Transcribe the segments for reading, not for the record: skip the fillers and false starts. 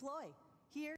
deploy. Here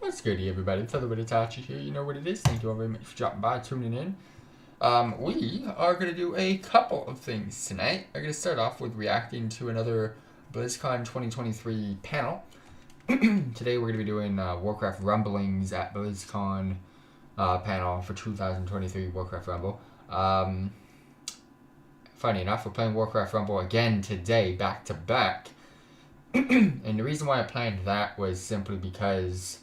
What's good, everybody? FTWitachi here. You know what it is. Thank you all very much for dropping by, tuning in. We are going to do a couple of things tonight. I'm going to start off with reacting to another BlizzCon 2023 panel. Today we're going to be doing Warcraft Rumblings at BlizzCon panel for 2023 Warcraft Rumble. Funny enough, we're playing Warcraft Rumble again today, back to back. And the reason why I planned that was simply because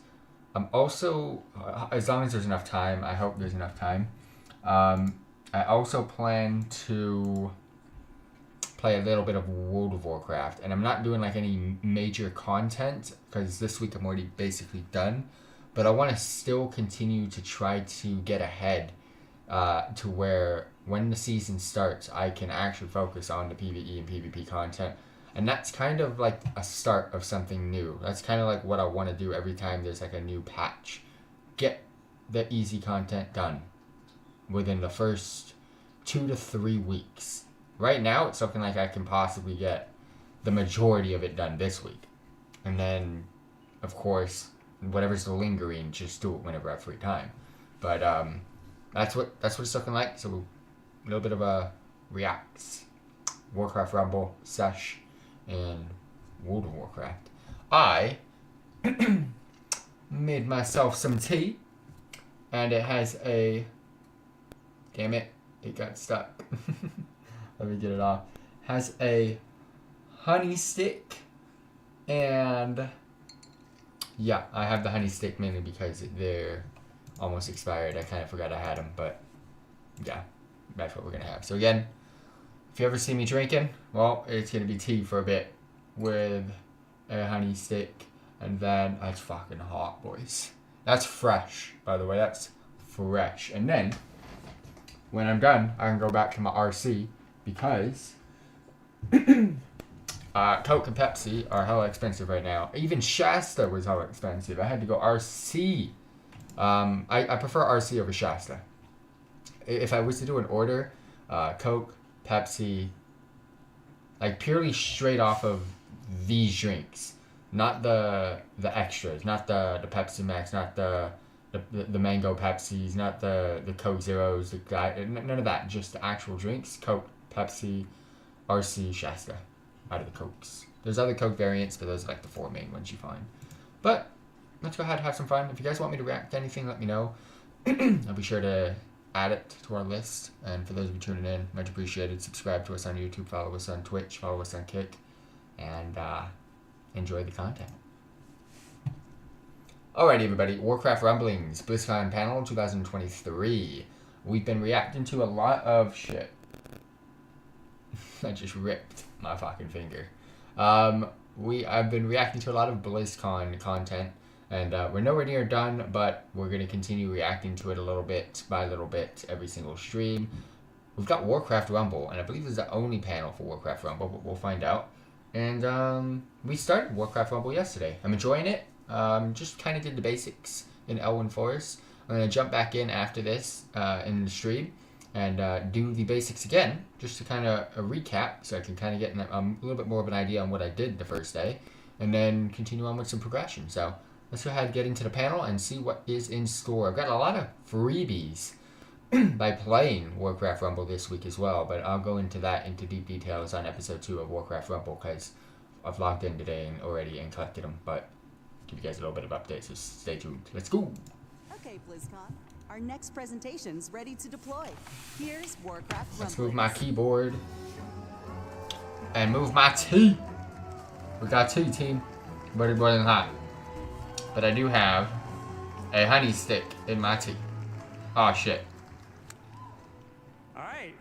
I'm also, as long as there's enough time, I hope there's enough time, I also plan to play a little bit of World of Warcraft. And I'm not doing like any major content because this week I'm already basically done. But I want to still continue to try to get ahead to where when the season starts, I can actually focus on the PvE and PvP content. And that's kind of like a start of something new. That's kind of like what I want to do every time there's like a new patch. Get the easy content done within the first 2 to 3 weeks. Right now, it's looking like I can possibly get the majority of it done this week. And then, of course, whatever's lingering, just do it whenever I have free time. But that's what it's looking like. So a little bit of a reacts. Warcraft Rumble sesh. And World of Warcraft. I made myself some tea, and it has a, damn it, it got stuck. Let me get it off. Has a honey stick, and yeah, I have the honey stick mainly because they're almost expired. I kind of forgot I had them, but yeah, that's what we're gonna have. So again, if you ever see me drinking, well, it's going to be tea for a bit with a honey stick. And then, that's fucking hot, boys. That's fresh, by the way. That's fresh. And then, when I'm done, I can go back to my RC because Coke and Pepsi are hella expensive right now. Even Shasta was hella expensive. I had to go RC. I prefer RC over Shasta. If I was to do an order, Coke, Pepsi, like purely straight off of these drinks, not the extras, not the Pepsi Max, not the mango Pepsis, not the Coke Zeros, none of that, just the actual drinks. Coke, Pepsi, RC, Shasta, out of the Cokes. There's other Coke variants, but those are like the 4 main ones you find. But let's go ahead and have some fun. If you guys want me to react to anything, let me know. I'll be sure to add it to our list. And for those of you tuning in, much appreciated. Subscribe to us on YouTube, follow us on Twitch, follow us on Kick, and enjoy the content. Alrighty, everybody. Warcraft Rumblings, BlizzCon panel 2023. We've been reacting to a lot of shit. I just ripped my fucking finger. I've been reacting to a lot of BlizzCon content. And we're nowhere near done, but we're going to continue reacting to it a little bit by little bit every single stream. We've got Warcraft Rumble, and I believe this is the only panel for Warcraft Rumble, but we'll find out. And we started Warcraft Rumble yesterday. I'm enjoying it. Just kind of did the basics in Elwyn Forest. I'm going to jump back in after this in the stream and do the basics again, just to kind of recap, so I can kind of get a little bit more of an idea on what I did the first day, and then continue on with some progression. So let's go ahead and get into the panel and see what is in store. I've got a lot of freebies by playing Warcraft Rumble this week as well, but I'll go into that into deep details on episode 2 of Warcraft Rumble because I've logged in today already and collected them, but give you guys a little bit of updates, so stay tuned. Let's go! Okay, BlizzCon. Our next presentation's ready to deploy. Here's Warcraft Rumble. Let's move my keyboard and move my tea. We got tea, team. But it's boiling hot. But I do have a honey stick in my tea. Oh shit. Alright.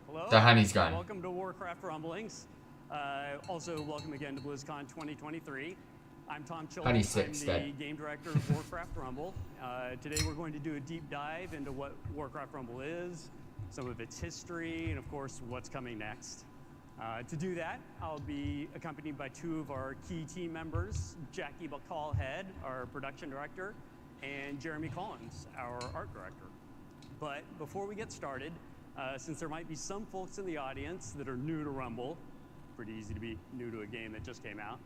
Hello. The honey's gone. Welcome to Warcraft Rumblings. Also, welcome again to BlizzCon 2023. I'm Tom Chilton. Honey stick I'm the instead. game director of Warcraft Rumble. Today we're going to do a deep dive into what Warcraft Rumble is, some of its history, and of course, what's coming next. To do that, I'll be accompanied by 2 of our key team members, Jackie Bacall-Head, our production director, and Jeremy Collins, our art director. But before we get started, since there might be some folks in the audience that are new to Rumble, pretty easy to be new to a game that just came out,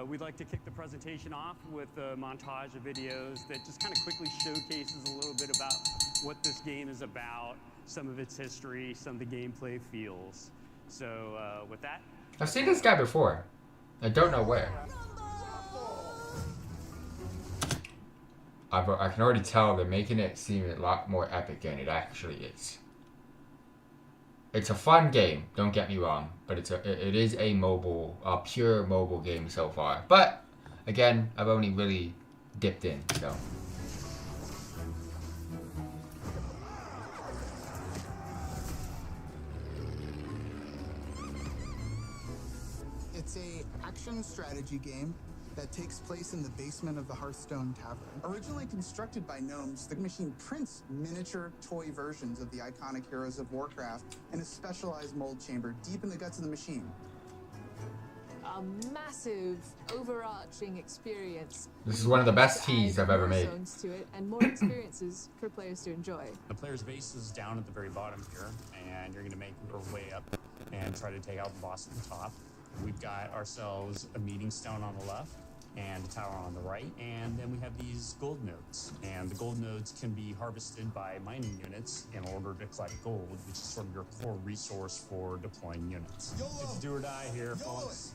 We'd like to kick the presentation off with a montage of videos that just kind of quickly showcases a little bit about what this game is about, some of its history, some of the gameplay feels. So with that, I've seen this guy before. I don't know where. I can already tell they're making it seem a lot more epic than it actually is. It's a fun game, don't get me wrong, but it is a pure mobile game so far. But again, I've only really dipped in, so. It's a action strategy game that takes place in the basement of the Hearthstone Tavern. Originally constructed by gnomes, the machine prints miniature toy versions of the iconic heroes of Warcraft in a specialized mold chamber deep in the guts of the machine. A massive, overarching experience. This is one of the best teas I've ever made. Zones to it and more experiences for players to enjoy. the player's base is down at the very bottom here, and you're going to make your way up and try to take out the boss at the top. We've got ourselves a meeting stone on the left and a tower on the right, and then we have these gold nodes. And the gold nodes can be harvested by mining units in order to collect gold, which is sort of your core resource for deploying units. YOLO! It's do or die here, YOLO! folks.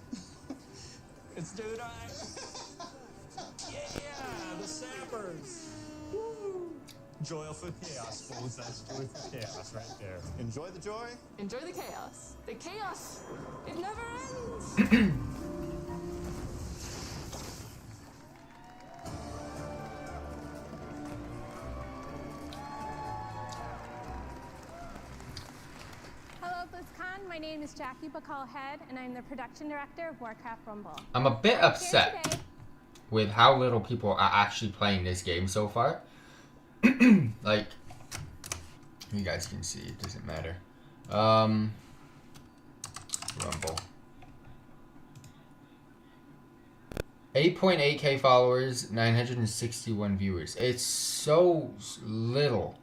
It's do or die. Yeah, the sappers. Woo! Joyful chaos, folks. That's joyful chaos right there. Enjoy the joy. Enjoy the chaos. The chaos, it never ends. Hello, BlizzCon. My name is Jackie Bacall-Head, and I'm the production director of Warcraft Rumble. I'm a bit Here upset today. with how little people are actually playing this game so far. Like, you guys can see, it doesn't matter. Rumble. 8.8k followers, 961 viewers. It's so little.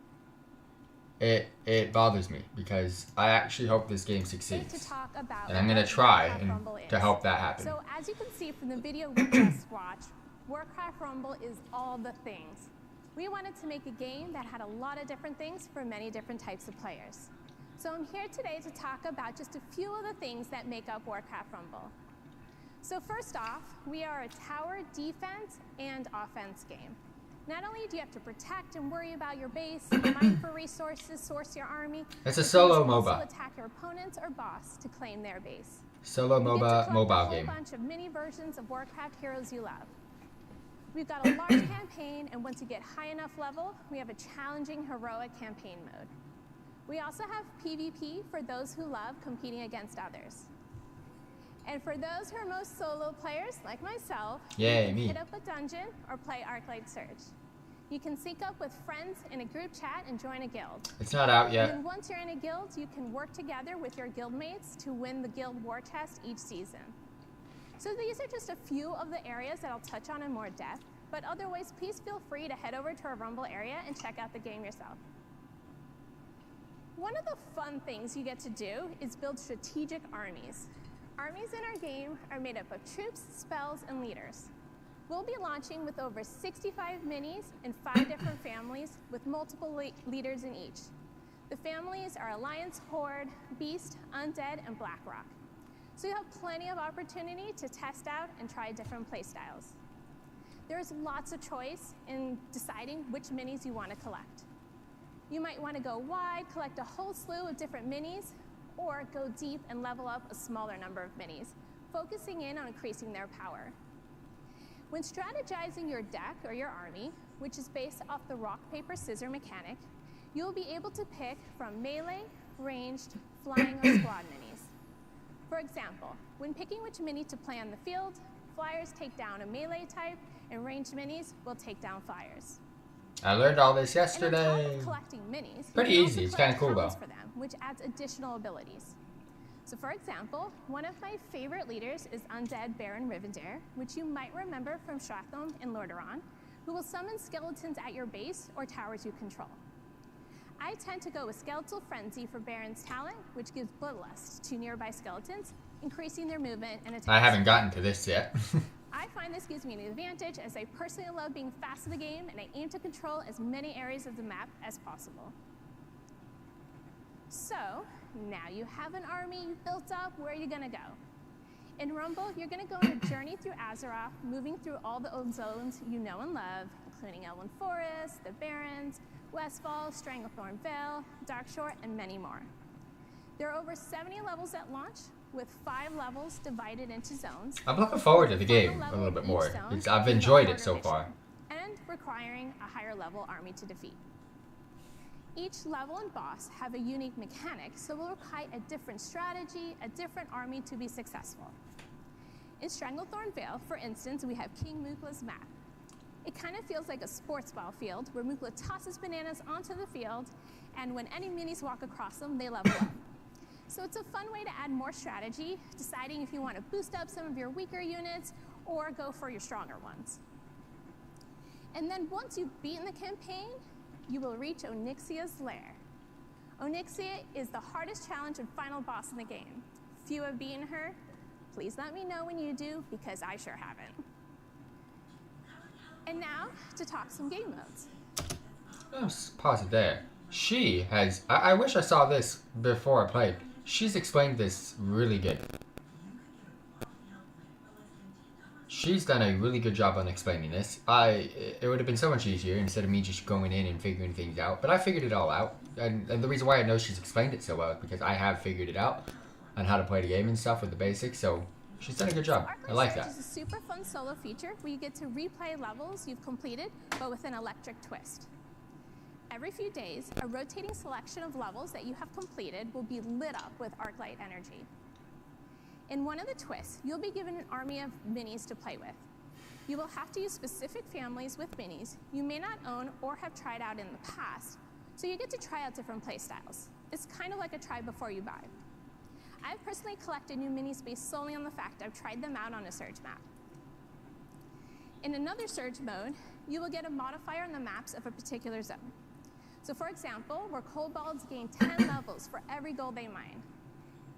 It bothers me because I actually hope this game To succeeds. talk about And I'm gonna what try Warcraft Rumble to is. help that happen. So, as you can see from the video we just watched, Warcraft Rumble is all the things. We wanted to make a game that had a lot of different things for many different types of players. So I'm here today to talk about just a few of the things that make up Warcraft Rumble. So first off, we are a tower defense and offense game. Not only do you have to protect and worry about your base, mine for resources, source your army, It's a but you solo must also MOBA. attack your opponents or boss to claim their base. Solo You get to MOBA collect a mobile whole game. bunch of mini versions of Warcraft heroes you love. We've got a large campaign, and once you get high enough level, we have a challenging heroic campaign mode. We also have PvP for those who love competing against others. And for those who are most solo players, like myself, Yay, you can me. hit up a dungeon or play Arclight Surge. You can sync up with friends in a group chat and join a guild. It's not out And yet. then once you're in a guild, you can work together with your guildmates to win the guild war test each season. So these are just a few of the areas that I'll touch on in more depth, but otherwise, please feel free to head over to our Rumble area and check out the game yourself. One of the fun things you get to do is build strategic armies. Armies in our game are made up of troops, spells, and leaders. We'll be launching with over 65 minis in 5 different families with multiple leaders in each. The families are Alliance, Horde, Beast, Undead, and Blackrock. So you have plenty of opportunity to test out and try different playstyles. There's lots of choice in deciding which minis you want to collect. You might want to go wide, collect a whole slew of different minis, or go deep and level up a smaller number of minis, focusing in on increasing their power. When strategizing your deck or your army, which is based off the rock, paper, scissors mechanic, you'll be able to pick from melee, ranged, flying, or squad minis. For example, when picking which mini to play on the field, flyers take down a melee type, and ranged minis will take down flyers. I learned all this And on top yesterday. of collecting minis, Pretty you can easy, also it's collect kinda cool, talents though. for them, which adds additional abilities. So for example, one of my favorite leaders is Undead Baron Rivendare, which you might remember from Stratholme and Lordaeron, who will summon skeletons at your base or towers you control. I tend to go with Skeletal Frenzy for Baron's talent, which gives bloodlust to nearby skeletons, increasing their movement and attack. I haven't gotten to this yet. I find this gives me an advantage as I personally love being fast in the game and I aim to control as many areas of the map as possible. So, now you have an army built up, where are you gonna go? In Rumble, you're gonna go on a journey through Azeroth, moving through all the old zones you know and love, including Elven Forest, the Barrens, Westfall, Stranglethorn Vale, Darkshore, and many more. There are over 70 levels at launch, with 5 levels divided into zones. I'm looking forward to the game a little bit more. I've enjoyed it so far. And requiring a higher level army to defeat. Each level and boss have a unique mechanic, so will require a different strategy, a different army to be successful. In Stranglethorn Vale, for instance, we have King Mookla's map. It kind of feels like a sports ball field where Mookla tosses bananas onto the field, and when any minis walk across them, they level up. So it's a fun way to add more strategy, deciding if you want to boost up some of your weaker units or go for your stronger ones. And then once you've beaten the campaign, you will reach Onyxia's lair. Onyxia is the hardest challenge and final boss in the game. Few have beaten her. Please let me know when you do, because I sure haven't. And now, to talk some game modes. Let's pause it there. She has... I wish I saw this before I played. She's explained this really good. She's done a really good job on explaining this. It would have been so much easier instead of me just going in and figuring things out. But I figured it all out. And the reason why I know she's explained it so well is because I have figured it out on how to play the game and stuff with the basics. So she's done a good job. I like that. It's a super fun solo feature where you get to replay levels you've completed, but with an electric twist. Every few days, a rotating selection of levels that you have completed will be lit up with Arclight energy. In one of the twists, you'll be given an army of minis to play with. You will have to use specific families with minis you may not own or have tried out in the past, so you get to try out different playstyles. It's kind of like a try before you buy. I've personally collected new minis based solely on the fact I've tried them out on a Surge map. In another Surge mode, you will get a modifier on the maps of a particular zone. So for example, where kobolds gain 10 levels for every gold they mine.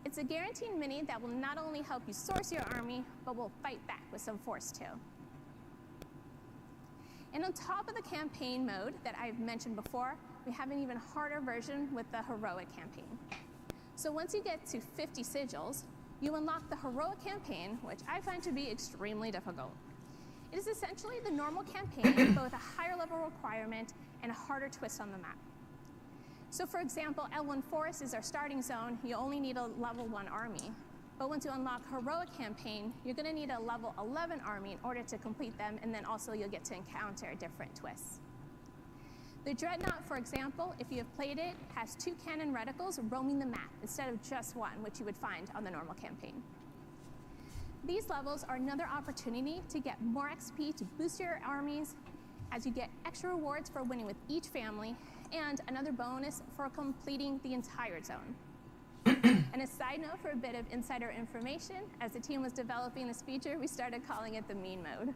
It's a guaranteed mini that will not only help you source your army, but will fight back with some force too. And on top of the campaign mode that I've mentioned before, we have an even harder version with the heroic campaign. So once you get to 50 sigils, you unlock the heroic campaign, which I find to be extremely difficult. It is essentially the normal campaign, but with a higher level requirement and a harder twist on the map. So for example, Elven Forest is our starting zone. You only need a level 1 army. But once you unlock Heroic Campaign, you're going to need a level 11 army in order to complete them, and then also you'll get to encounter different twists. The Dreadnought, for example, if you have played it, has 2 cannon reticles roaming the map instead of just 1, which you would find on the normal campaign. These levels are another opportunity to get more XP to boost your armies, as you get extra rewards for winning with each family, and another bonus for completing the entire zone. And a side note for a bit of insider information, as the team was developing this feature, we started calling it the mean mode.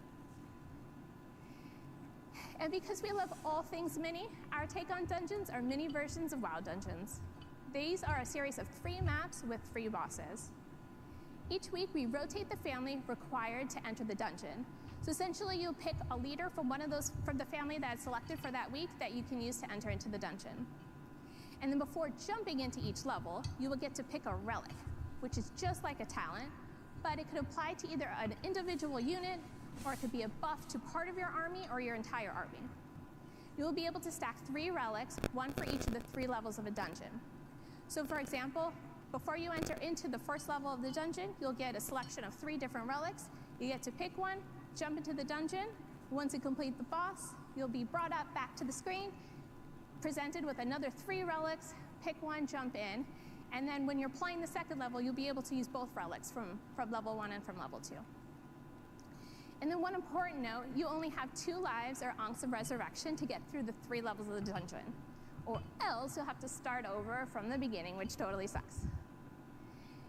And because we love all things mini, our take on dungeons are mini versions of WoW Dungeons. These are a series of 3 maps with 3 bosses. Each week we rotate the family required to enter the dungeon. So essentially you'll pick a leader from from the family that's selected for that week that you can use to enter into the dungeon. And then before jumping into each level, you will get to pick a relic, which is just like a talent, but it could apply to either an individual unit, or it could be a buff to part of your army or your entire army. You will be able to stack 3 relics, 1 for each of the 3 levels of a dungeon. So for example, before you enter into the first level of the dungeon, you'll get a selection of 3 different relics. You get to pick one, jump into the dungeon. Once you complete the boss, you'll be brought up back to the screen, presented with another 3 relics, pick one, jump in, and then when you're playing the second level, you'll be able to use both relics from level 1 and from level 2. And then one important note, you only have 2 lives or Ankhs of Resurrection to get through the 3 levels of the dungeon, or else you'll have to start over from the beginning, which totally sucks.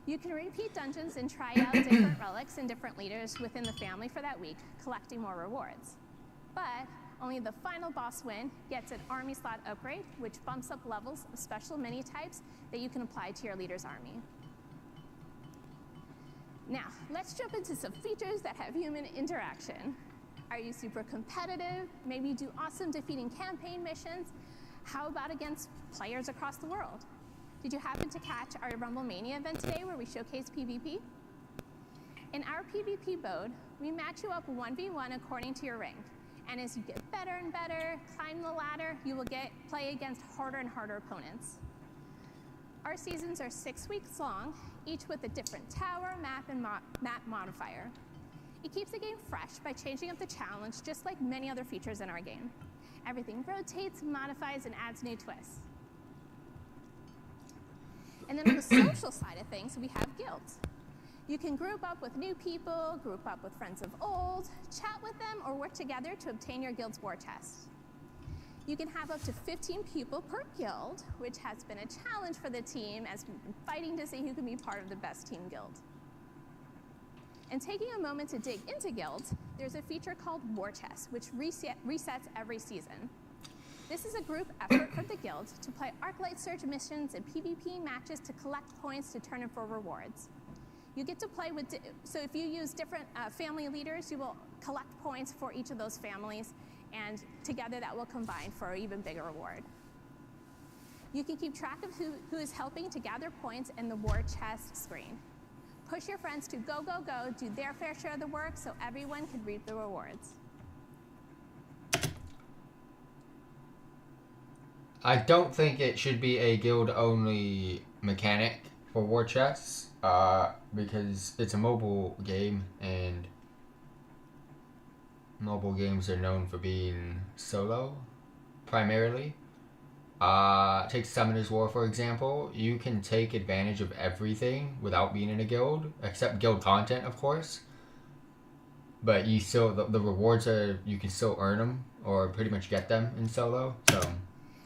You can repeat dungeons and try out different relics and different leaders within the family for that week, collecting more rewards. But only the final boss win gets an army slot upgrade, which bumps up levels of special mini types that you can apply to your leader's army. Now, let's jump into some features that have human interaction. Are you super competitive? Maybe you do awesome defeating campaign missions. How about against players across the world? Did you happen to catch our Rumble Mania event today where we showcase PvP? In our PvP mode, we match you up 1v1 according to your rank. And as you get better and better, climb the ladder, you will play against harder and harder opponents. Our seasons are 6 weeks long, each with a different tower, map, and map modifier. It keeps the game fresh by changing up the challenge, just like many other features in our game. Everything rotates, modifies, and adds new twists. And then on the social side of things, we have guilds. You can group up with new people, group up with friends of old, chat with them, or work together to obtain your guild's war chest. You can have up to 15 people per guild, which has been a challenge for the team as we've been fighting to see who can be part of the best team guild. And taking a moment to dig into guilds, there's a feature called War Chest, which resets every season. This is a group effort from the guild to play Arclight Surge missions and PvP matches to collect points to turn in for rewards. You get to play with, so if you use different family leaders, you will collect points for each of those families, and together that will combine for an even bigger reward. You can keep track of who is helping to gather points in the War Chest screen. Push your friends to go, go, go, do their fair share of the work so everyone can reap the rewards. I don't think it should be a guild-only mechanic for war chests, because it's a mobile game, and mobile games are known for being solo, primarily. Take Summoner's War, for example. You can take advantage of everything without being in a guild, except guild content, of course. But you still, the rewards are, you can still earn them, or pretty much get them in solo, so.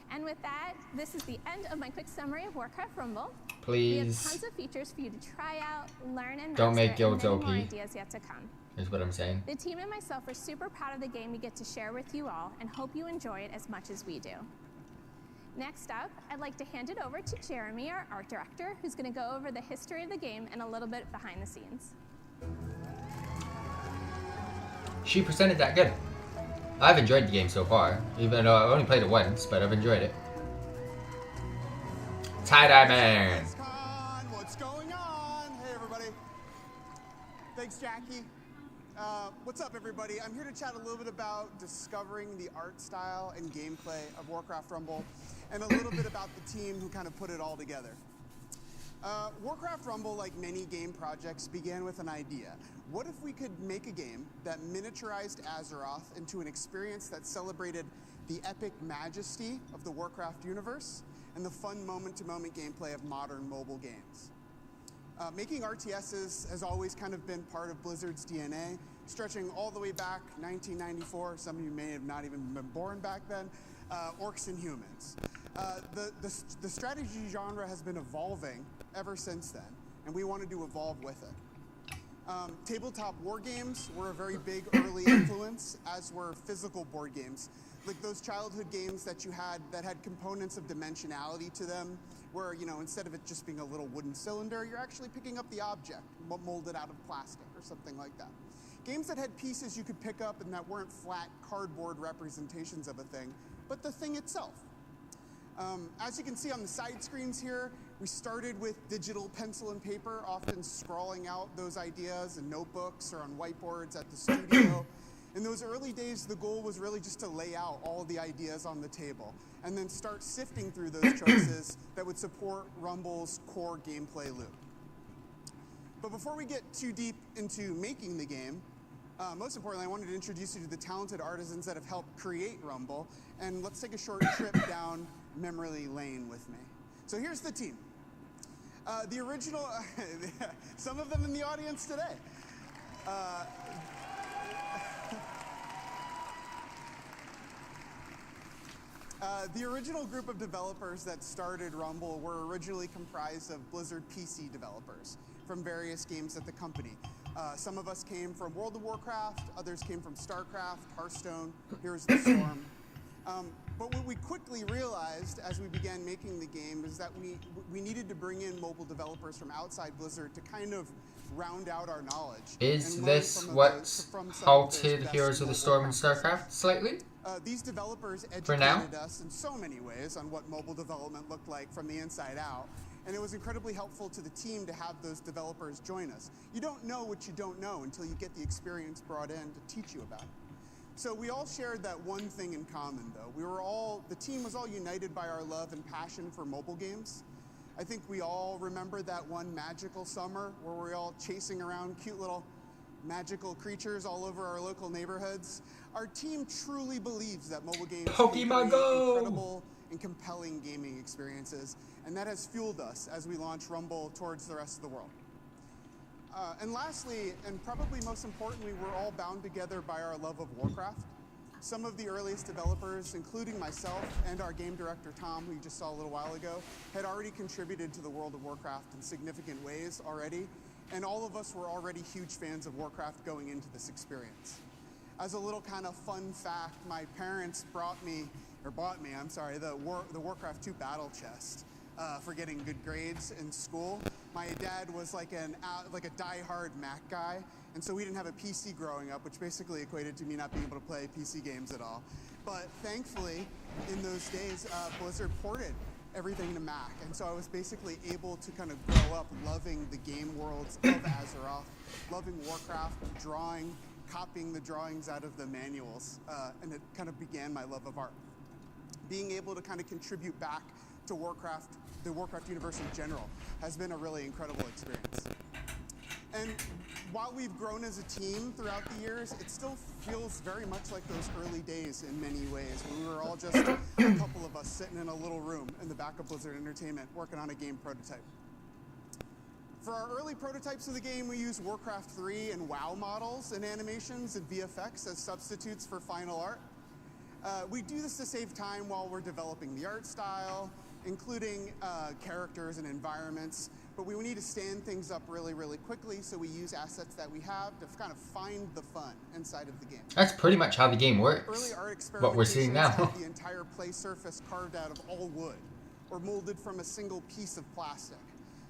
And with that, this is the end of my quick summary of Warcraft Rumble. Please. We have tons of features for you to try out, learn, and master, don't make guilds and OP. many more ideas yet to come. Is what I'm saying. The team and myself are super proud of the game we get to share with you all, and hope you enjoy it as much as we do. Next up, I'd like to hand it over to Jeremy, our art director, who's going to go over the history of the game and a little bit behind the scenes. She presented that good. I've enjoyed the game so far, even though I've only played it once, but I've enjoyed it. Tie-dye man. What's going on? Hey, everybody. Thanks, Jackie. What's up, everybody? I'm here to chat a little bit about discovering the art style and gameplay of Warcraft Rumble, and a little bit about the team who kind of put it all together. Warcraft Rumble, like many game projects, began with an idea. What if we could make a game that miniaturized Azeroth into an experience that celebrated the epic majesty of the Warcraft universe and the fun moment-to-moment gameplay of modern mobile games? Making RTSs has always kind of been part of Blizzard's DNA, stretching all the way back 1994. Some of you may have not even been born back then. Orcs and humans. The strategy genre has been evolving ever since then, and we wanted to evolve with it. Tabletop war games were a very big early influence, as were physical board games, like those childhood games that you had that had components of dimensionality to them, where, you know, instead of it just being a little wooden cylinder, you're actually picking up the object, molded out of plastic or something like that. Games that had pieces you could pick up and that weren't flat cardboard representations of a thing, but the thing itself. As you can see on the side screens here, we started with digital pencil and paper, often scrawling out those ideas in notebooks or on whiteboards at the studio. In those early days, the goal was really just to lay out all the ideas on the table and then start sifting through those choices that would support Rumble's core gameplay loop. But before we get too deep into making the game, most importantly, I wanted to introduce you to the talented artisans that have helped create Rumble, and let's take a short trip down memory lane with me. So here's the team. The original, some of them in the audience today. The original group of developers that started Rumble were originally comprised of Blizzard PC developers from various games at the company. Some of us came from World of Warcraft, others came from StarCraft, Hearthstone, Heroes of the Storm. But what we quickly realized as we began making the game is that we needed to bring in mobile developers from outside Blizzard to kind of round out our knowledge. Is and learn this from what's from some of halted those Heroes best of the mobile Storm and practices. StarCraft slightly? These developers For now? educated us in so many ways on what mobile development looked like from the inside out. And it was incredibly helpful to the team to have those developers join us. You don't know what you don't know until you get the experience brought in to teach you about it. So we all shared that one thing in common, though. The team was all united by our love and passion for mobile games. I think we all remember that one magical summer where we were all chasing around cute little magical creatures all over our local neighborhoods. Our team truly believes that mobile games can create Pokemon Go! incredible and compelling gaming experiences, and that has fueled us as we launch Rumble towards the rest of the world. And lastly, and probably most importantly, we're all bound together by our love of Warcraft. Some of the earliest developers, including myself and our game director, Tom, who you just saw a little while ago, had already contributed to the world of Warcraft in significant ways already, and all of us were already huge fans of Warcraft going into this experience. As a little kind of fun fact, my parents bought me the Warcraft 2 battle chest for getting good grades in school. My dad was like a die-hard Mac guy, and so we didn't have a PC growing up, which basically equated to me not being able to play PC games at all. But thankfully, in those days, Blizzard ported everything to Mac, and so I was basically able to kind of grow up loving the game worlds of Azeroth, loving Warcraft, drawing, copying the drawings out of the manuals, and it kind of began my love of art. Being able to kind of contribute back to Warcraft, the Warcraft universe in general, has been a really incredible experience. And while we've grown as a team throughout the years, it still feels very much like those early days in many ways, when we were all just a couple of us sitting in a little room in the back of Blizzard Entertainment working on a game prototype. For our early prototypes of the game, we used Warcraft 3 and WoW models and animations and VFX as substitutes for final art. We do this to save time while we're developing the art style, including characters and environments, but we need to stand things up really, really quickly, so we use assets that we have to kind of find the fun inside of the game. That's pretty much how the game works. Early art What we're seeing now. experimentations had the entire play surface carved out of all wood or molded from a single piece of plastic.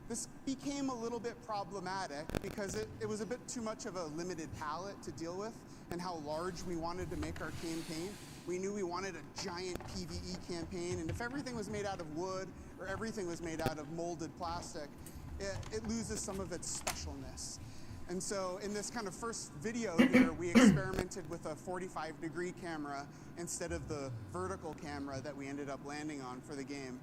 This became a little bit problematic because it was a bit too much of a limited palette to deal with and how large we wanted to make our campaign. We knew we wanted a giant PvE campaign, and if everything was made out of wood or everything was made out of molded plastic, it loses some of its specialness. And so in this kind of first video here, we experimented with a 45-degree camera instead of the vertical camera that we ended up landing on for the game.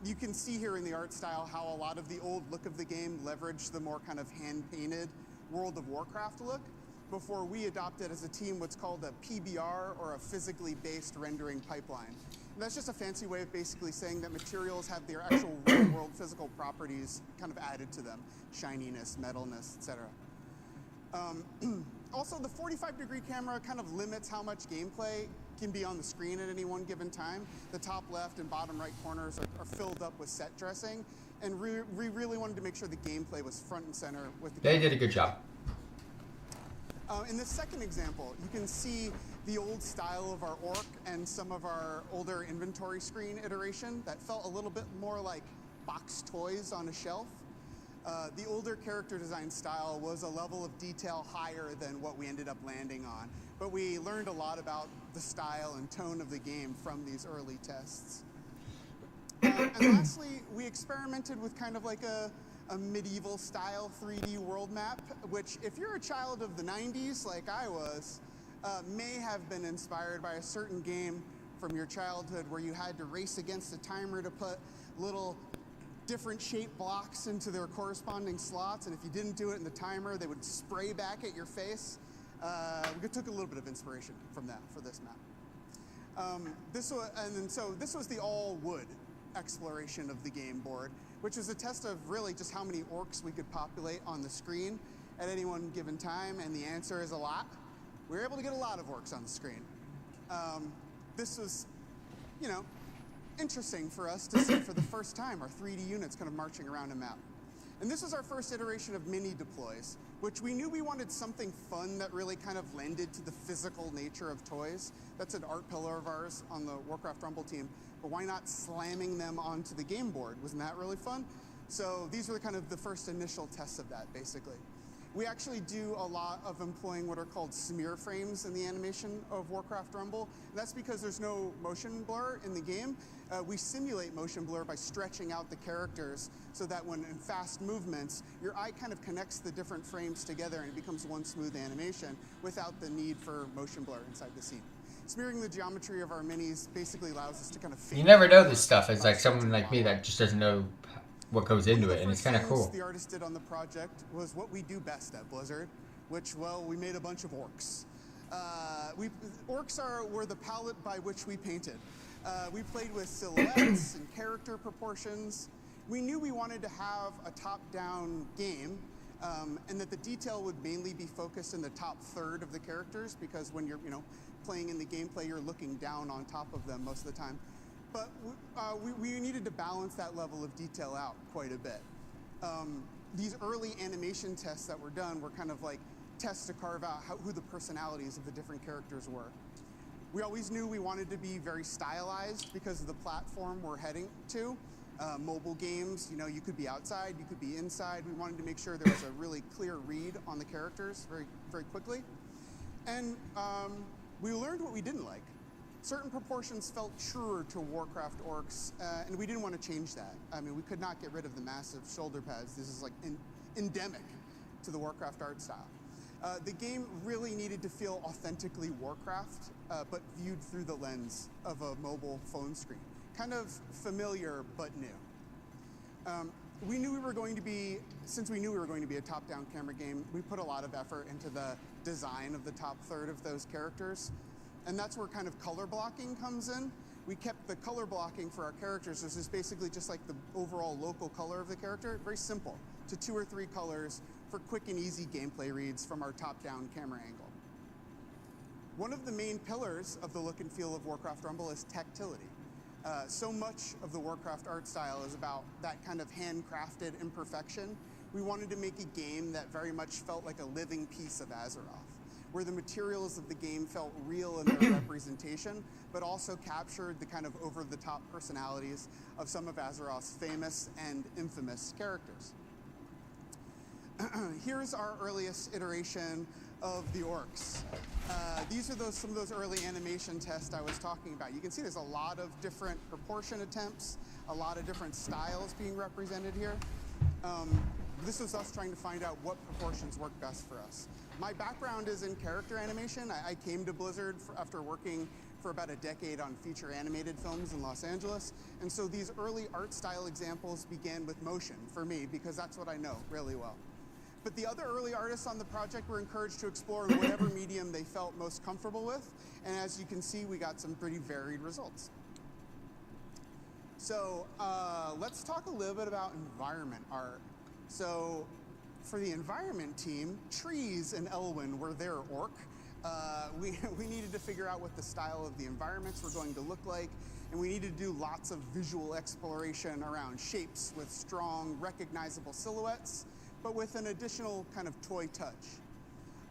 You can see here in the art style how a lot of the old look of the game leveraged the more kind of hand-painted World of Warcraft look, before we adopted as a team what's called a PBR, or a physically based rendering pipeline. And that's just a fancy way of basically saying that materials have their actual real-world physical properties kind of added to them: shininess, metalness, etc. Also, the 45-degree camera kind of limits how much gameplay can be on the screen at any one given time. The top left and bottom right corners are filled up with set dressing, and we really wanted to make sure the gameplay was front and center with the They did a good job. In this second example, you can see the old style of our orc and some of our older inventory screen iteration that felt a little bit more like box toys on a shelf. The older character design style was a level of detail higher than what we ended up landing on, but we learned a lot about the style and tone of the game from these early tests. And lastly, we experimented with kind of like a medieval style 3D world map, which, if you're a child of the 90s like I was, may have been inspired by a certain game from your childhood where you had to race against a timer to put little different shaped blocks into their corresponding slots, and if you didn't do it in the timer, they would spray back at your face. We took a little bit of inspiration from that for this map. This was the all-wood exploration of the game board, which was a test of really just how many orcs we could populate on the screen at any one given time, and the answer is a lot. We were able to get a lot of orcs on the screen. This was, interesting for us to see for the first time our 3D units kind of marching around a map. And this was our first iteration of mini deploys, which we knew we wanted something fun that really kind of lended to the physical nature of toys. That's an art pillar of ours on the Warcraft Rumble team. But why not slamming them onto the game board? Wasn't that really fun? So these were kind of the first initial tests of that, basically. We actually do a lot of employing what are called smear frames in the animation of Warcraft Rumble. And that's because there's no motion blur in the game. We simulate motion blur by stretching out the characters so that when in fast movements, your eye kind of connects the different frames together and it becomes one smooth animation without the need for motion blur inside the scene. Smearing the geometry of our minis basically allows us to kind of You never know this stuff as like someone like me that just doesn't know what goes into it, and it's kind of cool. The artist did on the project was what we do best at Blizzard, which, well, we made a bunch of orcs. Orcs were the palette by which we painted. We played with silhouettes and character proportions. We knew we wanted to have a top-down game, and that the detail would mainly be focused in the top third of the characters, because when you're, playing in the gameplay, you're looking down on top of them most of the time. But we needed to balance that level of detail out quite a bit. These early animation tests that were done were kind of like tests to carve out who the personalities of the different characters were. We always knew we wanted to be very stylized because of the platform we're heading to. Mobile games, you could be outside, you could be inside. We wanted to make sure there was a really clear read on the characters very, very quickly. And we learned what we didn't like. Certain proportions felt truer to Warcraft orcs, and we didn't want to change that. I mean, we could not get rid of the massive shoulder pads. This is like endemic to the Warcraft art style. The game really needed to feel authentically Warcraft, but viewed through the lens of a mobile phone screen. Kind of familiar, but new. Since we knew we were going to be a top-down camera game, we put a lot of effort into the design of the top third of those characters. And that's where kind of color blocking comes in. We kept the color blocking for our characters. This is basically just like the overall local color of the character. Very simple, to 2 or 3 colors for quick and easy gameplay reads from our top-down camera angle. One of the main pillars of the look and feel of Warcraft Rumble is tactility. So much of the Warcraft art style is about that kind of handcrafted imperfection. We wanted to make a game that very much felt like a living piece of Azeroth, where the materials of the game felt real in their representation, but also captured the kind of over-the-top personalities of some of Azeroth's famous and infamous characters. Here's our earliest iteration of the orcs. These are some of those early animation tests I was talking about. You can see there's a lot of different proportion attempts, a lot of different styles being represented here. This was us trying to find out what proportions work best for us. My background is in character animation. I came to Blizzard after working for about a decade on feature animated films in Los Angeles. And so these early art style examples began with motion for me, because that's what I know really well. But the other early artists on the project were encouraged to explore in whatever medium they felt most comfortable with. And as you can see, we got some pretty varied results. So let's talk a little bit about environment art. So for the environment team, Trees and Elwyn were their orc. We needed to figure out what the style of the environments were going to look like, and we needed to do lots of visual exploration around shapes with strong, recognizable silhouettes, but with an additional kind of toy touch.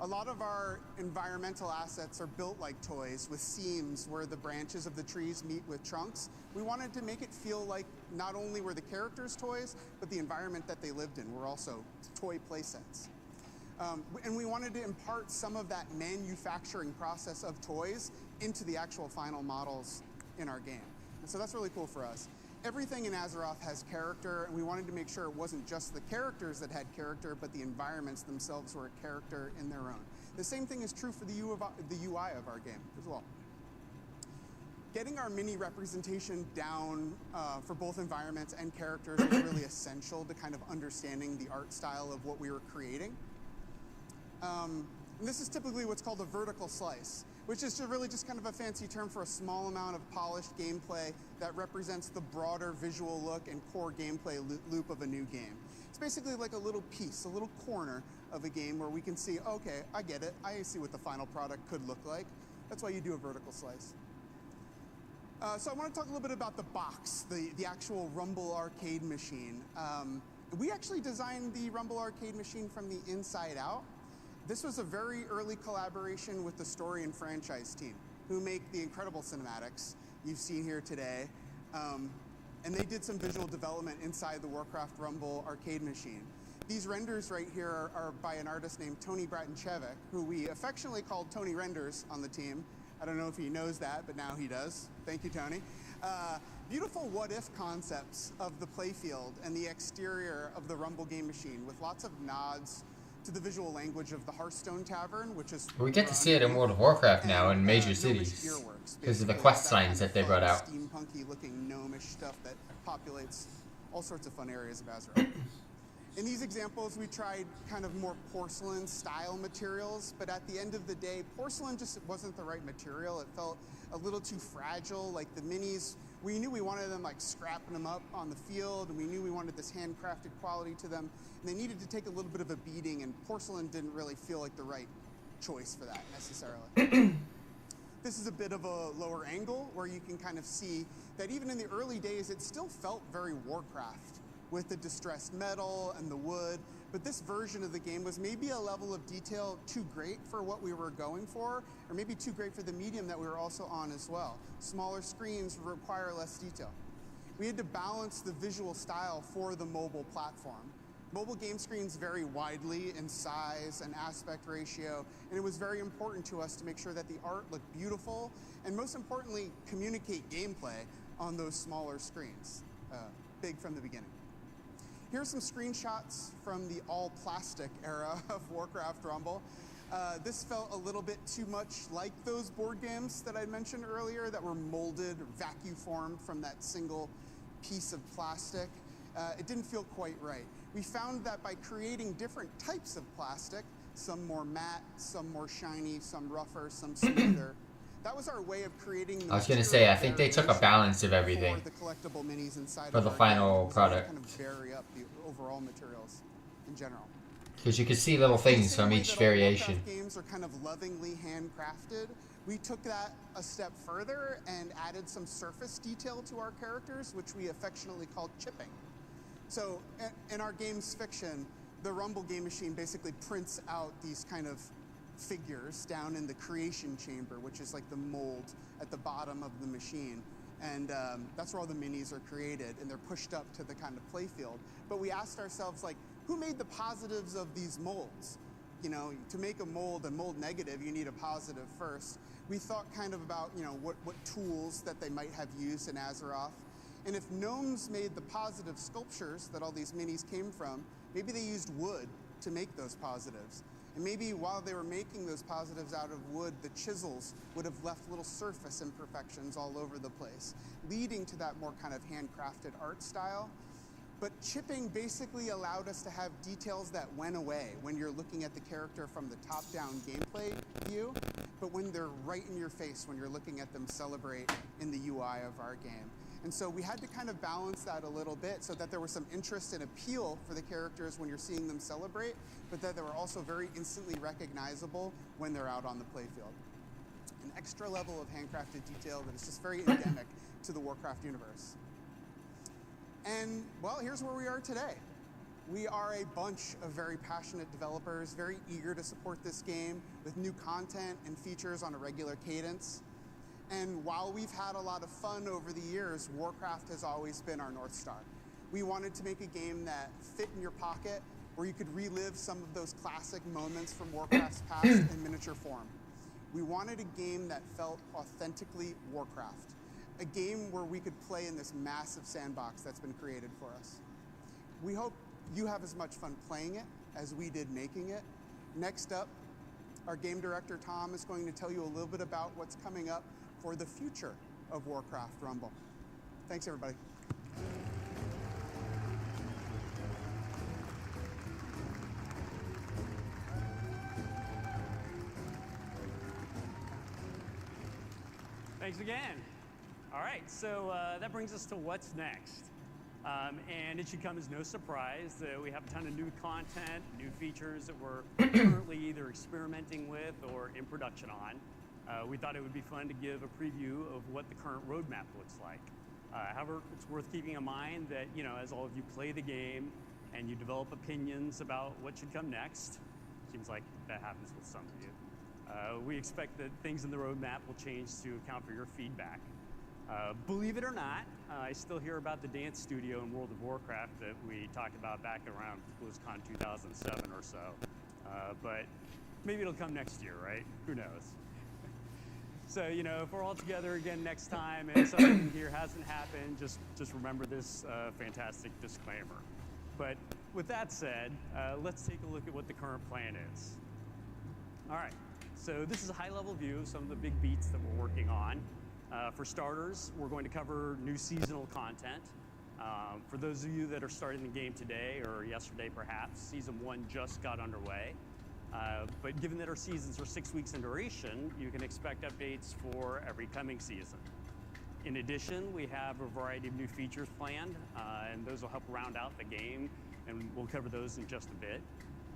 A lot of our environmental assets are built like toys, with seams where the branches of the trees meet with trunks. We wanted to make it feel like not only were the characters toys, but the environment that they lived in were also toy play sets. And we wanted to impart some of that manufacturing process of toys into the actual final models in our game. And so that's really cool for us. Everything in Azeroth has character, and we wanted to make sure it wasn't just the characters that had character, but the environments themselves were a character in their own. The same thing is true for the UI of our game as well. Getting our mini representation down for both environments and characters was really essential to kind of understanding the art style of what we were creating. And this is typically what's called a vertical slice, which is really just kind of a fancy term for a small amount of polished gameplay that represents the broader visual look and core gameplay loop of a new game. It's basically like a little piece, a little corner of a game where we can see, okay, I get it, I see what the final product could look like. That's why you do a vertical slice. So I want to talk a little bit about the box, the actual Rumble arcade machine. We actually designed the Rumble arcade machine from the inside out. This was a very early collaboration with the story and franchise team, who make the incredible cinematics you've seen here today. And they did some visual development inside the Warcraft Rumble arcade machine. These renders right here are by an artist named Tony Bratinchevik, who we affectionately called Tony Renders on the team. I don't know if he knows that, but now he does. Thank you, Tony. Beautiful what-if concepts of the playfield and the exterior of the Rumble game machine, with lots of nods to the visual language of the Hearthstone Tavern, which is... We get to see it in World of Warcraft now in major cities because of the quest signs that they brought out. Steampunky-looking gnomish stuff that populates all sorts of fun areas of Azeroth. In these examples, we tried kind of more porcelain-style materials, but at the end of the day, porcelain just wasn't the right material. It felt a little too fragile. Like the minis, we knew we wanted them like scrapping them up on the field, and we knew we wanted this handcrafted quality to them, and they needed to take a little bit of a beating, and porcelain didn't really feel like the right choice for that necessarily. This is a bit of a lower angle where you can kind of see that even in the early days, it still felt very Warcraft, with the distressed metal and the wood, but this version of the game was maybe a level of detail too great for what we were going for, or maybe too great for the medium that we were also on as well. Smaller screens require less detail. We had to balance the visual style for the mobile platform. Mobile game screens vary widely in size and aspect ratio, and it was very important to us to make sure that the art looked beautiful, and most importantly, communicate gameplay on those smaller screens. Big from the beginning. Here's some screenshots from the all-plastic era of Warcraft Rumble. This felt a little bit too much like those board games that I mentioned earlier that were molded, vacuum formed from that single piece of plastic. It didn't feel quite right. We found that by creating different types of plastic, some more matte, some more shiny, some rougher, some smoother, that was our way of creating. I was gonna say, I think they took a balance of everything for the collectible minis inside for the final product. Kind of vary up the overall materials in general. Because you could see little things from each variation. Warcraft games are kind of lovingly handcrafted. We took that a step further and added some surface detail to our characters, which we affectionately called chipping. So in our game's fiction, the Rumble game machine basically prints out these kind of figures down in the creation chamber, which is like the mold at the bottom of the machine. And that's where all the minis are created, and they're pushed up to the kind of playfield. But we asked ourselves, like, who made the positives of these molds? You know, to make a mold negative, you need a positive first. We thought kind of about, you know, what tools that they might have used in Azeroth. And if gnomes made the positive sculptures that all these minis came from, maybe they used wood to make those positives. And maybe while they were making those positives out of wood, the chisels would have left little surface imperfections all over the place, leading to that more kind of handcrafted art style. But chipping basically allowed us to have details that went away when you're looking at the character from the top-down gameplay view, but when they're right in your face when you're looking at them celebrate in the UI of our game. And so we had to kind of balance that a little bit so that there was some interest and appeal for the characters when you're seeing them celebrate, but that they were also very instantly recognizable when they're out on the playfield. An extra level of handcrafted detail that is just very endemic to the Warcraft universe. And, well, here's where we are today. We are a bunch of very passionate developers, very eager to support this game with new content and features on a regular cadence. And while we've had a lot of fun over the years, Warcraft has always been our North Star. We wanted to make a game that fit in your pocket, where you could relive some of those classic moments from Warcraft's past in miniature form. We wanted a game that felt authentically Warcraft, a game where we could play in this massive sandbox that's been created for us. We hope you have as much fun playing it as we did making it. Next up, our game director, Tom, is going to tell you a little bit about what's coming up for the future of Warcraft Rumble. Thanks, everybody. Thanks again. All right, so that brings us to what's next. And it should come as no surprise that we have a ton of new content, new features that we're currently either experimenting with or in production on. We thought it would be fun to give a preview of what the current roadmap looks like. However, it's worth keeping in mind that, you know, as all of you play the game and you develop opinions about what should come next. Seems like that happens with some of you. We expect that things in the roadmap will change to account for your feedback. Believe it or not, I still hear about the dance studio in World of Warcraft that we talked about back around BlizzCon 2007 or so. But maybe it'll come next year, right? Who knows? So, you know, if we're all together again next time and something here hasn't happened, just remember this fantastic disclaimer. But with that said, let's take a look at what the current plan is. All right, so this is a high-level view of some of the big beats that we're working on. For starters, we're going to cover new seasonal content. For those of you that are starting the game today or yesterday perhaps, Season 1 just got underway. But given that our seasons are 6 weeks in duration, you can expect updates for every coming season. In addition, we have a variety of new features planned, and those will help round out the game, and we'll cover those in just a bit.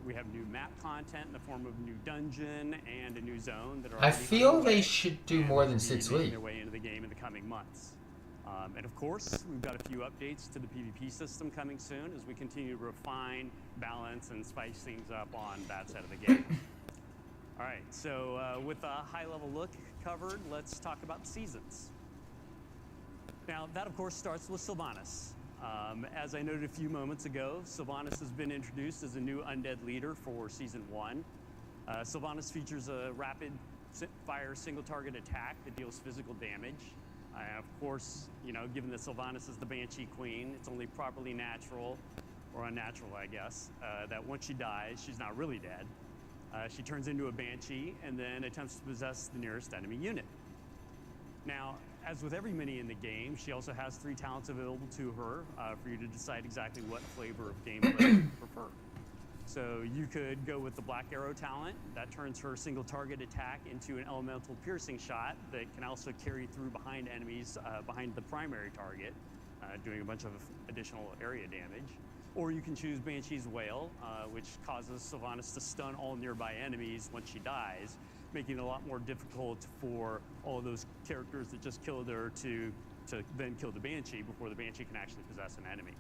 We have new map content in the form of a new dungeon and a new zone that are. I feel they should do more than 6 weeks. Their way into the game in the coming months. And of course, we've got a few updates to the PvP system coming soon as we continue to refine, balance, and spice things up on that side of the game. All right, so with a high-level look covered, let's talk about the seasons. Now, that of course starts with Sylvanas. As I noted a few moments ago, Sylvanas has been introduced as a new undead leader for Season 1. Sylvanas features a rapid-fire single-target attack that deals physical damage. And of course, you know, given that Sylvanas is the Banshee Queen, it's only properly natural, or unnatural, I guess, that once she dies, she's not really dead. She turns into a Banshee and then attempts to possess the nearest enemy unit. Now, as with every mini in the game, she also has 3 talents available to her for you to decide exactly what flavor of gameplay you prefer. So you could go with the Black Arrow talent. That turns her single target attack into an elemental piercing shot that can also carry through behind enemies behind the primary target, doing a bunch of additional area damage. Or you can choose Banshee's Wail, which causes Sylvanas to stun all nearby enemies once she dies, making it a lot more difficult for all of those characters that just killed her to then kill the Banshee before the Banshee can actually possess an enemy.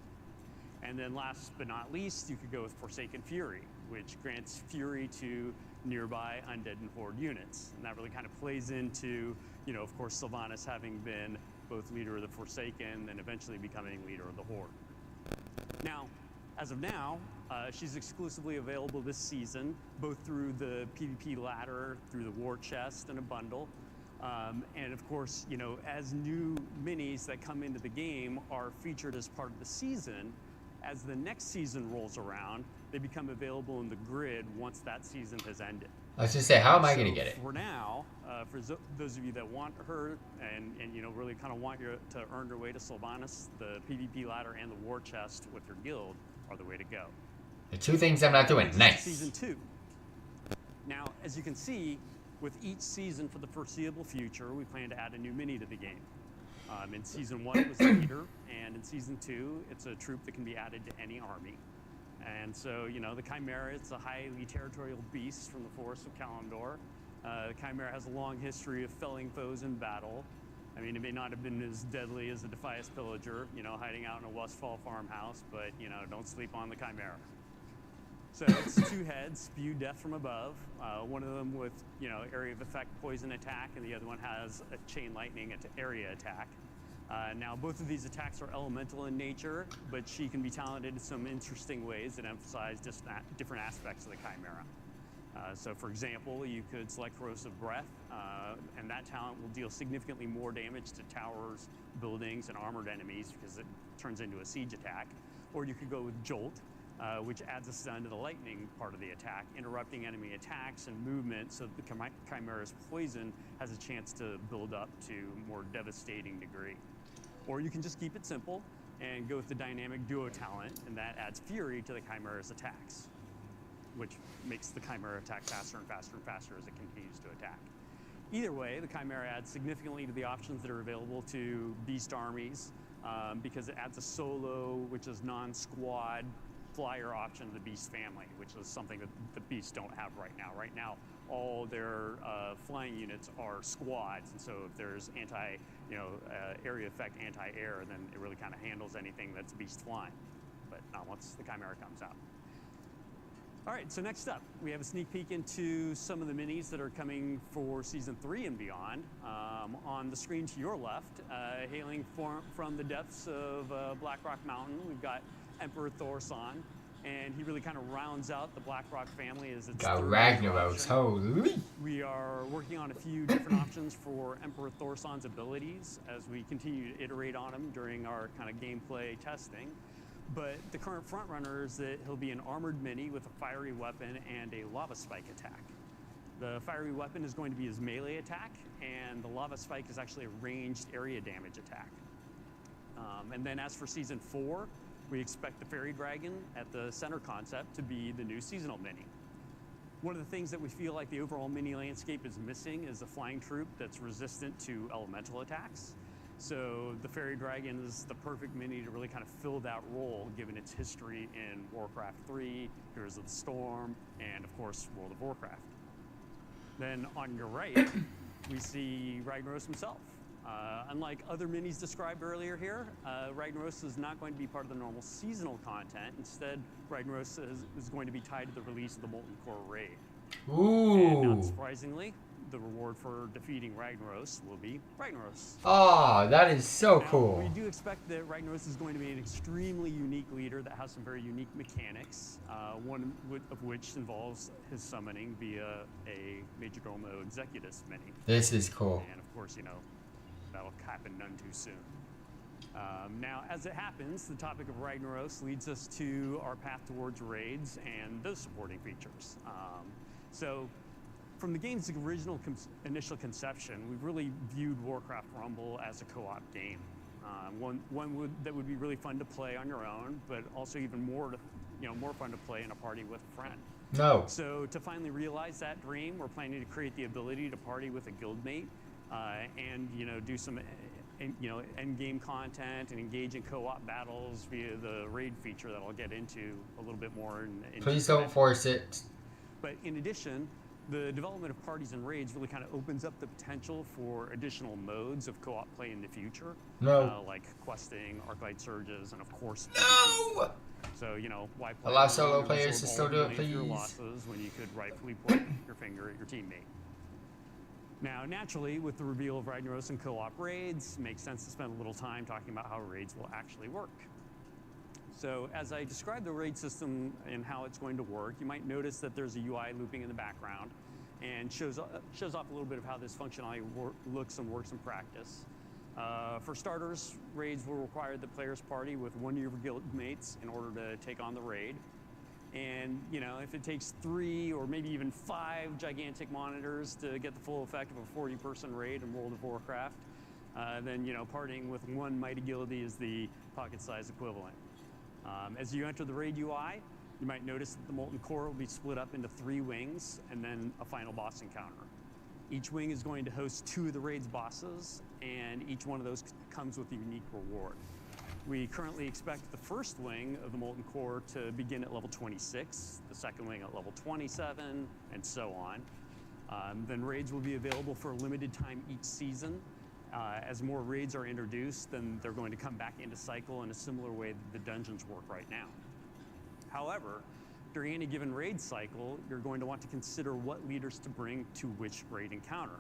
And then last but not least, you could go with Forsaken Fury, which grants Fury to nearby undead and horde units. And that really kind of plays into, you know, of course, Sylvanas having been both leader of the Forsaken and eventually becoming leader of the Horde. Now, as of now, she's exclusively available this season, both through the PvP ladder, through the war chest, and a bundle. And of course, you know, as new minis that come into the game are featured as part of the season, as the next season rolls around, they become available in the grid once that season has ended. I was just say, how am I going to get it? For now, for those of you that want her and you know really kind of want to earn your way to Sylvanas, the PvP ladder and the war chest with your guild are the way to go. The 2 things I'm not doing. Nice. Season 2. Now, as you can see, with each season for the foreseeable future, we plan to add a new mini to the game. In Season 1, it was a leader, and in Season 2, it's a troop that can be added to any army. And so, you know, the Chimera, it's a highly territorial beast from the forests of Kalimdor. The Chimera has a long history of felling foes in battle. I mean, it may not have been as deadly as the Defias Pillager, you know, hiding out in a Westfall farmhouse, but, you know, don't sleep on the Chimera. So it's 2 heads, spew death from above. One of them with, you know, area of effect poison attack, and the other one has a chain lightning area attack. Now, both of these attacks are elemental in nature, but she can be talented in some interesting ways that emphasize just different aspects of the Chimera. So, for example, you could select Corrosive Breath, and that talent will deal significantly more damage to towers, buildings, and armored enemies because it turns into a siege attack. Or you could go with Jolt, which adds a stun to the lightning part of the attack, interrupting enemy attacks and movement so that the Chimera's poison has a chance to build up to a more devastating degree. Or you can just keep it simple and go with the Dynamic Duo talent, and that adds Fury to the Chimera's attacks, which makes the Chimera attack faster and faster and faster as it continues to attack. Either way, the Chimera adds significantly to the options that are available to Beast armies because it adds a solo, which is non-squad, flyer option to the Beast family, which is something that the Beasts don't have right now. Right now, all their flying units are squads, and so if there's area effect anti-air, then it really kind of handles anything that's Beast flying. But once the Chimera comes out. All right, so next up, we have a sneak peek into some of the minis that are coming for Season 3 and beyond. On the screen to your left, hailing from the depths of Blackrock Mountain, we've got Emperor Thorson, and he really kind of rounds out the Blackrock family as its Got third Ragnaros, option. holy. We are working on a few different options for Emperor Thorson's abilities as we continue to iterate on him during our kind of gameplay testing. But the current front runner is that he'll be an armored mini with a fiery weapon and a lava spike attack. The fiery weapon is going to be his melee attack, and the lava spike is actually a ranged area damage attack. And then as for Season 4, we expect the Fairy Dragon at the center concept to be the new seasonal mini. One of the things that we feel like the overall mini landscape is missing is a flying troop that's resistant to elemental attacks. So the Fairy Dragon is the perfect mini to really kind of fill that role, given its history in Warcraft 3, Heroes of the Storm, and of course, World of Warcraft. Then on your right, we see Ragnaros himself. Unlike other minis described earlier here, Ragnaros is not going to be part of the normal seasonal content. Instead, Ragnaros is going to be tied to the release of the Molten Core raid. And not Ooh. surprisingly, the reward for defeating Ragnaros will be Ragnaros. Oh, that is so Now, cool. we do expect that Ragnaros is going to be an extremely unique leader that has some very unique mechanics, one of which involves his summoning via a Majordomo Executus mini. This is cool. And of course, you know, that'll happen none too soon. Now, as it happens, the topic of Ragnaros leads us to our path towards raids and those supporting features. So, from the game's original initial conception, we've really viewed Warcraft Rumble as a co-op game. One that would be really fun to play on your own, but also even more fun to play in a party with a friend. No. So to finally realize that dream, we're planning to create the ability to party with a guildmate and do some end game content and engage in co-op battles via the raid feature that I'll get into a little bit more. Please don't force it. But in addition, the development of parties and raids really kind of opens up the potential for additional modes of co-op play in the future. No. Like questing, Arclight Surges, and of course, No! so, why play Allow alone solo and players to absorb still all do the it, blame for your please. losses when you could rightfully point your finger at your teammate. Now, naturally, with the reveal of Ragnaros and co-op raids, it makes sense to spend a little time talking about how raids will actually work. So, as I describe the raid system and how it's going to work, you might notice that there's a UI looping in the background and shows off a little bit of how this functionality looks and works in practice. For starters, raids will require the player's party with one of your guildmates in order to take on the raid. And, if it takes 3 or maybe even 5 gigantic monitors to get the full effect of a 40-person raid in World of Warcraft, then, partying with one mighty guildie is the pocket-sized equivalent. As you enter the raid UI, you might notice that the Molten Core will be split up into 3 wings and then a final boss encounter. Each wing is going to host 2 of the raid's bosses, and each one of those comes with a unique reward. We currently expect the first wing of the Molten Core to begin at level 26, the second wing at level 27, and so on. Then raids will be available for a limited time each season. As more raids are introduced, then they're going to come back into cycle in a similar way that the dungeons work right now. However, during any given raid cycle, you're going to want to consider what leaders to bring to which raid encounter.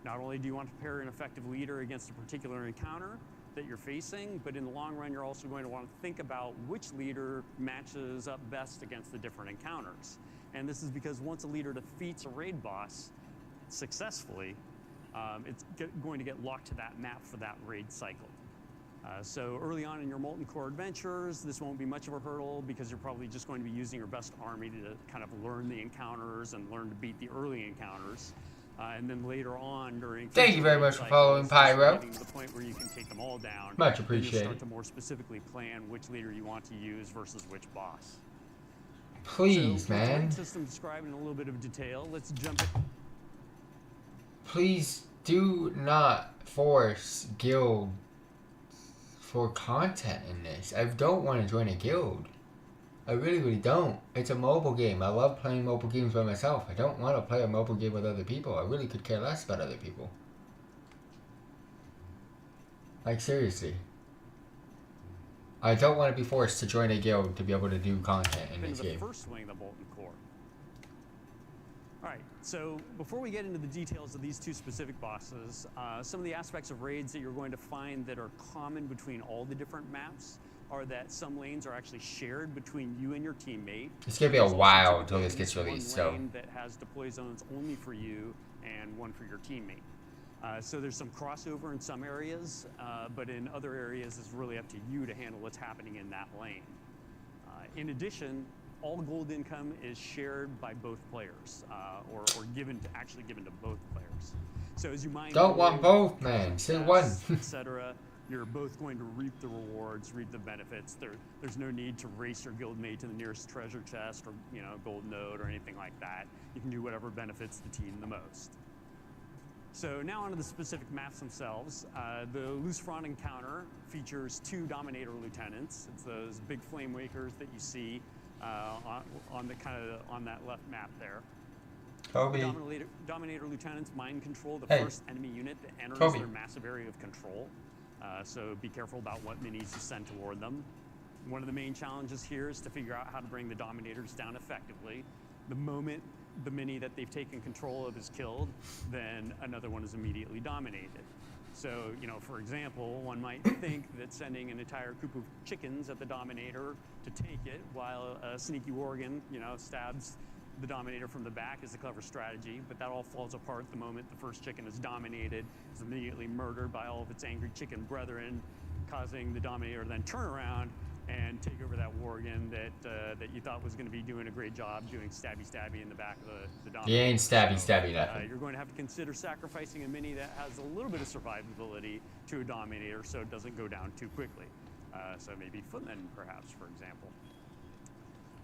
Not only do you want to pair an effective leader against a particular encounter that you're facing, but in the long run, you're also going to want to think about which leader matches up best against the different encounters. And this is because once a leader defeats a raid boss successfully, it's going to get locked to that map for that raid cycle. So early on in your Molten Core adventures, this won't be much of a hurdle because you're probably just going to be using your best army to kind of learn the encounters and learn to beat the early encounters. And then later on during... Thank you very much for following, Pyro. Getting to the point where you can take them all down. Much Then appreciated. you'll start to more specifically plan which leader you want to use versus which boss. Please, so, with the man. raid system described in a little bit of detail, let's jump in. Please do not force guild for content in this. I don't want to join a guild. I really don't. It's a mobile game. I love playing mobile games by myself. I don't want to play a mobile game with other people. I really could care less about other people. Like, seriously. I don't want to be forced to join a guild to be able to do content in Into this the game. first wing of the molten core. All right, so before we get into the details of these two specific bosses, some of the aspects of raids that you're going to find that are common between all the different maps are that some lanes are actually shared between you and your teammate. It's gonna be a There's also while until typically this gets one released, so lane that has deploy zones only for you and one for your teammate. So there's some crossover in some areas, but in other areas it's really up to you to handle what's happening in that lane. In addition, all gold income is shared by both players, or actually given to both players. So as you mine, don't want both, man. Say one. etc., you're both going to reap the rewards, reap the benefits. There's no need to race your guildmate to the nearest treasure chest or gold node or anything like that. You can do whatever benefits the team the most. So now onto the specific maps themselves. The Luciferon encounter features 2 Dominator Lieutenants. It's those big flame wakers that you see on that left map there. Kobe. The Dominator Lieutenants mind control the Hey. first enemy unit that enters Kobe. their massive area of control. So be careful about what minis you send toward them. One of the main challenges here is to figure out how to bring the Dominators down effectively. The moment the mini that they've taken control of is killed, then another one is immediately dominated. So, for example, one might think that sending an entire coop of chickens at the Dominator to take it while a sneaky Worgen, stabs the Dominator from the back is a clever strategy, but that all falls apart the moment the first chicken is dominated, is immediately murdered by all of its angry chicken brethren, causing the Dominator to then turn around and take over that Worgen that you thought was going to be doing a great job doing stabby in the back of the Dominator. He ain't stabby nothing. You're going to have to consider sacrificing a mini that has a little bit of survivability to a Dominator so it doesn't go down too quickly. So maybe Footmen, perhaps, for example.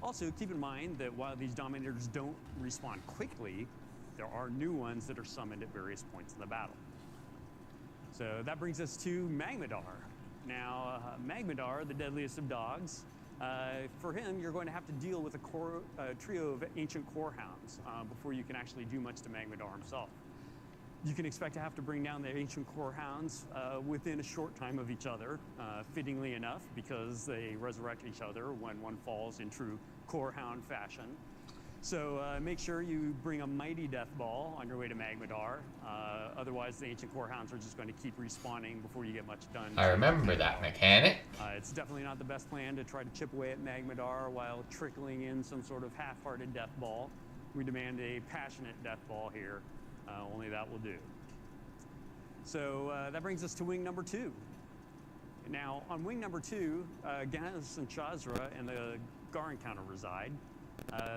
Also, keep in mind that while these Dominators don't respawn quickly, there are new ones that are summoned at various points in the battle. So that brings us to Magmadar. Now, Magmadar, the deadliest of dogs, for him, you're going to have to deal with a trio of ancient core hounds before you can actually do much to Magmadar himself. You can expect to have to bring down the ancient core hounds within a short time of each other, fittingly enough, because they resurrect each other when one falls in true core hound fashion. So make sure you bring a mighty death ball on your way to Magmadar. Otherwise, the ancient core hounds are just going to keep respawning before you get much done. I remember that mechanic. It's definitely not the best plan to try to chip away at Magmadar while trickling in some sort of half-hearted death ball. We demand a passionate death ball here. Only that will do. So that brings us to wing number 2. Now, on wing number 2, Gehenna and Shazra and the Gar encounter reside.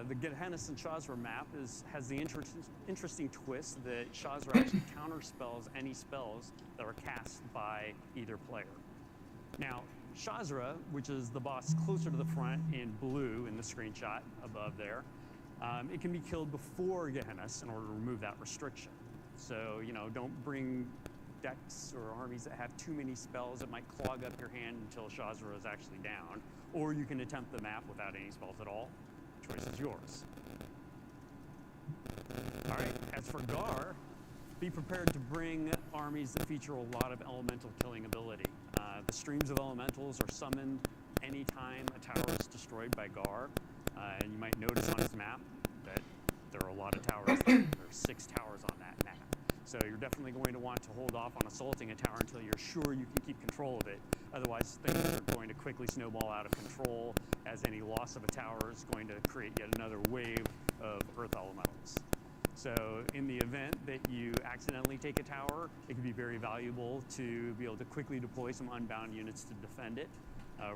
The Gehenna and Shazra map has the interesting twist that Shazra actually counterspells any spells that are cast by either player. Now, Shazra, which is the boss closer to the front in blue in the screenshot above there, it can be killed before Gehenna in order to remove that restriction. So, don't bring decks or armies that have too many spells that might clog up your hand until Shazra is actually down. Or you can attempt the map without any spells at all. Choice is yours. All right, as for Gar, be prepared to bring armies that feature a lot of elemental killing ability. The streams of elementals are summoned anytime a tower is destroyed by Gar. And you might notice on his map that there are a lot of towers. There's 6 towers on that map. So you're definitely going to want to hold off on assaulting a tower until you're sure you can keep control of it. Otherwise, things are going to quickly snowball out of control, as any loss of a tower is going to create yet another wave of earth elementals. So in the event that you accidentally take a tower, it can be very valuable to be able to quickly deploy some unbound units to defend it,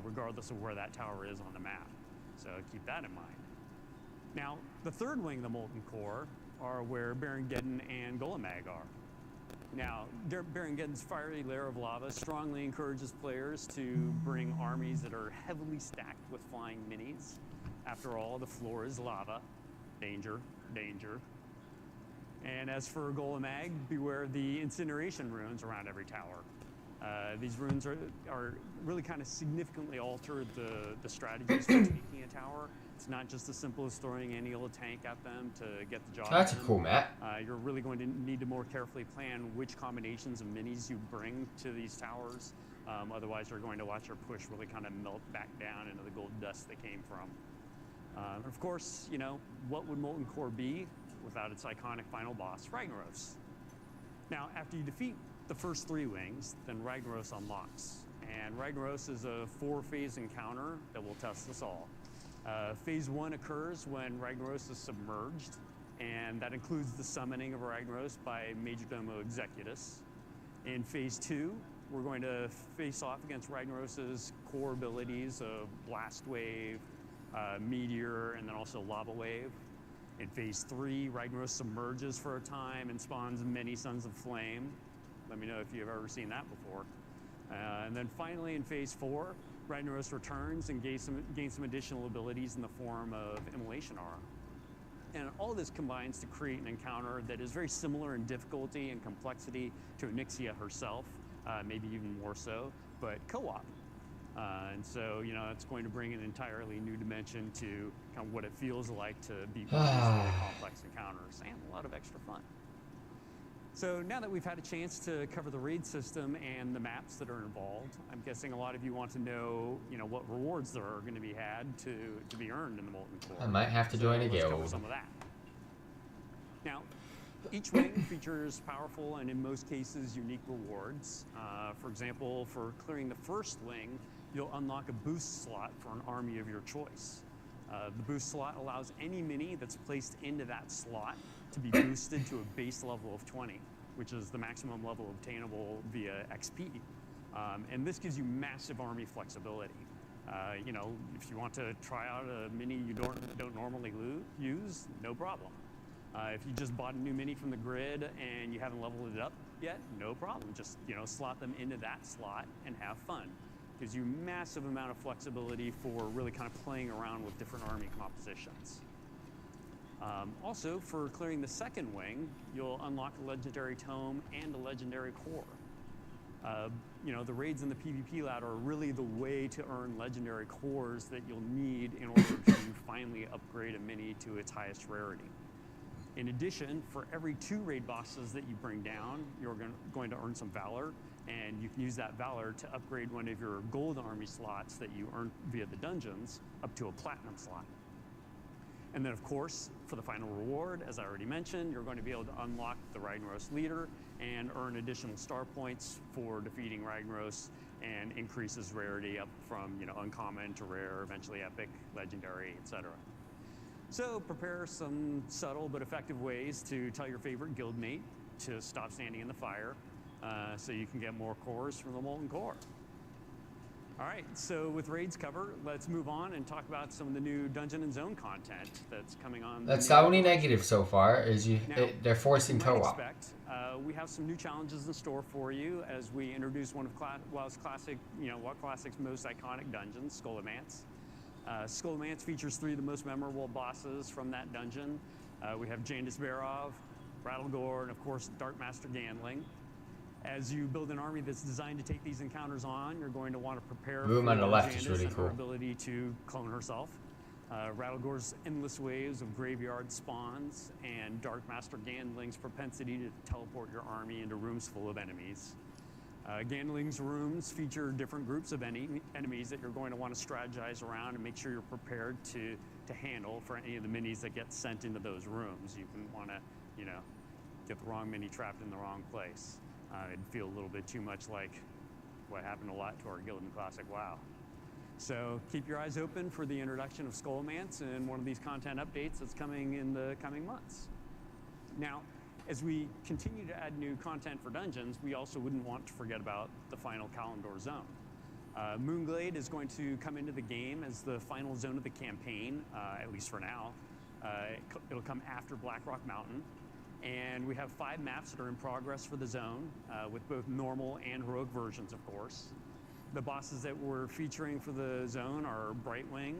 regardless of where that tower is on the map. So keep that in mind. Now, the third wing of the Molten Core are where Baron Geddon and Golemag are. Now, Baron Geddon's fiery lair of lava strongly encourages players to bring armies that are heavily stacked with flying minis. After all, the floor is lava. Danger, danger. And as for Golemag, beware the incineration runes around every tower. These runes are really kind of significantly alter the strategies for taking a tower. It's not just as simple as throwing any old tank at them to get the job done. That's a cool map. You're really going to need to more carefully plan which combinations of minis you bring to these towers, Otherwise, you're going to watch our push really kind of melt back down into the gold dust they came from. Of course, you know, what would Molten Core be without its iconic final boss, Ragnaros? Now, after you defeat the first 3 wings, then Ragnaros unlocks. And Ragnaros is a 4-phase encounter that will test us all. Phase 1 occurs when Ragnaros is submerged, and that includes the summoning of Ragnaros by Majordomo Executus. In Phase 2, we're going to face off against Ragnaros's core abilities of Blast Wave, Meteor, and then also Lava Wave. In Phase 3, Ragnaros submerges for a time and spawns many Sons of Flame. Let me know if you've ever seen that before. And then finally in Phase 4, Ragnaros returns and gains some additional abilities in the form of Immolation Aura. And all this combines to create an encounter that is very similar in difficulty and complexity to Onyxia herself, maybe even more so, but co-op. And so, you know, it's going to bring an entirely new dimension to kind of what it feels like to beat one of these really complex encounters, and a lot of extra fun. So now that we've had a chance to cover the raid system and the maps that are involved, I'm guessing a lot of you want to know, you know, what rewards there are going to be had to be earned in the Molten Core. I might have to join a let's cover guild. some of that. Now, each wing features powerful and in most cases unique rewards. For example, for clearing the first wing, you'll unlock a boost slot for an army of your choice. The boost slot allows any mini that's placed into that slot to be boosted to a base level of 20, which is the maximum level obtainable via XP. And this gives you massive army flexibility. You know, if you want to try out a mini you don't normally use, no problem. If you just bought a new mini from the grid and you haven't leveled it up yet, no problem. Just, you know, slot them into that slot and have fun. Gives you massive amount of flexibility for really kind of playing around with different army compositions. Also, for clearing the second wing, you'll unlock a legendary tome and a legendary core. You know, the raids in the PvP ladder are really the way to earn legendary cores that you'll need in order to finally upgrade a mini to its highest rarity. In addition, for every 2 raid bosses that you bring down, you're going to earn some Valor, and you can use that Valor to upgrade one of your gold army slots that you earn via the dungeons up to a platinum slot. And then, of course, for the final reward, as I already mentioned, you're going to be able to unlock the Ragnaros leader and earn additional star points for defeating Ragnaros, and increases rarity up from, you know, uncommon to rare, eventually epic, legendary, etc. So prepare some subtle but effective ways to tell your favorite guildmate to stop standing in the fire, so you can get more cores from the Molten Core. All right, so with raids covered, let's move on and talk about some of the new Dungeon and Zone content that's coming on. That's the only negative so far, is they're forcing co-op. We have some new challenges in store for you as we introduce one of WoW's classic, WoW Classic's most iconic dungeons, Scholomance. Scholomance features 3 of the most memorable bosses from that dungeon. We have Jandis Barov, Rattlegore, and of course Darkmaster Gandling. As you build an army that's designed to take these encounters on, you're going to want to prepare Room on the left Jandis is really and cool. her ability to clone herself. Rattlegore's endless waves of graveyard spawns, and Darkmaster Gandling's propensity to teleport your army into rooms full of enemies. Gandling's rooms feature different groups of enemies that you're going to want to strategize around and make sure you're prepared to handle for any of the minis that get sent into those rooms. You can want to, get the wrong mini trapped in the wrong place. It'd feel a little bit too much like what happened a lot to our guild in Classic WoW. So keep your eyes open for the introduction of Scholomance and one of these content updates that's coming in the coming months. Now, as we continue to add new content for dungeons, we also wouldn't want to forget about the final Kalimdor zone. Moonglade is going to come into the game as the final zone of the campaign, at least for now. It'll come after Blackrock Mountain. And we have 5 maps that are in progress for the zone, with both normal and heroic versions, of course. The bosses that we're featuring for the zone are Brightwing,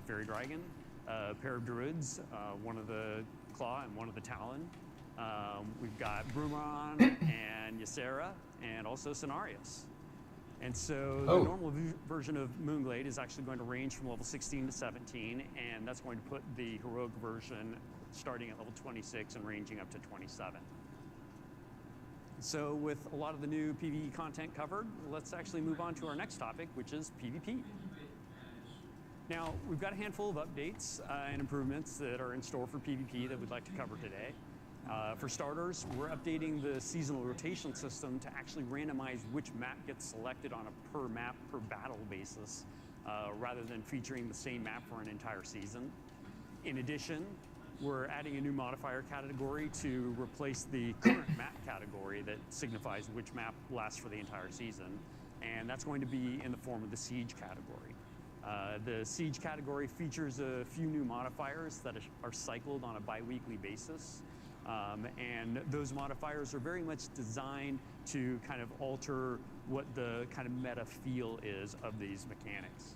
Fairy Dragon, a pair of Druids, one of the Claw and one of the Talon. We've got Brumaron and Ysera, and also Cenarius. And so the normal version of Moonglade is actually going to range from level 16 to 17, and that's going to put the heroic version starting at level 26 and ranging up to 27. So with a lot of the new PvE content covered, let's actually move on to our next topic, which is PvP. Now, we've got a handful of updates and improvements that are in store for PvP that we'd like to cover today. For starters, we're updating the seasonal rotation system to actually randomize which map gets selected on a per map, per battle basis, rather than featuring the same map for an entire season. In addition, we're adding a new modifier category to replace the current map category that signifies which map lasts for the entire season, and that's going to be in the form of the Siege category. The Siege category features a few new modifiers that are cycled on a bi-weekly basis, and those modifiers are very much designed to kind of alter what the kind of meta feel is of these mechanics.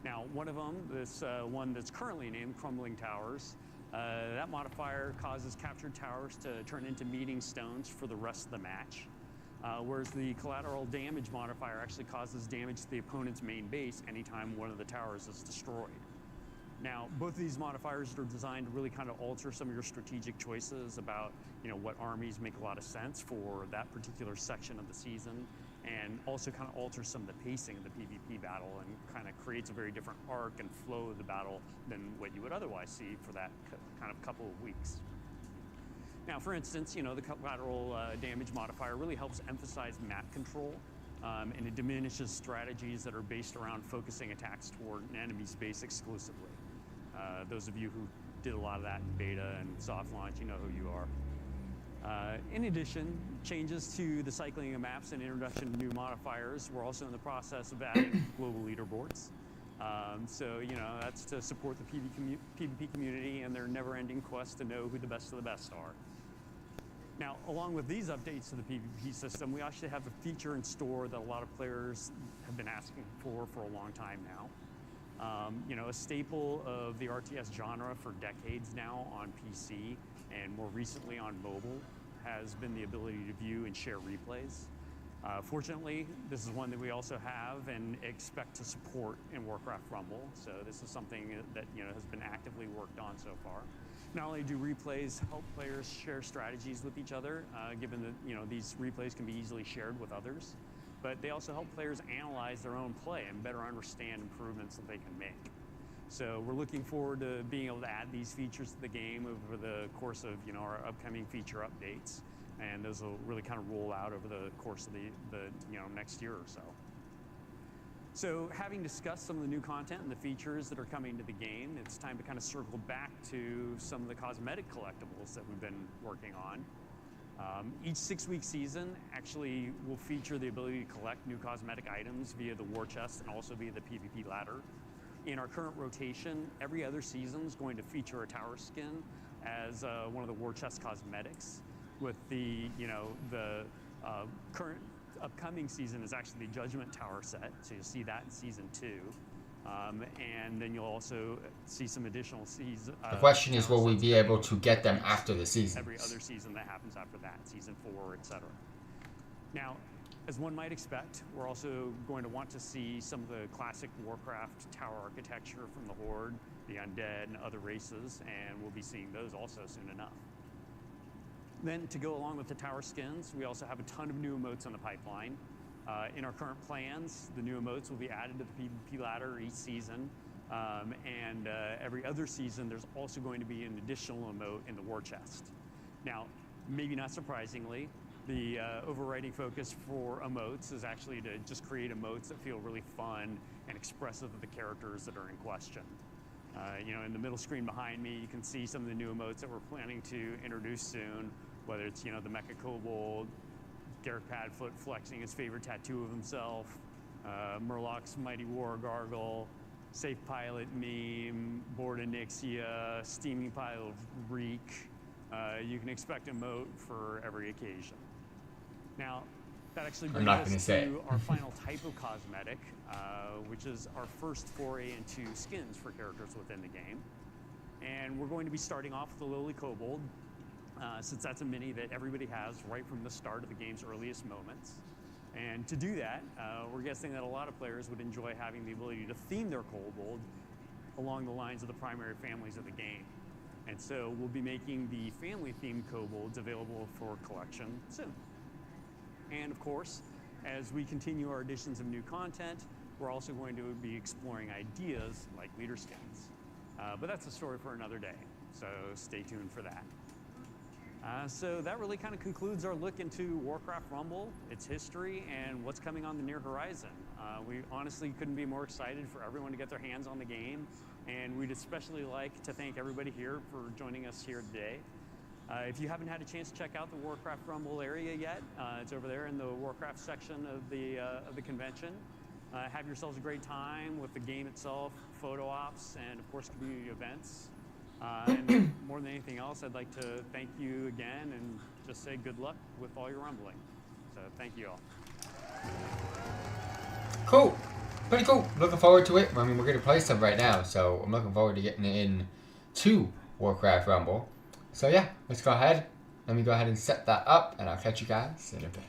Now, one of them, this one that's currently named Crumbling Towers, that modifier causes captured towers to turn into meeting stones for the rest of the match. Whereas the collateral damage modifier actually causes damage to the opponent's main base anytime one of the towers is destroyed. Now, both of these modifiers are designed to really kind of alter some of your strategic choices about, what armies make a lot of sense for that particular section of the season, and also kind of alter some of the pacing of the PvP battle and kind of creates a very different arc and flow of the battle than what you would otherwise see for that kind of couple of weeks. Now, for instance, the collateral damage modifier really helps emphasize map control, and it diminishes strategies that are based around focusing attacks toward an enemy's base exclusively. Those of you who did a lot of that in beta and soft launch, you know who you are. In addition, changes to the cycling of maps and introduction of new modifiers. We're also in the process of adding global leaderboards. So, that's to support the PvP community and their never-ending quest to know who the best of the best are. Now, along with these updates to the PvP system, we actually have a feature in store that a lot of players have been asking for a long time now. A staple of the RTS genre for decades now on PC and more recently on mobile has been the ability to view and share replays. Fortunately, this is one that we also have and expect to support in Warcraft Rumble. So this is something that has been actively worked on so far. Not only do replays help players share strategies with each other, given that these replays can be easily shared with others, but they also help players analyze their own play and better understand improvements that they can make. So we're looking forward to being able to add these features to the game over the course of our upcoming feature updates, and those will really kind of roll out over the course of the next year or so. So having discussed some of the new content and the features that are coming to the game, it's time to kind of circle back to some of the cosmetic collectibles that we've been working on. Each 6-week season actually will feature the ability to collect new cosmetic items via the war chest and also via the PvP ladder. In our current rotation, every other season is going to feature a tower skin as one of the war chest cosmetics. With the current upcoming season is actually the Judgment Tower set, so you'll see that in season 2. And then you'll also see some additional seasons. The question is, will we be able to get them after the season? Every other season that happens after that, season 4, etc. Now, as one might expect, we're also going to want to see some of the classic Warcraft tower architecture from the Horde, the Undead, and other races, and we'll be seeing those also soon enough. Then, to go along with the tower skins, we also have a ton of new emotes on the pipeline. In our current plans, the new emotes will be added to the PvP ladder each season, and every other season there's also going to be an additional emote in the war chest. Now, maybe not surprisingly, the overriding focus for emotes is actually to just create emotes that feel really fun and expressive of the characters that are in question. In the middle screen behind me, you can see some of the new emotes that we're planning to introduce soon, whether it's the Mecha Kobold, Garrick Padfoot flexing his favorite tattoo of himself, Murloc's Mighty War Gargle, Safe Pilot meme, Board Anixia, Steaming Pile of Reek. You can expect a emote for every occasion. Now, that actually brings us to our final type of cosmetic, which is our first foray into skins for characters within the game. And we're going to be starting off with the Lowly Kobold, since that's a mini that everybody has right from the start of the game's earliest moments. And to do that, we're guessing that a lot of players would enjoy having the ability to theme their kobold along the lines of the primary families of the game. And so we'll be making the family-themed kobolds available for collection soon. And of course, as we continue our additions of new content, we're also going to be exploring ideas like leader skins. But that's a story for another day, so stay tuned for that. So that really kind of concludes our look into Warcraft Rumble, its history, and what's coming on the near horizon. We honestly couldn't be more excited for everyone to get their hands on the game, and we'd especially like to thank everybody here for joining us here today. If you haven't had a chance to check out the Warcraft Rumble area yet, it's over there in the Warcraft section of the convention. Have yourselves a great time with the game itself, photo ops, and of course community events. And more than anything else, I'd like to thank you again and just say good luck with all your rumbling. So thank you all. Cool. Pretty cool. Looking forward to it. I mean, we're going to play some right now, so I'm looking forward to getting in to Warcraft Rumble. So yeah, let's go ahead. Let me go ahead and set that up, and I'll catch you guys in a bit.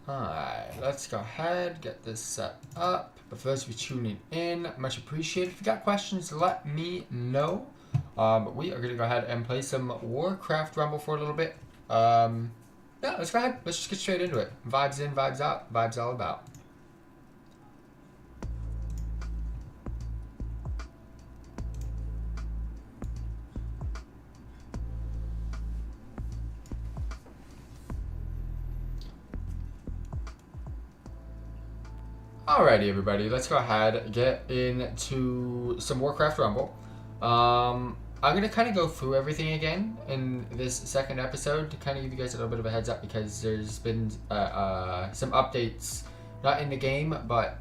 Alright, let's go ahead, get this set up. But for those of you tuning in, much appreciated. If you got questions, let me know. But we are going to go ahead and play some Warcraft Rumble for a little bit. Yeah, let's go ahead. Let's just get straight into it. Vibes in, vibes out, vibes all about. Alrighty, everybody, let's go ahead and get into some Warcraft Rumble. I'm going to kind of go through everything again in this second episode to kind of give you guys a little bit of a heads up, because there's been some updates, not in the game, but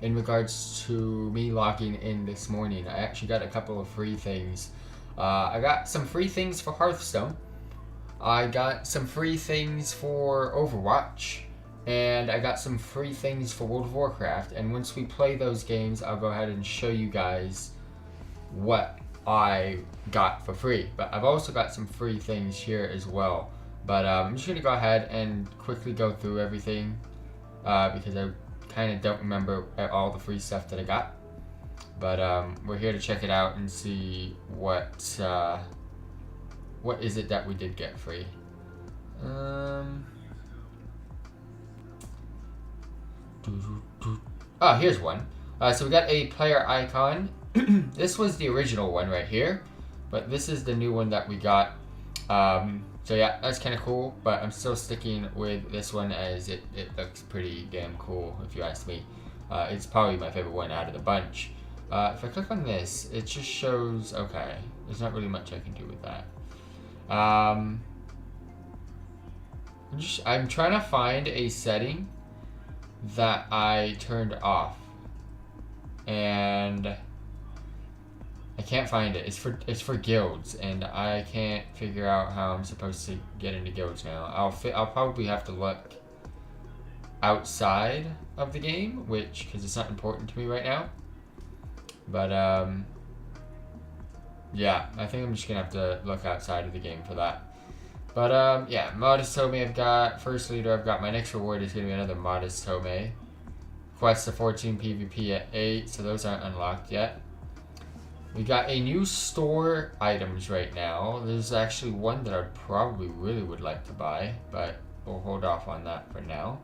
in regards to me logging in this morning. I actually got a couple of free things. I got some free things for Hearthstone. I got some free things for Overwatch. And I got some free things for World of Warcraft. And once we play those games, I'll go ahead and show you guys what I got for free. But I've also got some free things here as well. But I'm just going to go ahead and quickly go through everything. Because I kind of don't remember all the free stuff that I got. But we're here to check it out and see what is it that we did get free. Oh, here's one. So we got a player icon. This was the original one right here, but this is the new one that we got. So yeah, that's kind of cool, but I'm still sticking with this one as it looks pretty damn cool, if you ask me. It's probably my favorite one out of the bunch. If I click on this, it just shows, okay, there's not really much I can do with that. I'm trying to find a setting that I turned off, and I can't find it. It's for guilds, and I can't figure out how I'm supposed to get into guilds now. I'll probably have to look outside of the game, which, because it's not important to me right now. But, yeah, I think I'm just going to have to look outside of the game for that. But, yeah, Modest Tome I've got. First leader I've got. My next reward is going to be another Modest Tome. Quest to 14 PvP at 8, so those aren't unlocked yet. We got a new store items right now. There's actually one that I probably really would like to buy, but we'll hold off on that for now.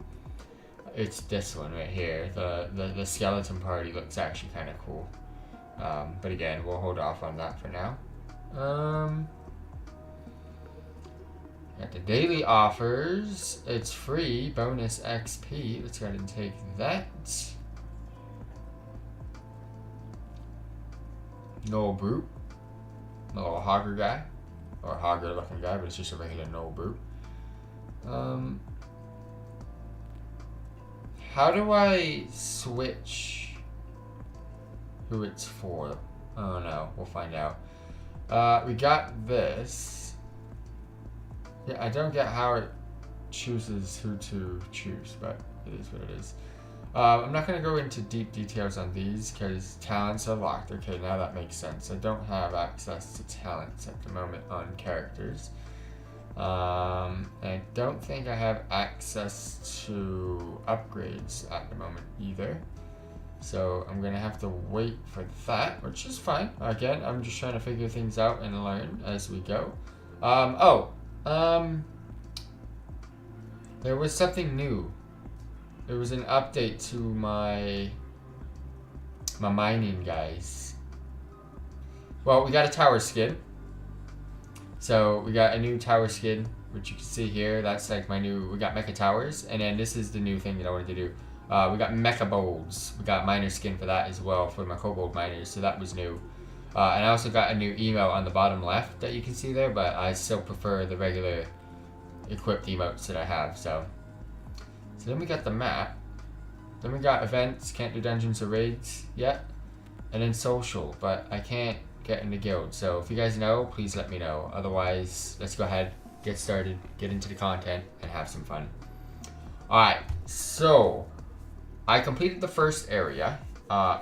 It's this one right here. The skeleton party looks actually kind of cool. But again, we'll hold off on that for now. Got the daily offers. It's free. Bonus XP. Let's go ahead and take that. Noble Brute. A little Hogger guy. Or Hogger looking guy, but it's just a regular Noble Brute. How do I switch who it's for? Oh no, we'll find out. We got this. Yeah, I don't get how it chooses who to choose, but it is what it is. I'm not going to go into deep details on these because talents are locked. Okay, now that makes sense. I don't have access to talents at the moment on characters. I don't think I have access to upgrades at the moment either. So I'm going to have to wait for that, which is fine. Again, I'm just trying to figure things out and learn as we go. There was something new. There was an update to my mining guys. Well, we got a tower skin. So we got a new tower skin, which you can see here. That's like my new, we got mecha towers. And then this is the new thing that I wanted to do. We got mecha bolts. We got miner skin for that as well for my kobold miners. So that was new. And I also got a new emote on the bottom left that you can see there, but I still prefer the regular equipped emotes that I have. So then we got the map. Then we got events, can't do dungeons or raids yet. And then social, but I can't get into guild. So if you guys know, please let me know. Otherwise, let's go ahead, get started, get into the content, and have some fun. Alright, so I completed the first area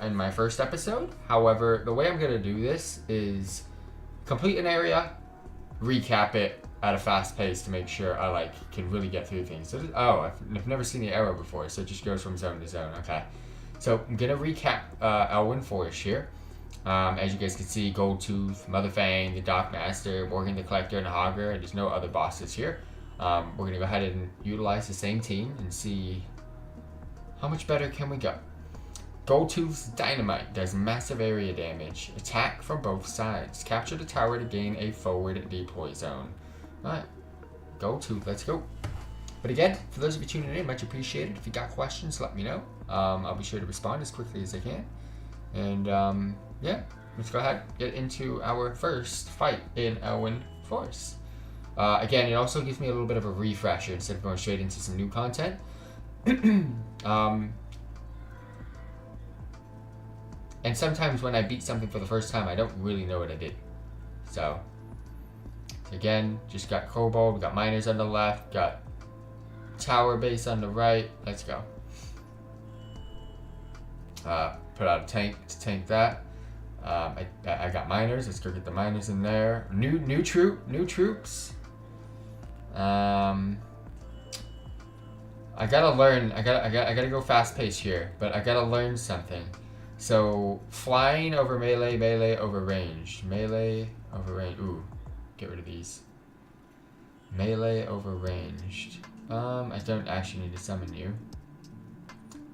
in my first episode. However, the way I'm going to do this is complete an area, recap it at a fast pace to make sure I can really get through things. So I've never seen the arrow before, so it just goes from zone to zone. Okay, so I'm gonna recap Elwyn Forest here. As you guys can see, Goldtooth, Mother Fang, the Dock Master, Morgan the Collector, and Hogger, and there's no other bosses here. We're gonna go ahead and utilize the same team and see how much better can we go. Goldtooth's Dynamite does massive area damage. Attack from both sides. Capture the tower to gain a forward deploy zone. Alright, Goldtooth, let's go. But again, for those of you tuning in, much appreciated. If you got questions, let me know. I'll be sure to respond as quickly as I can. And yeah, let's go ahead and get into our first fight in Elwyn Forest. Again, it also gives me a little bit of a refresher instead of going straight into some new content. And sometimes when I beat something for the first time, I don't really know what I did. So again, just got kobold, we got miners on the left, got tower base on the right. Let's go. Put out a tank to tank that. I got miners. Let's go get the miners in there. New troops. I gotta learn. I gotta go fast pace here, but I gotta learn something. So flying over melee, melee over ranged, melee over range. Ooh. Get rid of these. Melee over ranged. I don't actually need to summon you.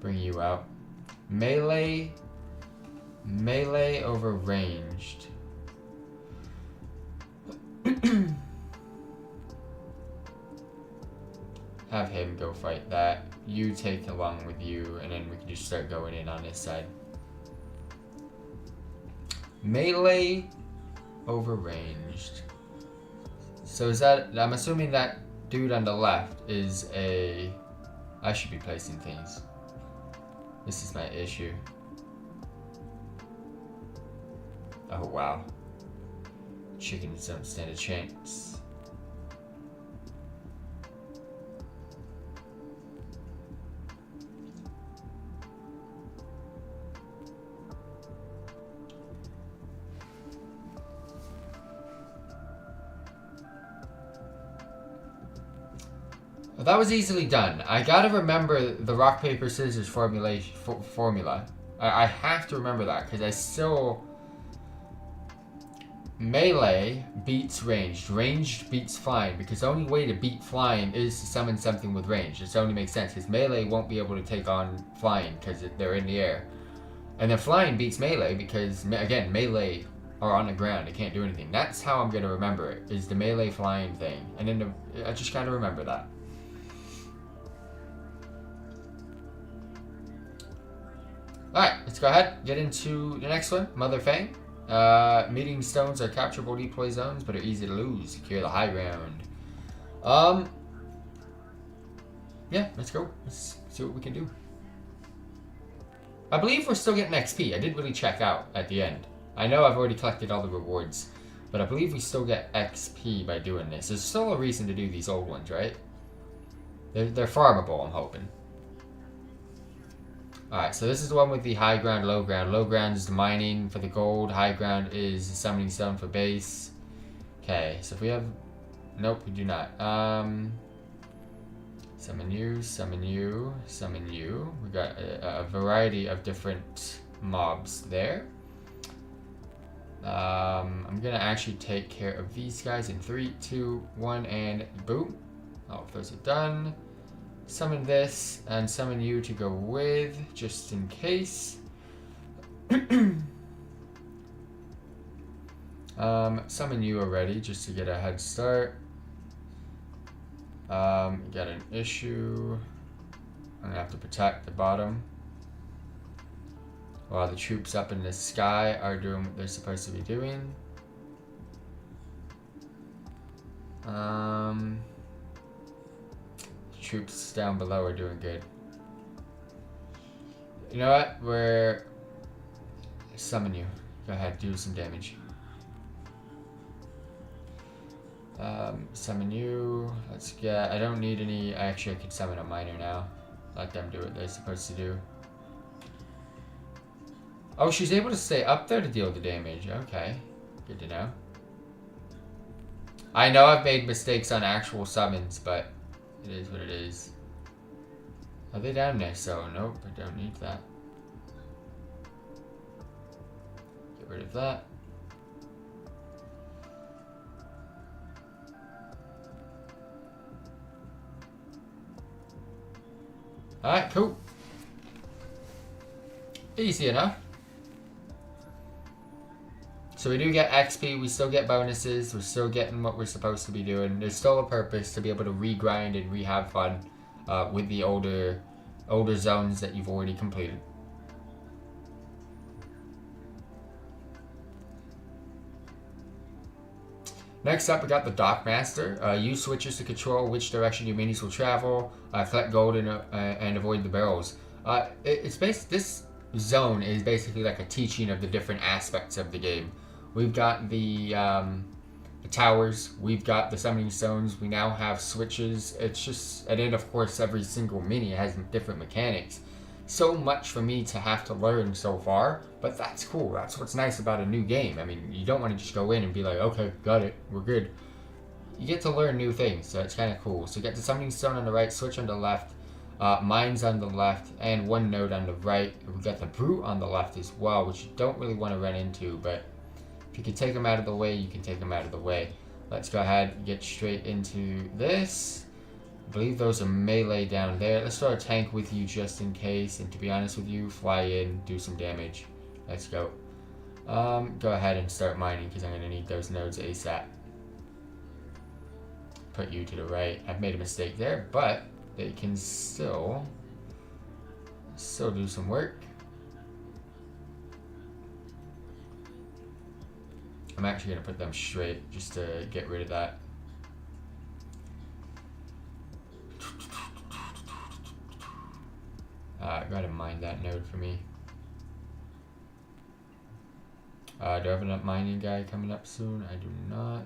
Bring you out. Melee over ranged. Have him go fight that. You take along with you, and then we can just start going in on this side. Melee over ranged. So is that, I'm assuming that dude on the left is a, I should be placing things. This is my issue. Oh wow. Chickens don't stand a chance. That was easily done. I gotta remember the rock, paper, scissors formula. I have to remember that, because I still... Melee beats ranged. Ranged beats flying, because the only way to beat flying is to summon something with range. It only makes sense, because melee won't be able to take on flying, because they're in the air. And then flying beats melee, because, again, melee are on the ground. They can't do anything. That's how I'm going to remember it, is the melee flying thing. And then I just gotta remember that. Alright, let's go ahead, get into the next one, Mother Fang. Meeting stones are capturable deplay zones, but are easy to lose. Secure the high ground. Yeah, let's go. Let's see what we can do. I believe we're still getting XP. I didn't really check out at the end. I know I've already collected all the rewards, but I believe we still get XP by doing this. There's still a reason to do these old ones, right? They're farmable, I'm hoping. Alright, so this is the one with the high ground, low ground. Low ground is the mining for the gold. High ground is the summoning stone for base. Okay, so if we have... Nope, we do not. Summon you, summon you, summon you. We got a variety of different mobs there. I'm gonna actually take care of these guys in 3, 2, 1, and boom. All of those are done. Summon this and summon you to go with, just in case. Summon you already, just to get a head start. Got an issue. I'm gonna have to protect the bottom, while the troops up in the sky are doing what they're supposed to be doing. Troops down below are doing good. You know what? We're... Summon you. Go ahead, do some damage. Summon you. Let's get... I don't need any... Actually, I could summon a miner now. Let them do what they're supposed to do. Oh, she's able to stay up there to deal the damage. Okay. Good to know. I know I've made mistakes on actual summons, but... It is what it is. Are they down there? So, nope, I don't need that. Get rid of that. Alright, cool. Easy enough. So we do get XP, we still get bonuses, we're still getting what we're supposed to be doing. There's still a purpose to be able to regrind and re-have fun with the older zones that you've already completed. Next up, we got the Dockmaster. Use switches to control which direction your minis will travel, collect gold and avoid the barrels. This zone is basically like a teaching of the different aspects of the game. We've got the towers, we've got the summoning stones, we now have switches. It's just, and then of course every single mini has different mechanics. So much for me to have to learn so far, but that's cool. That's what's nice about a new game. I mean, you don't want to just go in and be like, okay, got it, we're good. You get to learn new things, so it's kind of cool. So you get the summoning stone on the right, switch on the left, mines on the left, and one node on the right. We got the brute on the left as well, which you don't really want to run into, but if you can take them out of the way, you can take them out of the way. Let's go ahead and get straight into this. I believe those are melee down there. Let's throw a tank with you just in case, and to be honest with you, fly in, do some damage. Let's go. Go ahead and start mining, because I'm going to need those nodes ASAP. Put you to the right. I've made a mistake there, but they can still do some work. I'm actually going to put them straight just to get rid of that. Go ahead and mine that node for me. Do I have a mining guy coming up soon? I do not.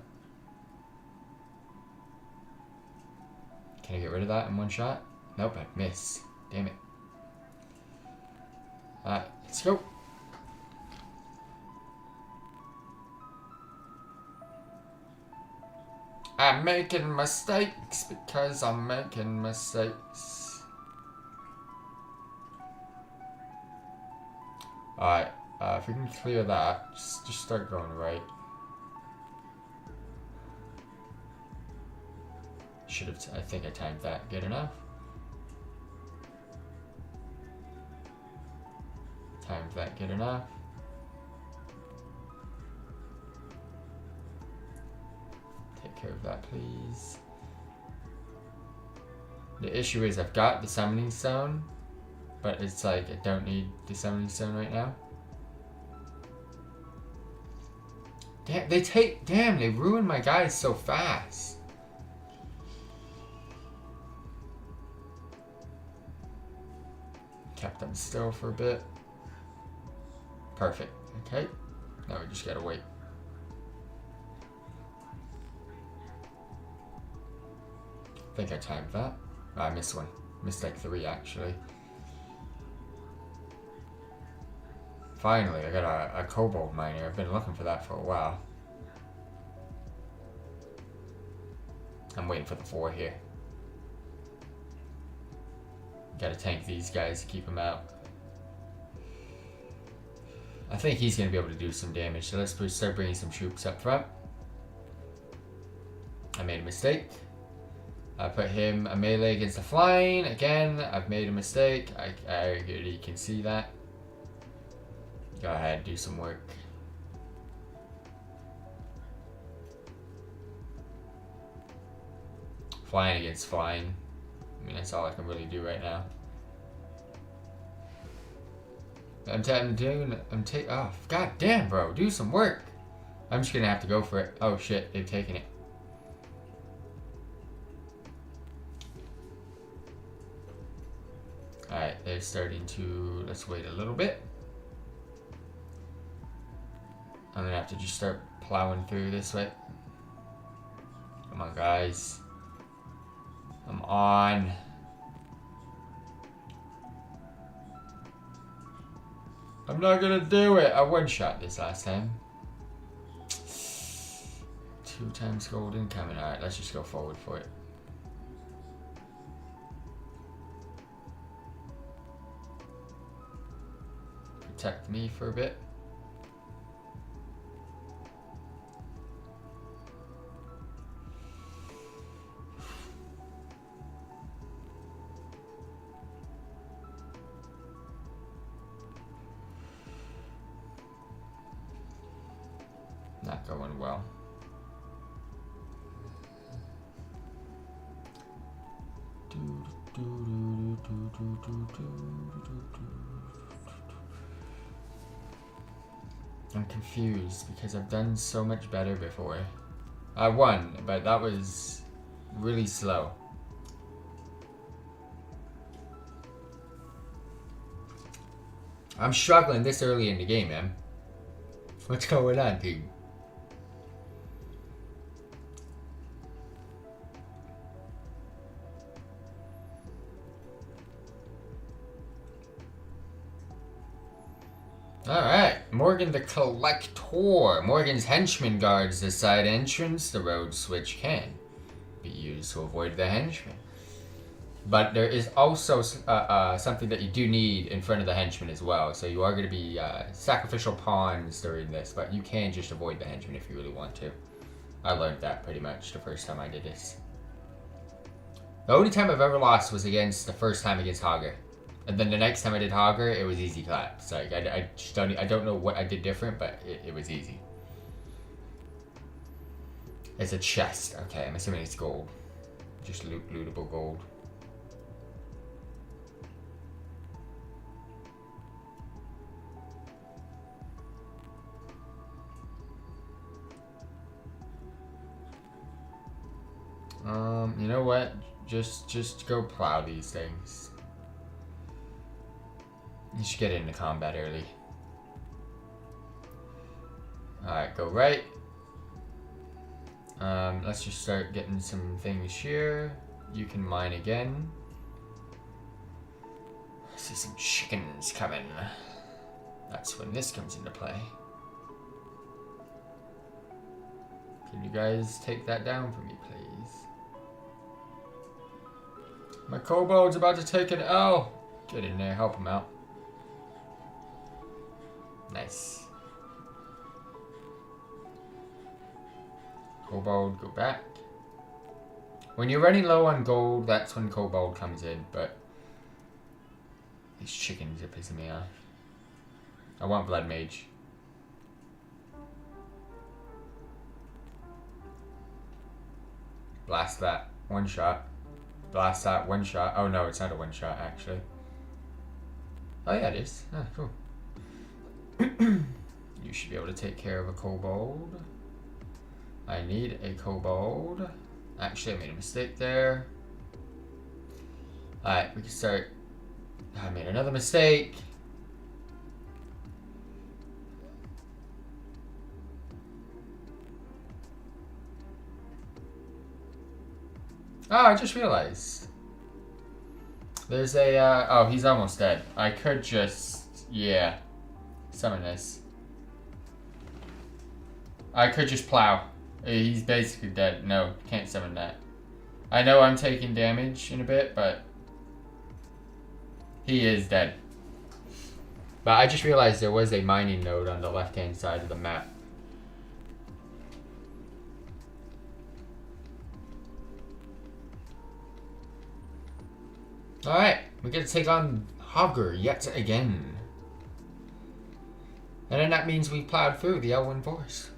Can I get rid of that in one shot? Nope, I missed. Damn it. Let's go. I'm making mistakes because I'm making mistakes. Alright, if we can clear that, just start going right. Should have, I think I timed that good enough. Timed that good enough. Take care of that, please. The issue is I've got the summoning stone, but it's like I don't need the summoning stone right now. Damn, they ruin my guys so fast. Kept them still for a bit. Perfect. Okay. Now we just gotta wait. I think I timed that. Oh, I missed one. Missed like 3 actually. Finally, I got a cobalt miner. I've been looking for that for a while. I'm waiting for the 4 here. Gotta tank these guys to keep them out. I think he's gonna be able to do some damage, so let's start bringing some troops up front. I made a mistake. I put him a melee against the flying. Again, I've made a mistake. I already can see that. Go ahead, do some work. Flying against flying. I mean, that's all I can really do right now. Oh, god damn, bro. Do some work. I'm just gonna have to go for it. Oh shit, they've taken it. Alright, they're starting to... Let's wait a little bit. I'm gonna have to just start plowing through this way. Come on, guys. Come on. I'm not gonna do it. I one-shot this last time. 2 times gold incoming. Alright, let's just go forward for it. Protect me for a bit. Not going well. I'm confused because I've done so much better before. I won, but that was really slow. I'm struggling this early in the game, man. What's going on, dude? Alright, Morgan the Collector. Morgan's henchman guards the side entrance. The road switch can be used to avoid the henchmen. But there is also something that you do need in front of the henchmen as well. So you are going to be sacrificial pawns during this, but you can just avoid the henchmen if you really want to. I learned that pretty much the first time I did this. The only time I've ever lost was the first time against Hogger. And then the next time I did Hogger, it was easy claps. Like I don't know what I did different, but it was easy. It's a chest. Okay, I'm assuming it's gold. Just lootable gold. You know what? Just go plow these things. You should get into combat early. Alright, go right. Let's just start getting some things here. You can mine again. I see some chickens coming. That's when this comes into play. Can you guys take that down for me, please? My kobold's about to take an L. Get in there, help him out. Nice. Kobold, go back. When you're running low on gold, that's when kobold comes in, but these chickens are pissing me off. I want blood mage. Blast that. One shot. Blast that. One shot. Oh no, it's not a one shot actually. Oh yeah, it is. Ah, cool. You should be able to take care of a kobold. I need a kobold. Actually, I made a mistake there. Alright, we can start. I made another mistake. Oh, I just realized. There's a, oh, he's almost dead. I could just, yeah, summon this. I could just plow. He's basically dead. No, can't summon that. I know I'm taking damage in a bit, but he is dead. But I just realized there was a mining node on the left-hand side of the map. Alright, we get to take on Hogger yet again. And then that means we plowed through the Elwyn Forest.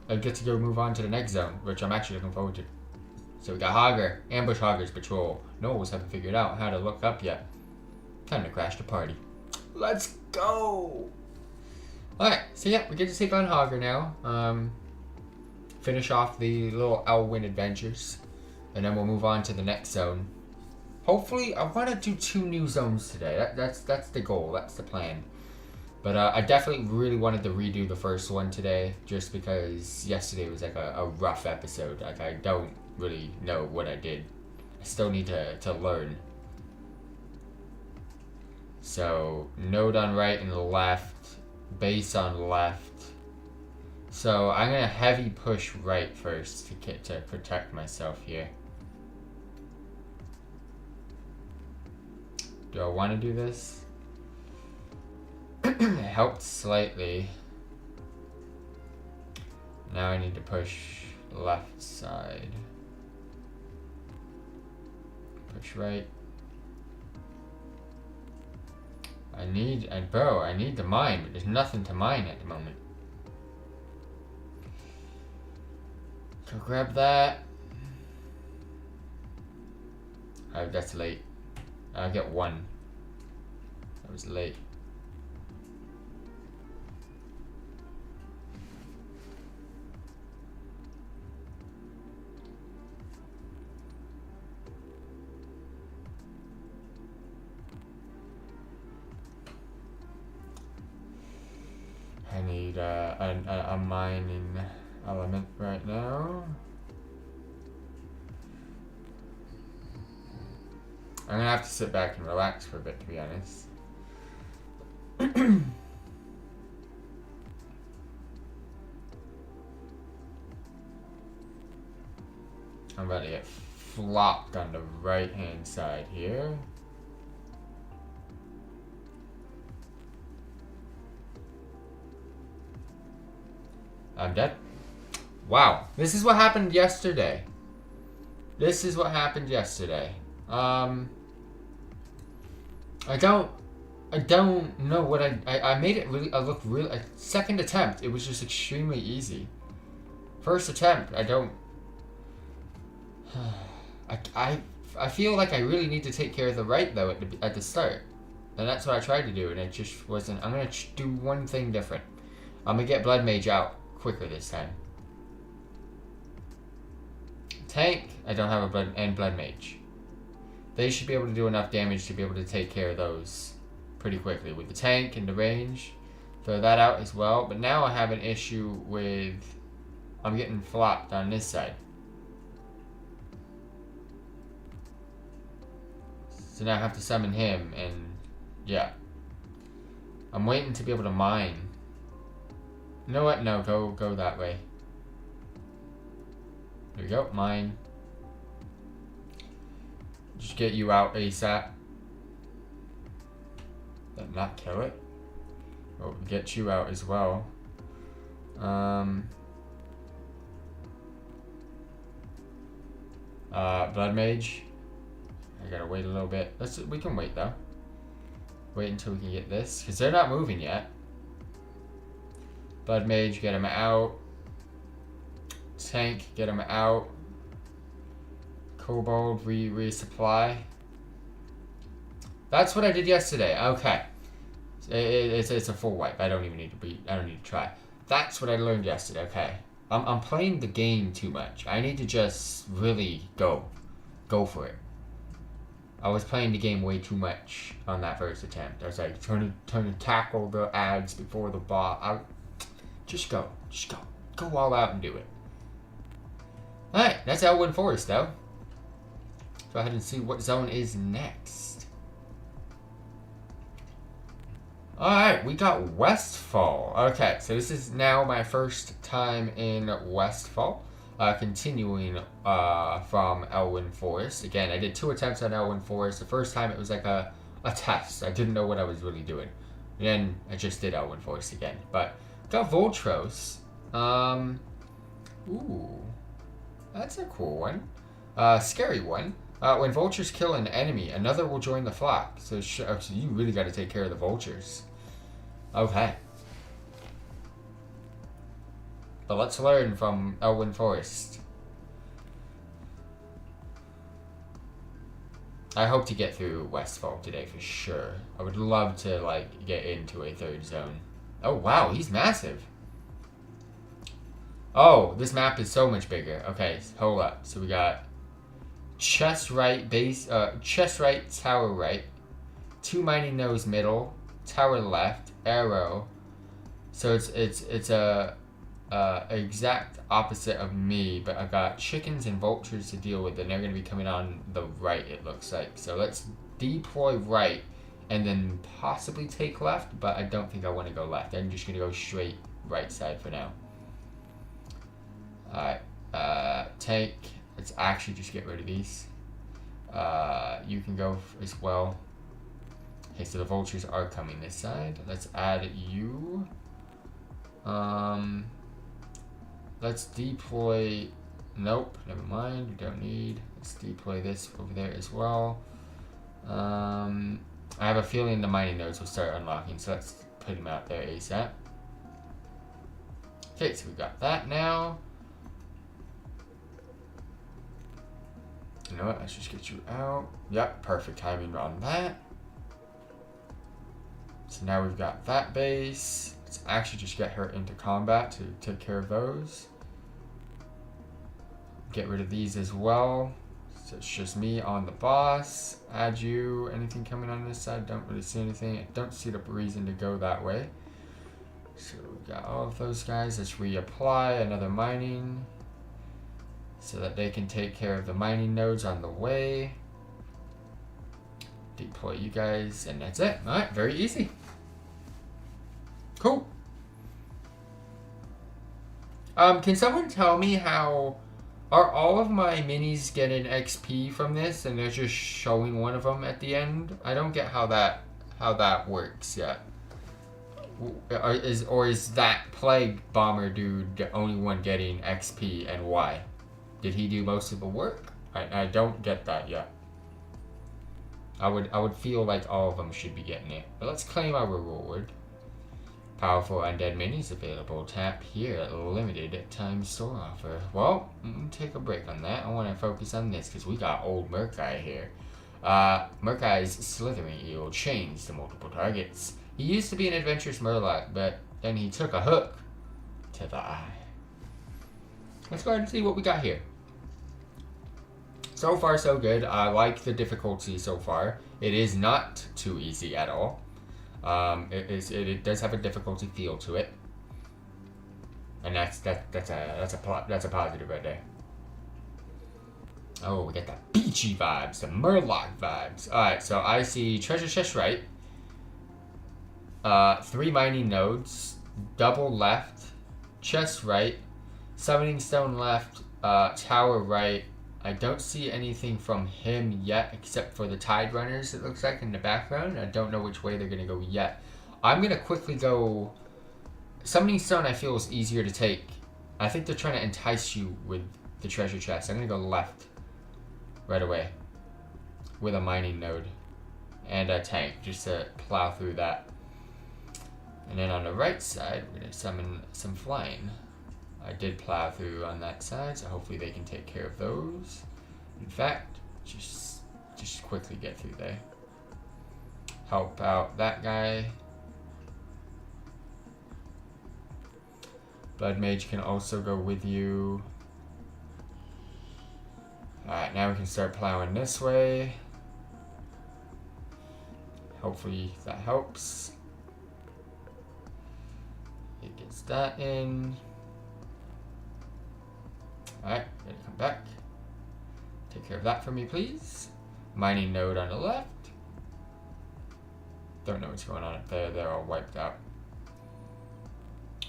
I get to go move on to the next zone, which I'm actually looking forward to. So we got Hogger, Ambush Hogger's Patrol. Knowles haven't figured out how to look up yet. Time to crash the party. Let's go! Alright, so yeah, we get to take on Hogger now. Finish off the little Elwyn adventures. And then we'll move on to the next zone. Hopefully, I want to do 2 new zones today. That's the goal. That's the plan. But I definitely really wanted to redo the first one today, just because yesterday was like a rough episode. Like, I don't really know what I did. I still need to learn. So, node on right and left, base on left. So, I'm going to heavy push right first to protect myself here. Do I want to do this? It helped slightly. Now I need to push left side. Push right. I need to mine, but there's nothing to mine at the moment. Go grab that. Oh, that's late. I get 1. That was late. I need a mining element right now. I'm gonna have to sit back and relax for a bit, to be honest. I'm about to get flopped on the right hand side here. I'm dead. Wow, this is what happened yesterday. This is what happened yesterday. I don't know what I made it really, look really, second attempt, it was just extremely easy. First attempt, I don't, I feel like I really need to take care of the right though at the start. And that's what I tried to do and it just wasn't. I'm gonna do one thing different. I'm gonna get Blood Mage out quicker this time. Tank, I don't have a Blood Mage. They should be able to do enough damage to be able to take care of those pretty quickly. With the tank and the range, throw that out as well. But now I have an issue with, I'm getting flopped on this side. So now I have to summon him and yeah. I'm waiting to be able to mine. You know what? No, go that way. There we go, mine. Just get you out ASAP. Then not kill it. Oh, get you out as well. Blood Mage. I gotta wait a little bit. We can wait though. Wait until we can get this, because they're not moving yet. Blood Mage, get him out. Tank, get him out. Kobold, resupply. That's what I did yesterday. Okay, it's a full wipe. I don't need to try. That's what I learned yesterday. Okay, I'm playing the game too much. I need to just really go for it. I was playing the game way too much on that first attempt. I was like trying to tackle the ads before the boss. Just go all out and do it. All right, that's Elwynn Forest though. Go ahead and see what zone is next. Alright, we got Westfall. Okay, so this is now my first time in Westfall. Continuing from Elwynn Forest. Again, I did 2 attempts on Elwynn Forest. The first time it was like a test. I didn't know what I was really doing. And then I just did Elwynn Forest again. But got Voltros. Ooh. That's a cool one. Scary one. When vultures kill an enemy, another will join the flock. So you really got to take care of the vultures. Okay. But let's learn from Elwynn Forest. I hope to get through Westfall today for sure. I would love to like get into a 3rd zone. Oh wow, he's massive. Oh, this map is so much bigger. Okay, hold up. So we got chest right, chest right, tower right, 2 mining nose middle, tower left, arrow. So it's a exact opposite of me, but I got chickens and vultures to deal with, and they're gonna be coming on the right. It looks like. So let's deploy right, and then possibly take left. But I don't think I want to go left. I'm just gonna go straight right side for now. All right, tank. Let's actually just get rid of these. You can go as well. Okay, so the vultures are coming this side. Let's add you. Let's deploy. Nope, never mind. We don't need. Let's deploy this over there as well. I have a feeling the mining nodes will start unlocking, so let's put them out there ASAP. Okay, so we got that now. You know what? Let's just get you out. Yep, perfect timing on that. So now we've got that base. Let's actually just get her into combat to take care of those. Get rid of these as well. So it's just me on the boss. Add you. Anything coming on this side? Don't really see anything. I don't see the reason to go that way. So we got all of those guys. Let's reapply another mining, so that they can take care of the mining nodes on the way. Deploy you guys, and that's it. Alright, very easy. Cool. Can someone tell me how... Are all of my minis getting XP from this, and they're just showing one of them at the end? I don't get how that works yet. Or is that Plague Bomber dude the only one getting XP, and why? Did he do most of the work? I don't get that yet. I would feel like all of them should be getting it. But let's claim our reward. Powerful undead minis available. Tap here. Limited time store offer. Well, take a break on that. I want to focus on this because we got old Murkai here. Murkai's slithering eel chains to multiple targets. He used to be an adventurous murloc, but then he took a hook to the eye. Let's go ahead and see what we got here. So far, so good. I like the difficulty so far. It is not too easy at all. It does have a difficulty feel to it, and that's a positive right there. Oh, we got the beachy vibes, the murloc vibes. All right, so I see treasure chest right, 3 mining nodes, double left, chest right, summoning stone left, tower right. I don't see anything from him yet, except for the Tide Runners, it looks like, in the background. I don't know which way they're going to go yet. I'm going to quickly go... Summoning Stone, I feel, is easier to take. I think they're trying to entice you with the treasure chest. I'm going to go left right away with a mining node and a tank, just to plow through that. And then on the right side, we're going to summon some flying. I did plow through on that side, so hopefully they can take care of those. In fact, just quickly get through there. Help out that guy. Blood Mage can also go with you. Alright, now we can start plowing this way. Hopefully that helps. It gets that in. Alright, ready to come back. Take care of that for me, please. Mining node on the left. Don't know what's going on up there. They're all wiped out.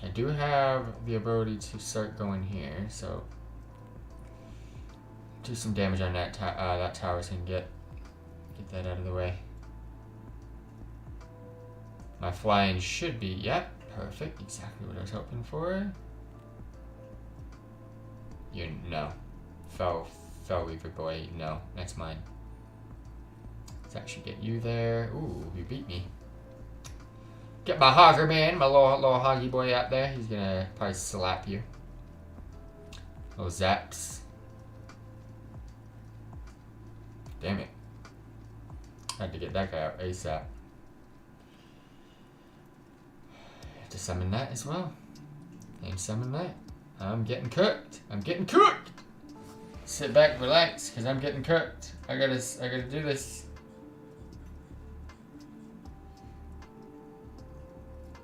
I do have the ability to start going here, so do some damage on that that tower so I can get that out of the way. My flying should be, yep, perfect, exactly what I was hoping for. No. Fell Weaver Boy, no, that's mine. Let's actually get you there. Ooh, you beat me. Get my hogger man, my little hoggy boy out there. He's gonna probably slap you. Little zaps. Damn it. Had to get that guy out ASAP. Have to summon that as well. And summon that. I'm getting cooked. I'm getting cooked. Sit back, relax, cause I'm getting cooked. I gotta do this.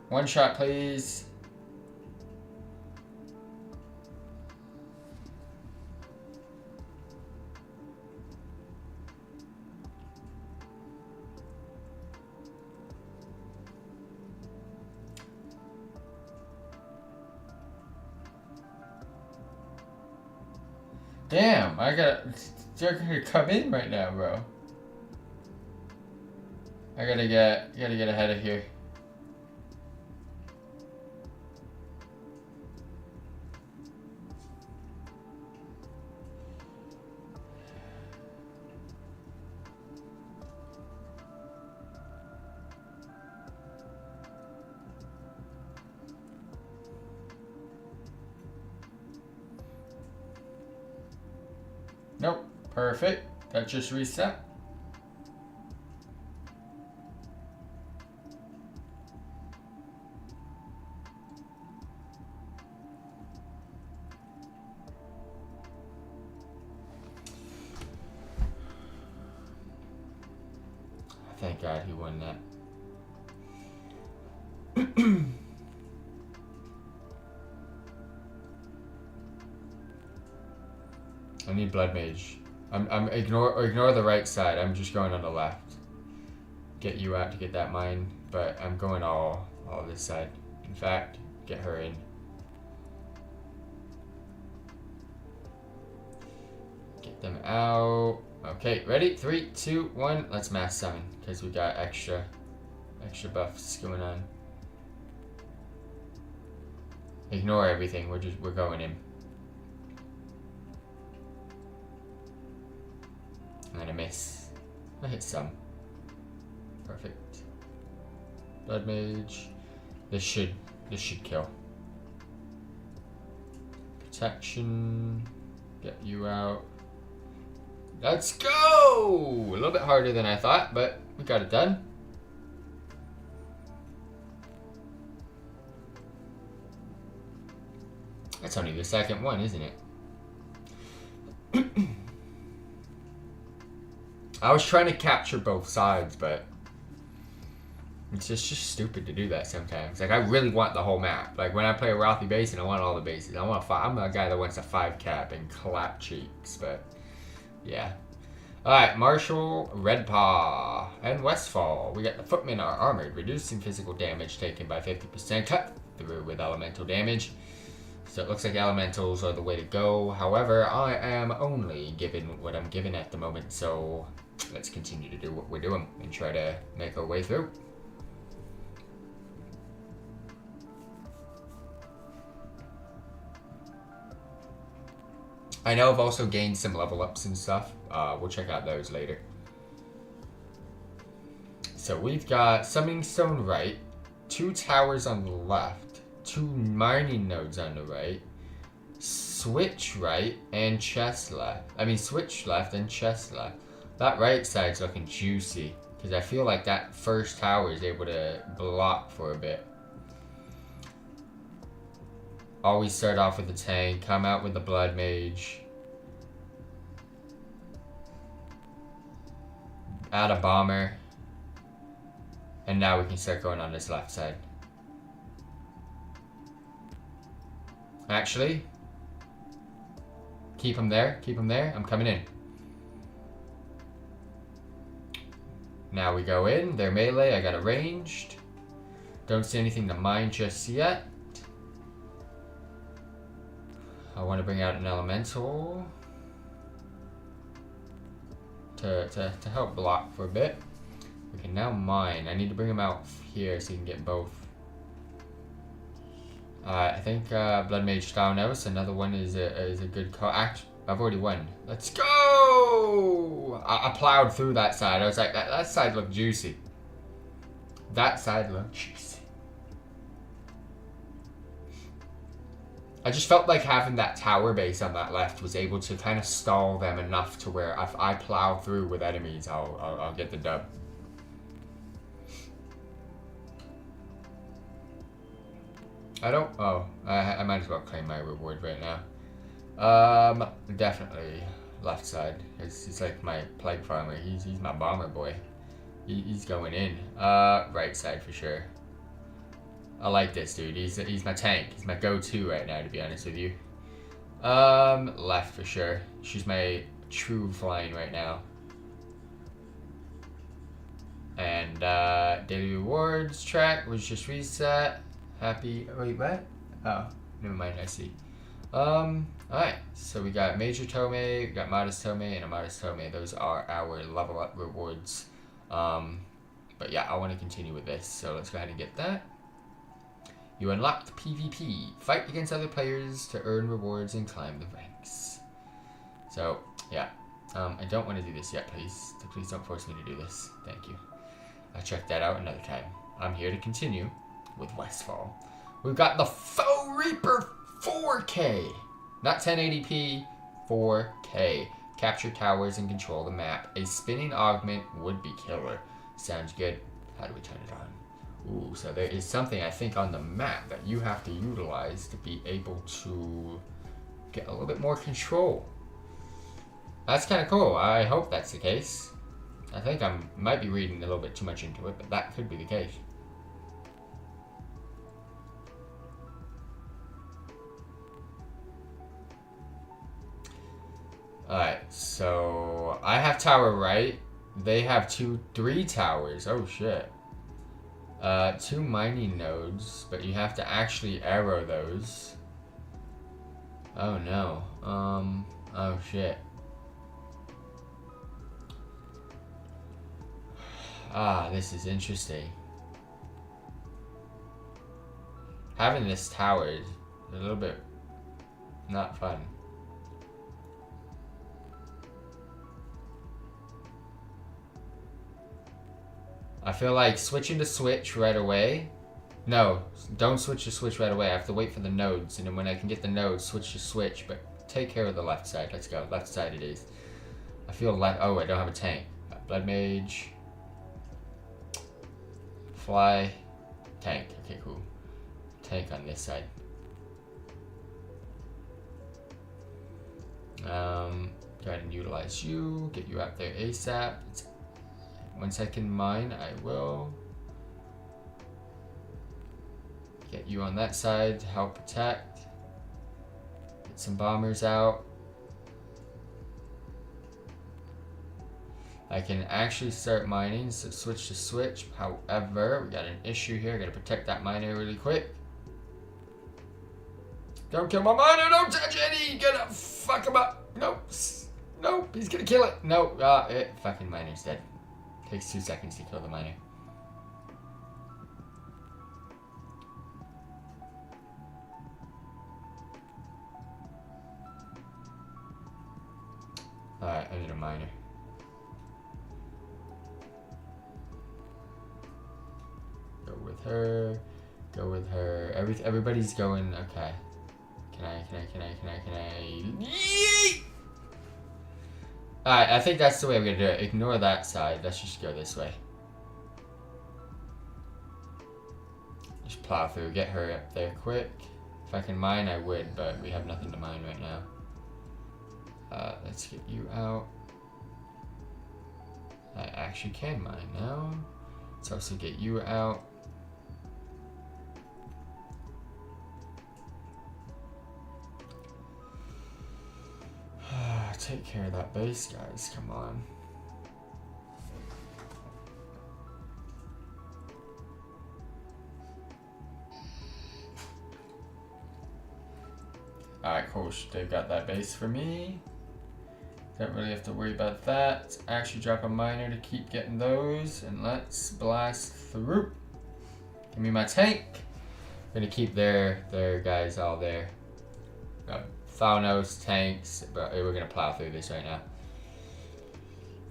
One shot, please. Damn, they're gonna come in right now, bro. I gotta get ahead of here. Nope, perfect. That just reset. Thank God he won that. I need Blood Mage. I'm ignore the right side. I'm just going on the left. Get you out to get that mine, but I'm going all this side. In fact, get her in. Get them out. Okay, ready? 3, 2, 1. Let's mass summon because we got extra buffs going on. Ignore everything. We're going in. I'm gonna miss. I hit some. Perfect. Blood Mage. This should kill. Protection. Get you out. Let's go! A little bit harder than I thought, but we got it done. That's only the second one, isn't it? I was trying to capture both sides, but it's just stupid to do that sometimes. Like, I really want the whole map. Like, when I play a Rothy Basin, I want all the bases. I'm a guy that wants a 5 cap and clap cheeks, but yeah. Alright, Marshall, Redpaw, and Westfall. We got the footmen are armored, reducing physical damage taken by 50%, cut through with elemental damage. So it looks like elementals are the way to go. However, I am only given what I'm given at the moment, so let's continue to do what we're doing and try to make our way through. I know I've also gained some level ups and stuff. We'll check out those later. So we've got Summoning Stone right, 2 towers on the left, 2 mining nodes on the right, switch right, and chest left. I mean switch left and chest left. That right side's looking juicy, because I feel like that first tower is able to block for a bit. Always start off with the tank, come out with the blood mage. Add a bomber. And now we can start going on this left side. Actually, keep him there, keep him there. I'm coming in. Now we go in, they're melee, I got a ranged. Don't see anything to mine just yet. I want to bring out an elemental to help block for a bit. We can now mine. I need to bring him out here so you can get both. I think Blood Mage Thanos, another one is a good call. I've already won. Let's go! I plowed through that side. I was like, that side looked juicy. That side looked juicy. I just felt like having that tower base on that left was able to kind of stall them enough to where if I plow through with enemies, I'll get the dub. I don't. Oh, I might as well claim my reward right now. Definitely left side. It's like my plague farmer. He's my bomber boy. He's going in. Right side for sure. I like this dude. He's my tank. He's my go-to right now, to be honest with you. Left for sure. She's my true flying right now. And daily rewards track was just reset. Happy. Wait, what? Oh, never mind. I see. Alright. So we got Major Tome, we got Modest Tome, and a Modest Tome. Those are our level up rewards. But yeah, I want to continue with this. So let's go ahead and get that. You unlocked PvP. Fight against other players to earn rewards and climb the ranks. So, yeah. I don't want to do this yet, please. Please don't force me to do this. Thank you. I'll check that out another time. I'm here to continue with Westfall. We've got the Foe Reaper 4K. Not 1080p, 4K. Capture towers and control the map. A spinning augment would be killer. Sounds good. How do we turn it on? Ooh, so there is something I think on the map that you have to utilize to be able to get a little bit more control. That's kind of cool. I hope that's the case. I think I might be reading a little bit too much into it, but that could be the case. Alright, so I have tower right. They have 3 towers. Oh shit. 2 mining nodes, but you have to actually arrow those. Oh no. Oh shit. Ah, this is interesting. Having this tower is a little bit not fun. I feel like switching to switch right away. No, don't switch to switch right away. I have to wait for the nodes, and then when I can get the nodes, switch to switch. But take care of the left side. Let's go. Left side it is. I feel left. Oh, I don't have a tank. Blood mage. Fly. Tank. Okay, cool. Tank on this side. Go ahead and utilize you. Get you out there ASAP. Once I can mine, I will get you on that side to help protect. Get some bombers out. I can actually start mining, so switch to switch. However, we got an issue here. I gotta protect that miner really quick. Don't kill my miner. Don't touch it. He's gonna fuck him up. Nope. Nope. He's gonna kill it. No. Fucking miner's dead. Takes 2 seconds to kill the miner. Alright, I need a miner. Go with her. Go with her. Everybody's going. Okay. Can I? Yeet! Alright, I think that's the way I'm gonna do it. Ignore that side. Let's just go this way. Just plow through. Get her up there quick. If I can mine, I would, but we have nothing to mine right now. Let's get you out. I actually can mine now. Let's also get you out. Take care of that base, guys. Come on. Alright, cool. They've got that base for me. Don't really have to worry about that. Actually drop a miner to keep getting those. And let's blast through. Give me my tank. I'm gonna keep their guys all there. Thanos, tanks, but we're gonna plow through this right now.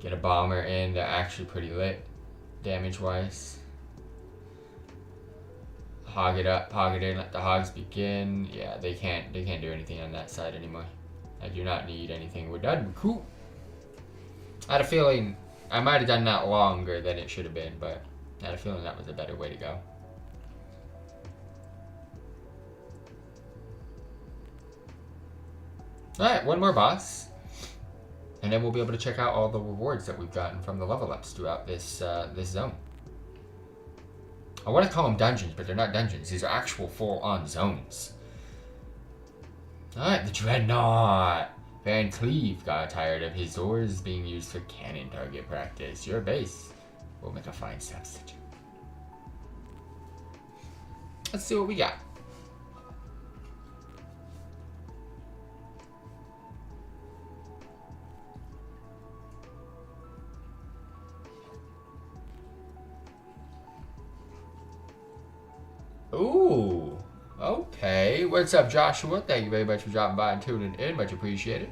Get a bomber in. They're actually pretty lit, damage-wise. Hog it up, hog it in, let the hogs begin. Yeah, they can't do anything on that side anymore. I do not need anything. We're done. We're cool. I had a feeling I might have done that longer than it should have been, but I had a feeling that was a better way to go. Alright, one more boss. And then we'll be able to check out all the rewards that we've gotten from the level ups throughout this this zone. I want to call them dungeons, but they're not dungeons. These are actual full-on zones. Alright, the Dreadnought. Van Cleave got tired of his doors being used for cannon target practice. Your base will make a fine substitute. Let's see what we got. Ooh, okay. What's up, Joshua? Thank you very much for dropping by and tuning in. Much appreciated.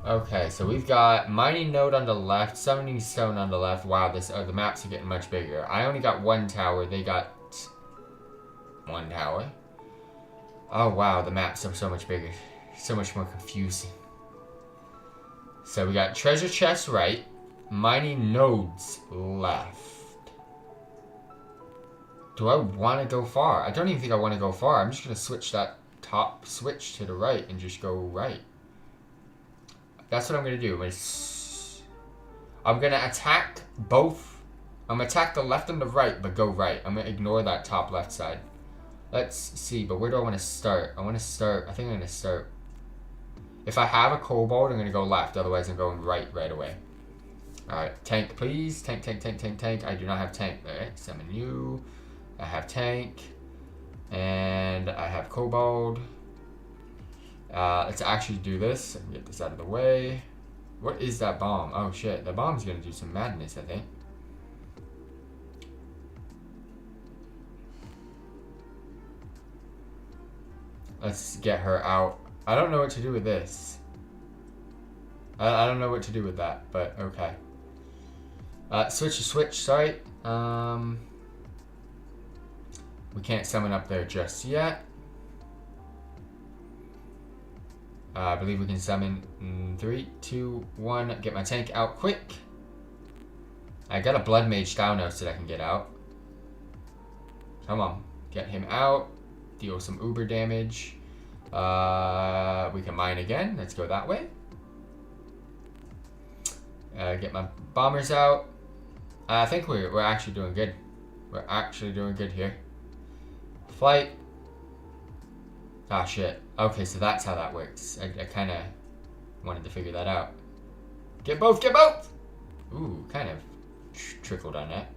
Okay, so we've got mining node on the left, summoning stone on the left. Wow, the maps are getting much bigger. I only got one tower. They got one tower. Oh wow, the maps are so much bigger, so much more confusing. So we got treasure chest right, mining nodes left. Do I want to go far? I don't even think I want to go far. I'm just going to switch that top switch to the right and just go right. That's what I'm going to do. I'm going to attack both. I'm going to attack the left and the right, but go right. I'm going to ignore that top left side. Let's see, but where do I want to start? I think I'm going to start. If I have a kobold, I'm going to go left. Otherwise, I'm going right away. Alright, tank, please. Tank. I do not have tank. Alright, summon you. I have tank, and I have kobold. Let's actually do this and get this out of the way. What is that bomb? Oh shit, the bomb's gonna do some madness, I think. Let's get her out. I don't know what to do with this. I don't know what to do with that, but okay. Switch, sorry. We can't summon up there just yet. I believe we can summon in 3, 2, 1. Get my tank out quick. I got a blood mage Thanos that I can get out. Come on, get him out. Deal some uber damage. We can mine again. Let's go that way. Get my bombers out. I think we're actually doing good. We're actually doing good here. Flight. Ah, shit. Okay, so that's how that works. I kind of wanted to figure that out. Get both! Get both! Ooh, kind of trickled on that.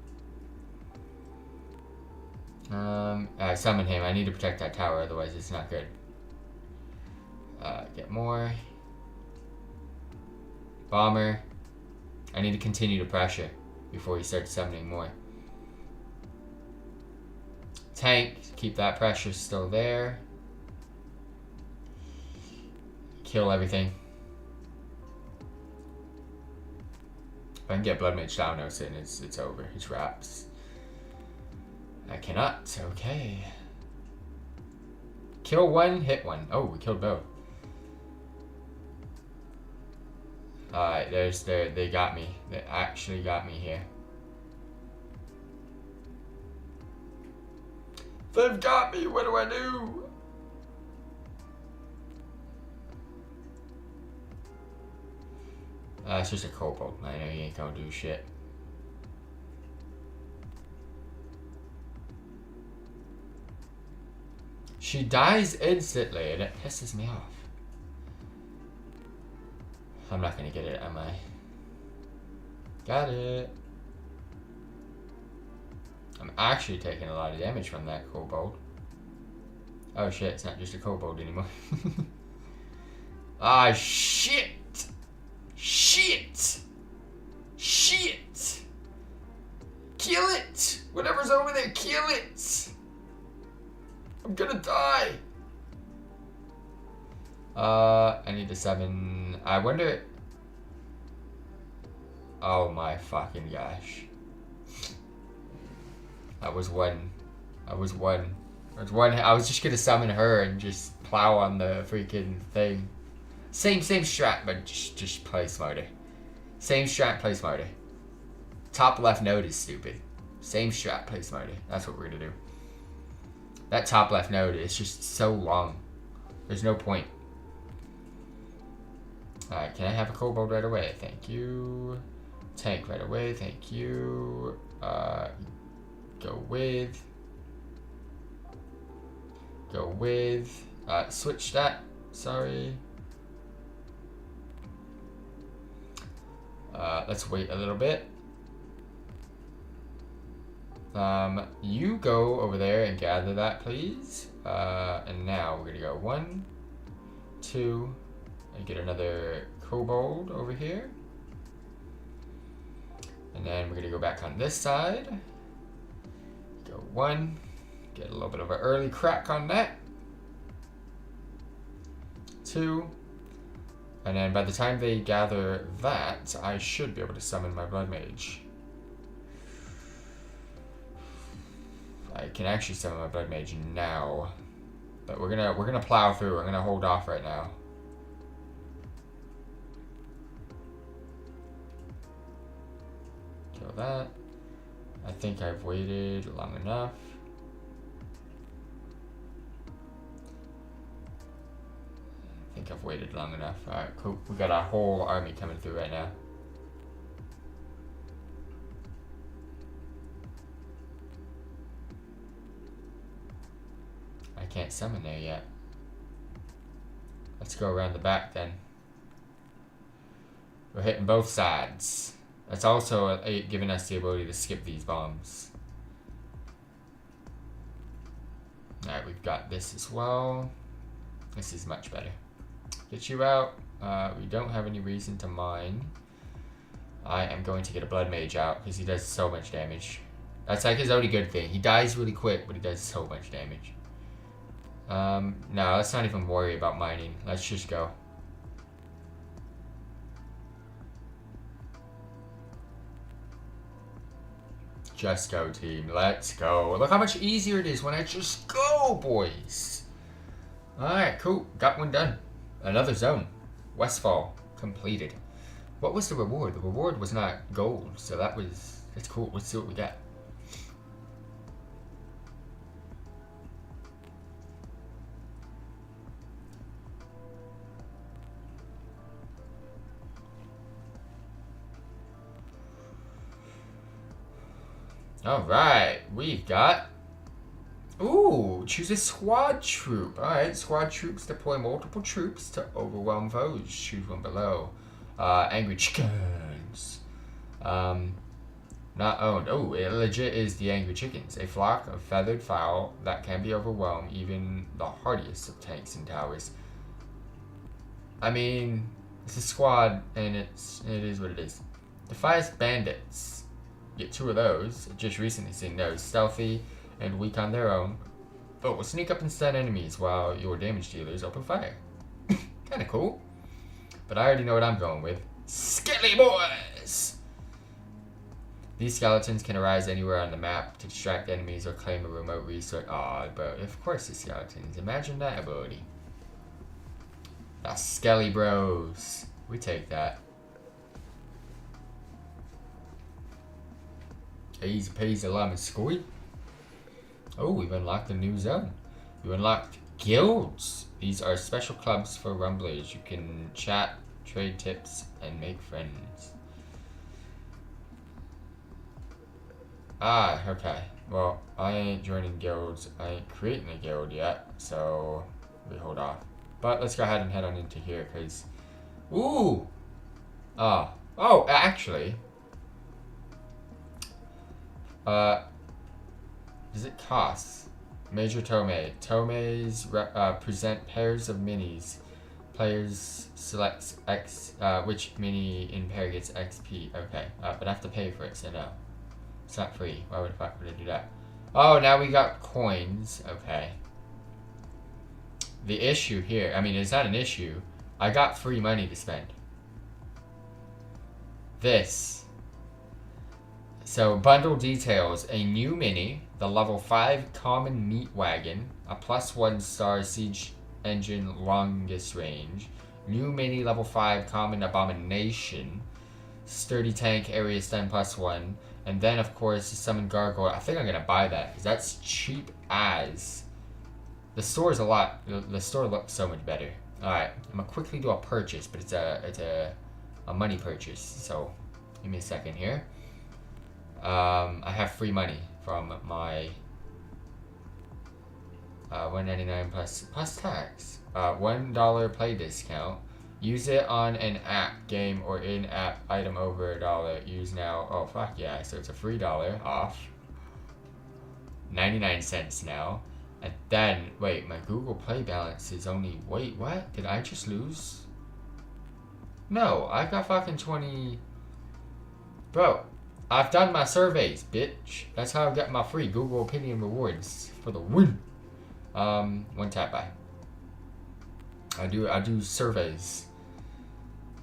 I summon him. I need to protect that tower, otherwise it's not good. Get more. Bomber. I need to continue to pressure before he starts summoning more. Tank. Keep that pressure still there. Kill everything. If I can get Blood Mage Thanos in, it's over. It's wraps. I cannot. Okay. Kill one, hit one. Oh, we killed both. Alright, they got me. They actually got me here. They've got me, what do I do? It's just a kobold. I know he ain't gonna do shit. She dies instantly and it pisses me off. I'm not gonna get it, am I? Got it. I'm actually taking a lot of damage from that kobold. Oh shit, it's not just a kobold anymore. Ah, shit! Shit! Shit! Kill it! Whatever's over there, kill it! I'm gonna die! I need to summon... I wonder... Oh my fucking gosh. I was just gonna summon her and just plow on the freaking thing. Same strat, but just play smarter. Same strat, play smarter. Top left node is stupid. Same strat, play smarter. That's what we're gonna do. That top left node is just so long. There's no point. Alright, can I have a kobold right away? Thank you. Tank right away, thank you. Go with. Switch that. Sorry. Let's wait a little bit. You go over there and gather that, please. And now we're gonna go 1, 2, and get another kobold over here. And then we're gonna go back on this side. Go 1, get a little bit of an early crack on that. 2, and then by the time they gather that, I should be able to summon my Blood Mage. I can actually summon my Blood Mage now, but we're gonna plow through. I'm gonna hold off right now. Kill that. I think I've waited long enough. I've waited long enough. Alright, cool. We got our whole army coming through right now. I can't summon there yet. Let's go around the back then. We're hitting both sides. That's also giving us the ability to skip these bombs. Alright, we've got this as well. This is much better. Get you out. We don't have any reason to mine. I am going to get a Blood Mage out because he does so much damage. That's like his only good thing. He dies really quick, but he does so much damage. No, let's not even worry about mining. Let's just go. Just go, team. Let's go. Look how much easier it is when I just go, boys. Alright, cool. Got one done. Another zone. Westfall. Completed. What was the reward? The reward was not gold, so that's cool. Let's see what we got. Alright, we've got... Ooh, choose a squad troop. Alright, squad troops deploy multiple troops to overwhelm foes. Choose one below. Angry chickens. Not owned. Oh, it legit is the Angry Chickens. A flock of feathered fowl that can be overwhelm even the hardiest of tanks and towers. I mean, it's a squad, and it is what it is. Defies bandits. Get 2 of those. Just recently seen those. Stealthy and weak on their own, but will sneak up and stun enemies while your damage dealers open fire. Kinda cool. But I already know what I'm going with. Skelly boys! These skeletons can arise anywhere on the map to distract enemies or claim a remote resource. Aw, but of course the skeletons. Imagine that ability. The Skelly bros. We take that. Easy peasy lemon squeak. Oh, we've unlocked a new zone. You unlocked guilds. These are special clubs for rumblers. You can chat, trade tips, and make friends. Ah, okay. Well, I ain't joining guilds. I ain't creating a guild yet, so we hold off. But let's go ahead and head on into here, because... Ooh! Oh, actually... does it cost? Major Tomei. Tomeis present pairs of minis. Players select which mini in pair gets XP. Okay, but I have to pay for it, so no. It's not free. Why would I do that? Oh, now we got coins. Okay. The issue here, I mean, it's not an issue. I got free money to spend. This. So, bundle details. A new mini, the level 5 common meat wagon, a +1 star siege engine longest range, new mini level 5 common abomination, sturdy tank area stun +1, and then of course summon gargoyle. I think I'm gonna buy that because that's cheap as. The store is a lot. The store looks so much better. All right, I'm gonna quickly do a purchase, but it's a money purchase. So give me a second here. I have free money from my $1.99 plus tax. $1 play discount. Use it on an app, game, or in-app item over $1. Use now. Oh, fuck yeah. So it's a free $1 off. 99 cents now. And then, wait, my Google Play balance is only... Wait, what? Did I just lose? No, I got fucking 20... Bro, I've done my surveys, bitch. That's how I get my free Google Opinion rewards for the win. One tap buy. I do surveys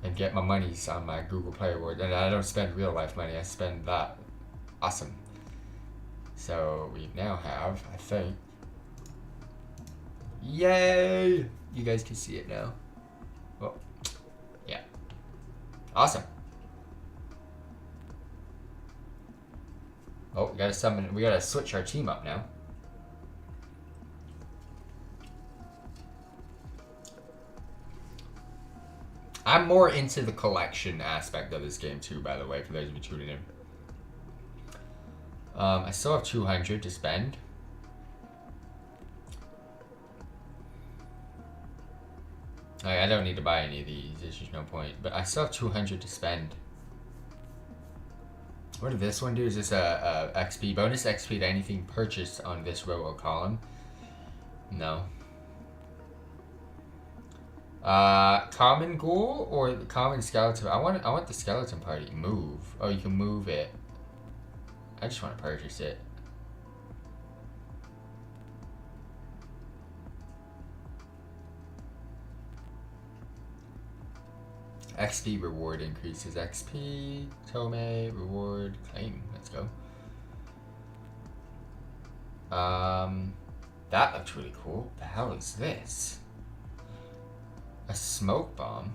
and get my monies on my Google Play Award, and I don't spend real life money. I spend that. Awesome. So we now have, I think. Yay! You guys can see it now. Well, yeah. Awesome. Oh, we gotta summon. We gotta switch our team up now. I'm more into the collection aspect of this game too, by the way, for those of you tuning in. I still have 200 to spend. I don't need to buy any of these, there's just no point. But I still have 200 to spend. What did this one do? Is this a XP, bonus XP to anything purchased on this row or column? No. Common ghoul or the common skeleton? I want the skeleton party. Move. Oh, you can move it. I just want to purchase it. XP reward increases. XP, Tomei, reward, claim. Let's go. That looks really cool. The hell is this? A smoke bomb.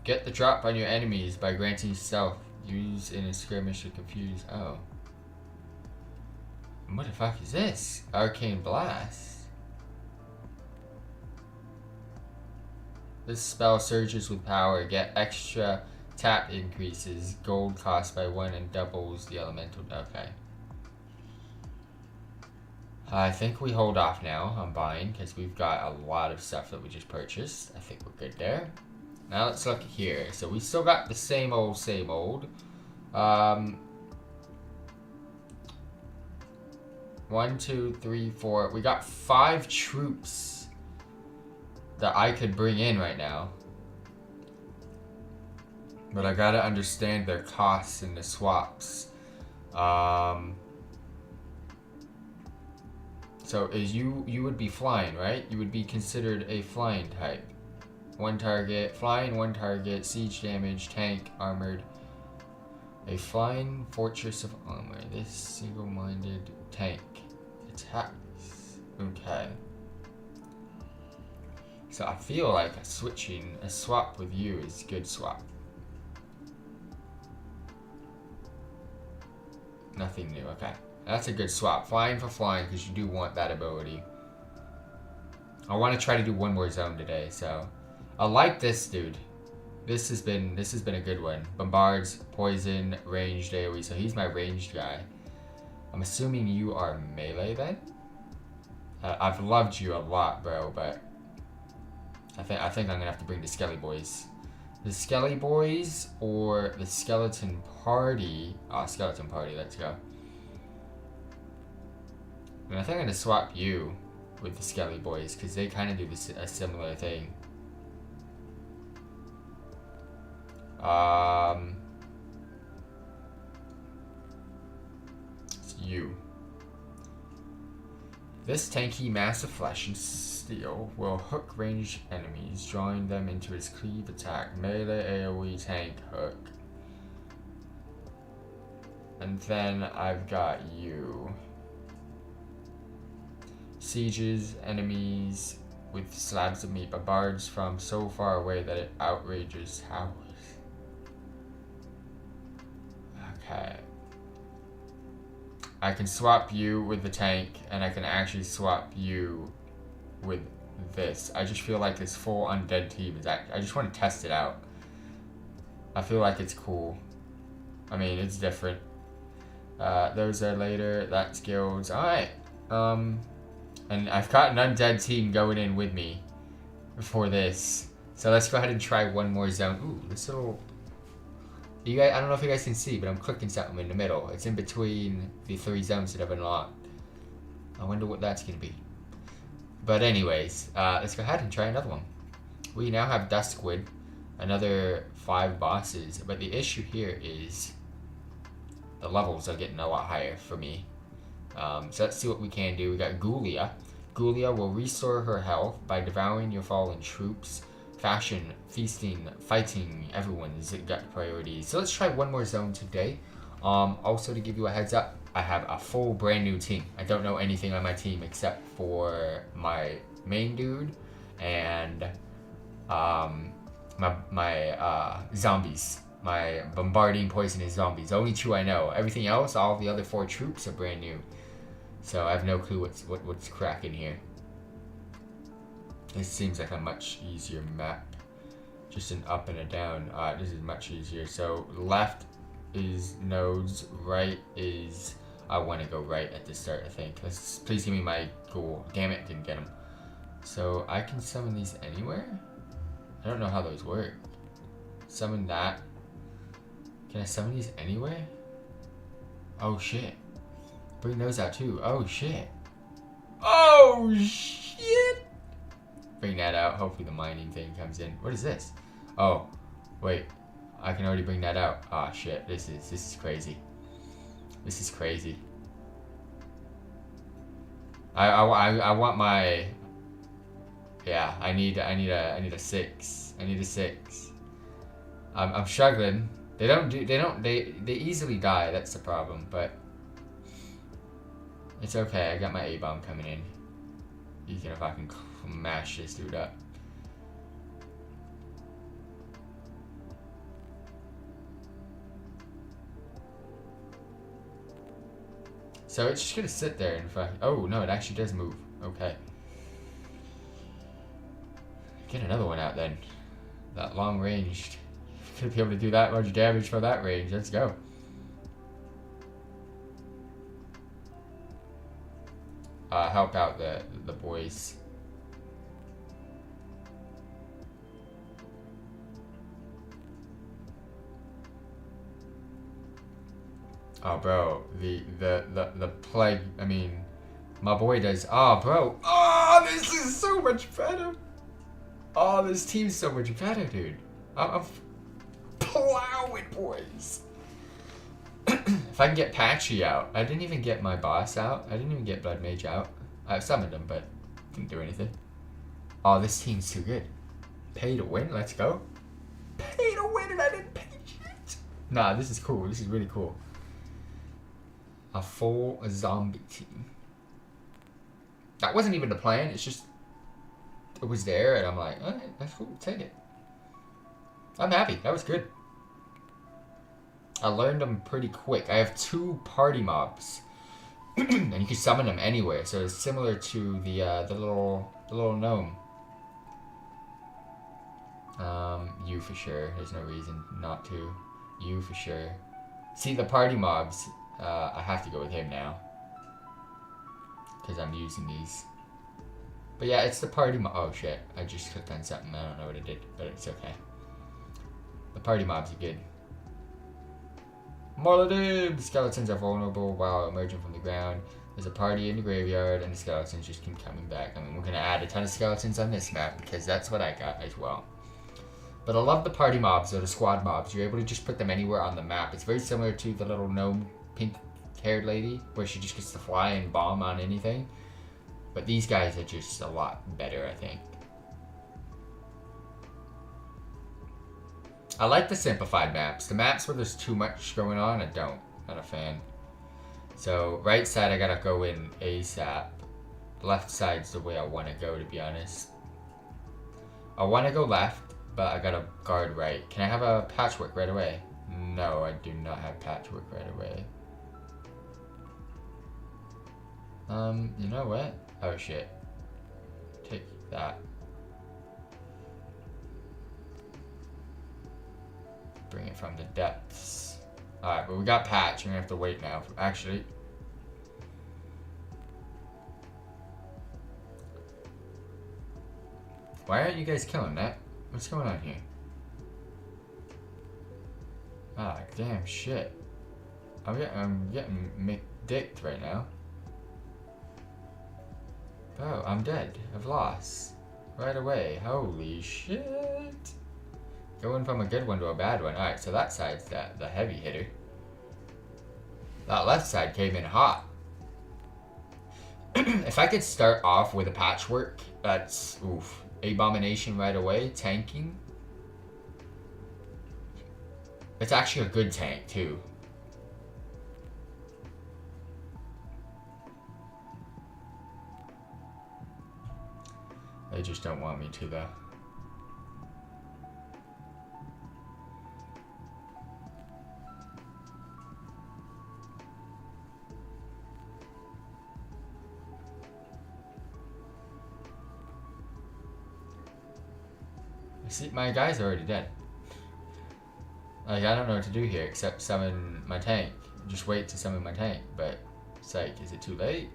Get the drop on your enemies by granting stealth. Use in a skirmish to confuse. Oh. What the fuck is this? Arcane blast. This spell surges with power. Get extra tap increases. Gold cost by 1 and doubles the elemental. Okay. I think we hold off now on buying because we've got a lot of stuff that we just purchased. I think we're good there. Now let's look here. So we still got the same old, 1, 2, 3, 4. We got 5 troops that I could bring in right now. But I gotta understand their costs and the swaps. So is you would be flying, right? You would be considered a flying type. 1 target, flying, 1 target, siege damage, tank, armored. A flying fortress of armor. This single-minded tank attacks. Okay. So I feel like a swap with you is good swap. Nothing new, okay. That's a good swap. Flying for flying, because you do want that ability. I want to try to do 1 more zone today, so I like this dude. This has been a good one. Bombards, poison, ranged AoE. So he's my ranged guy. I'm assuming you are melee then. I've loved you a lot, bro, but I think I'm gonna have to bring the Skelly Boys. The Skelly Boys or the Skeleton Party. Skeleton Party. Let's go. And I think I'm gonna swap you with the Skelly Boys because they kind of do a similar thing. It's you. This tanky mass of flesh and steel will hook ranged enemies, drawing them into his cleave attack, melee AoE tank hook. And then I've got you. Sieges enemies with slabs of meat, bombards from so far away that it outrages towers. Okay. I can swap you with the tank, and I can actually swap you with this. I just feel like this full undead team is I just want to test it out. I feel like it's cool. I mean, it's different. Those are later. That's guilds. Alright. And I've got an undead team going in with me for this. So let's go ahead and try 1 more zone. Ooh, this little... You guys, I don't know if you guys can see, but I'm clicking something in the middle. It's in between the 3 zones that I've unlocked. I wonder what that's going to be. But anyways, let's go ahead and try another one. We now have Duskwood, another 5 bosses. But the issue here is the levels are getting a lot higher for me. So let's see what we can do. We got Ghoulia. Ghoulia will restore her health by devouring your fallen troops. Fashion, feasting, fighting, everyone's got priorities. So let's try 1 more zone today. Also to give you a heads up, I have a full brand new team. I don't know anything on my team except for my main dude and my zombies. My bombarding poisonous zombies. Only 2 I know. Everything else, all the other 4 troops are brand new. So I have no clue what's cracking here. This seems like a much easier map. Just an up and a down. This is much easier. So left is nodes, right is... I want to go right at the start, I think. Please give me my goal. Damn it, didn't get them. So I can summon these anywhere? I don't know how those work. Summon that. Can I summon these anywhere? Oh shit. Bring those out too. Oh shit. Oh shit. Bring that out. Hopefully the mining thing comes in. What is this? Oh, wait. I can already bring that out. Ah, shit. This is crazy. This is crazy. I want my... Yeah, I need a 6. I need a 6. I'm struggling. They easily die. That's the problem, but it's okay. I got my A-bomb coming in. Even if I can mash this dude up. So it's just gonna sit there and fucking... Oh no, it actually does move. Okay. Get another one out then. That long ranged. Could be able to do that much damage for that range. Let's go. Help out the boys. Oh, bro, the plague. I mean, my boy does. Oh, bro. Oh, this is so much better. Oh, this team's so much better, dude. I'm plowing, boys. If I can get Patchy out. I didn't even get my boss out. I didn't even get Blood Mage out. I summoned him, but didn't do anything. Oh, this team's too good. Pay to win, let's go. Pay to win and I didn't pay shit. Nah, this is cool. This is really cool. A full zombie team. That wasn't even the plan. It's just, it was there and I'm like, alright, that's cool. Take it. I'm happy. That was good. I learned them pretty quick. I have 2 party mobs. And you can summon them anywhere. So it's similar to the little gnome. You for sure. There's no reason not to. You for sure. See, the party mobs, I have to go with him now. Because I'm using these. But yeah, it's the party mob. Oh shit, I just clicked on something. I don't know what it did, but it's okay. The party mobs are good. Molotov! Skeletons are vulnerable while emerging from the ground. There's a party in the graveyard and the skeletons just keep coming back. I mean, we're going to add a ton of skeletons on this map because that's what I got as well. But I love the party mobs or the squad mobs. You're able to just put them anywhere on the map. It's very similar to the little gnome pink-haired lady where she just gets to fly and bomb on anything. But these guys are just a lot better, I think. I like the simplified maps. The maps where there's too much going on, I don't. Not a fan. So, right side, I gotta go in ASAP. Left side's the way I want to go, to be honest. I want to go left, but I gotta guard right. Can I have a patchwork right away? No, I do not have patchwork right away. You know what? Oh shit. Take that. Bring it from the depths. Alright, but we got patch. We're gonna have to wait now. Actually. Why aren't you guys killing that? What's going on here? Ah, damn shit. I'm getting McDicked right now. Oh, I'm dead. I've lost. Right away. Holy shit. Going from a good one to a bad one. Alright, so that side's the heavy hitter. That left side came in hot. If I could start off with a patchwork, that's, oof. Abomination right away, tanking. It's actually a good tank, too. They just don't want me to, though. See, my guy's already dead. Like, I don't know what to do here except summon my tank. Just wait to summon my tank, but it's like, is it too late?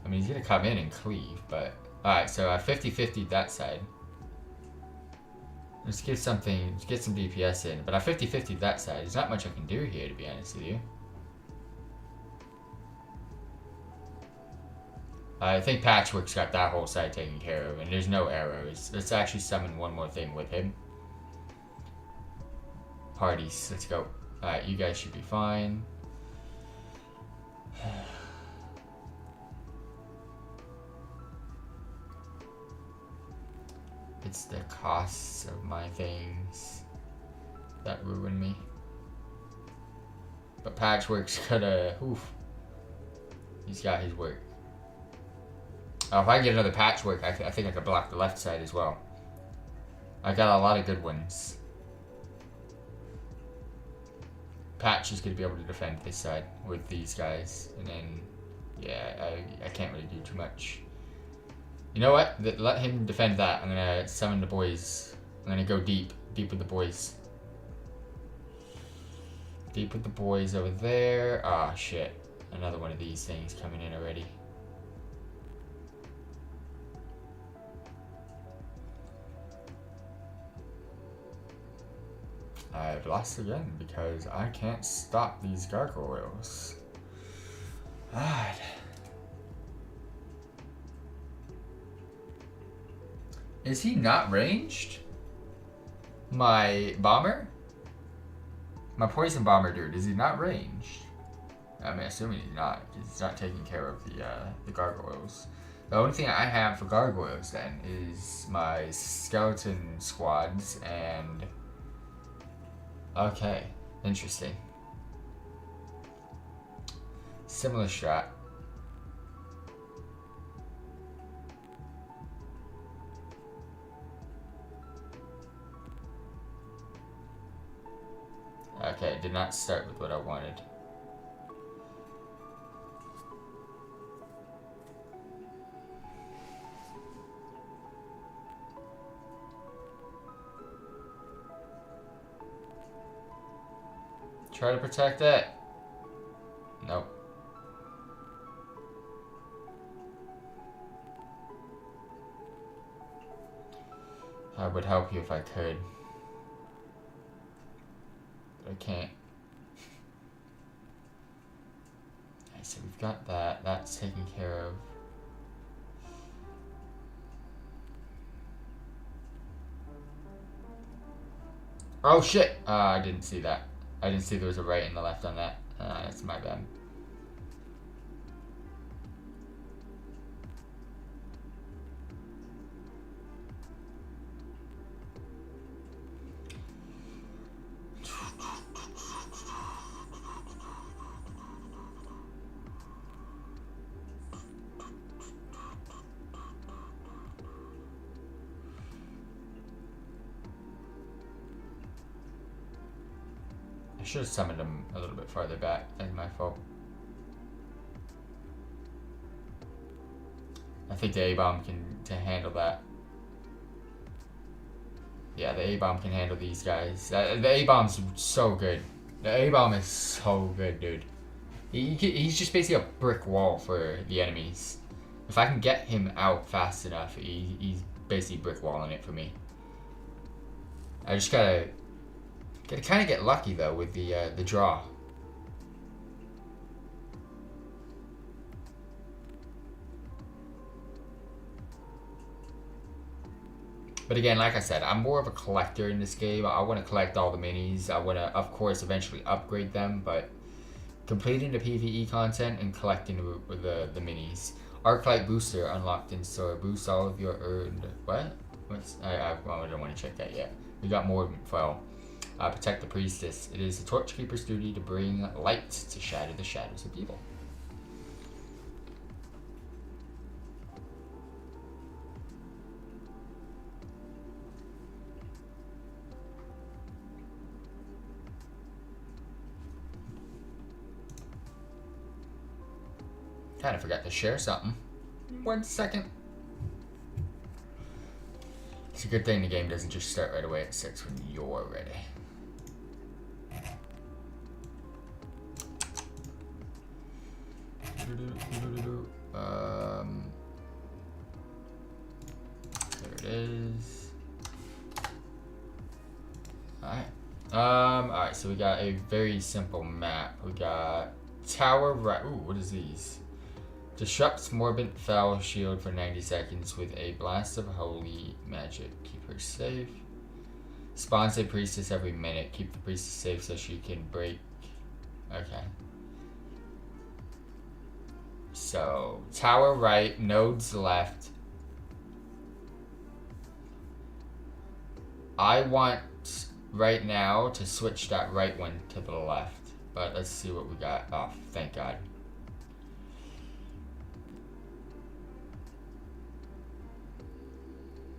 I mean, he's gonna come in and cleave, but... Alright, so I 50-50'd that side. Let's get some DPS in, but I 50-50'd that side. There's not much I can do here, to be honest with you. I think Patchwork's got that whole side taken care of, and there's no arrows. Let's actually summon one more thing with him. Parties, let's go. Alright, you guys should be fine. It's the costs of my things that ruin me. But Patchwork's gonna, oof. He's got his work. Oh, if I get another Patchwork, I think I could block the left side as well. I got a lot of good ones. Patch is going to be able to defend this side with these guys. And then, yeah, I can't really do too much. You know what? Let him defend that. I'm going to summon the boys. I'm going to go deep with the boys. Deep with the boys over there. Ah, shit. Another one of these things coming in already. I've lost again because I can't stop these gargoyles. God. Is he not ranged? My bomber? My poison bomber dude, is he not ranged? I'm assuming he's not. He's not taking care of the gargoyles. The only thing I have for gargoyles then is my skeleton squads and... Okay, interesting. Similar strat. Okay, it did not start with what I wanted. Try to protect it. Nope. I would help you if I could. But I can't. Okay, so we've got that. That's taken care of. Oh shit! I didn't see that. I didn't see there was a right and a left on that. That's my bad. I should have summoned him a little bit farther back. That's my fault. I think the A-bomb can handle that. Yeah, the A-bomb can handle these guys. The A-bomb's so good. The A-bomb is so good, dude. He's just basically a brick wall for the enemies. If I can get him out fast enough, he's basically brick walling it for me. I just gotta kind of get lucky though with the draw. But again, like I said, I'm more of a collector in this game. I want to collect all the minis. I want to, of course, eventually upgrade them, but completing the PvE content and collecting the minis. Arclight booster unlocked in store. Boost all of your earned... What? I don't want to check that yet. We got more foil. Protect the priestess. It is the Torchkeeper's duty to bring light to shatter the shadows of evil. Kind of forgot to share something. 1 second. It's a good thing the game doesn't just start right away at 6 when you're ready. There it is. Alright, so we got a very simple map. We got Tower right. Ooh, what is these? Disrupts Morbid Foul Shield for 90 seconds with a blast of holy magic. Keep her safe. Spawns a priestess every minute. Keep the priestess safe so she can break. Okay. So, tower right, nodes left. I want right now to switch that right one to the left. But let's see what we got. Oh, thank God.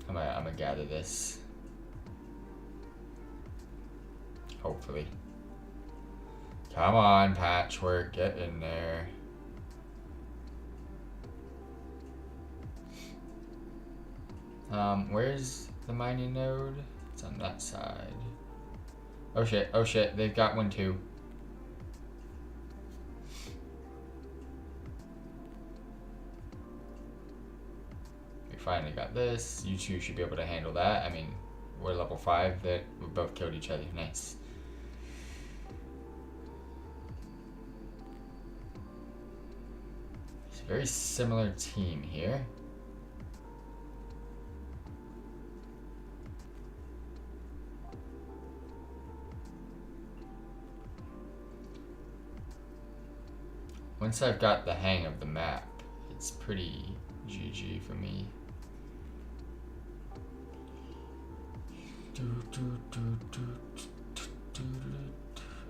I'm gonna gather this. Hopefully. Come on, Patchwork, get in there. Where's the mining node? It's on that side. Oh shit, they've got one too. Finally got this. You two should be able to handle that. I mean, we're level 5. That we both killed each other. Nice. Very similar team here. Once I've got the hang of the map, it's pretty GG for me.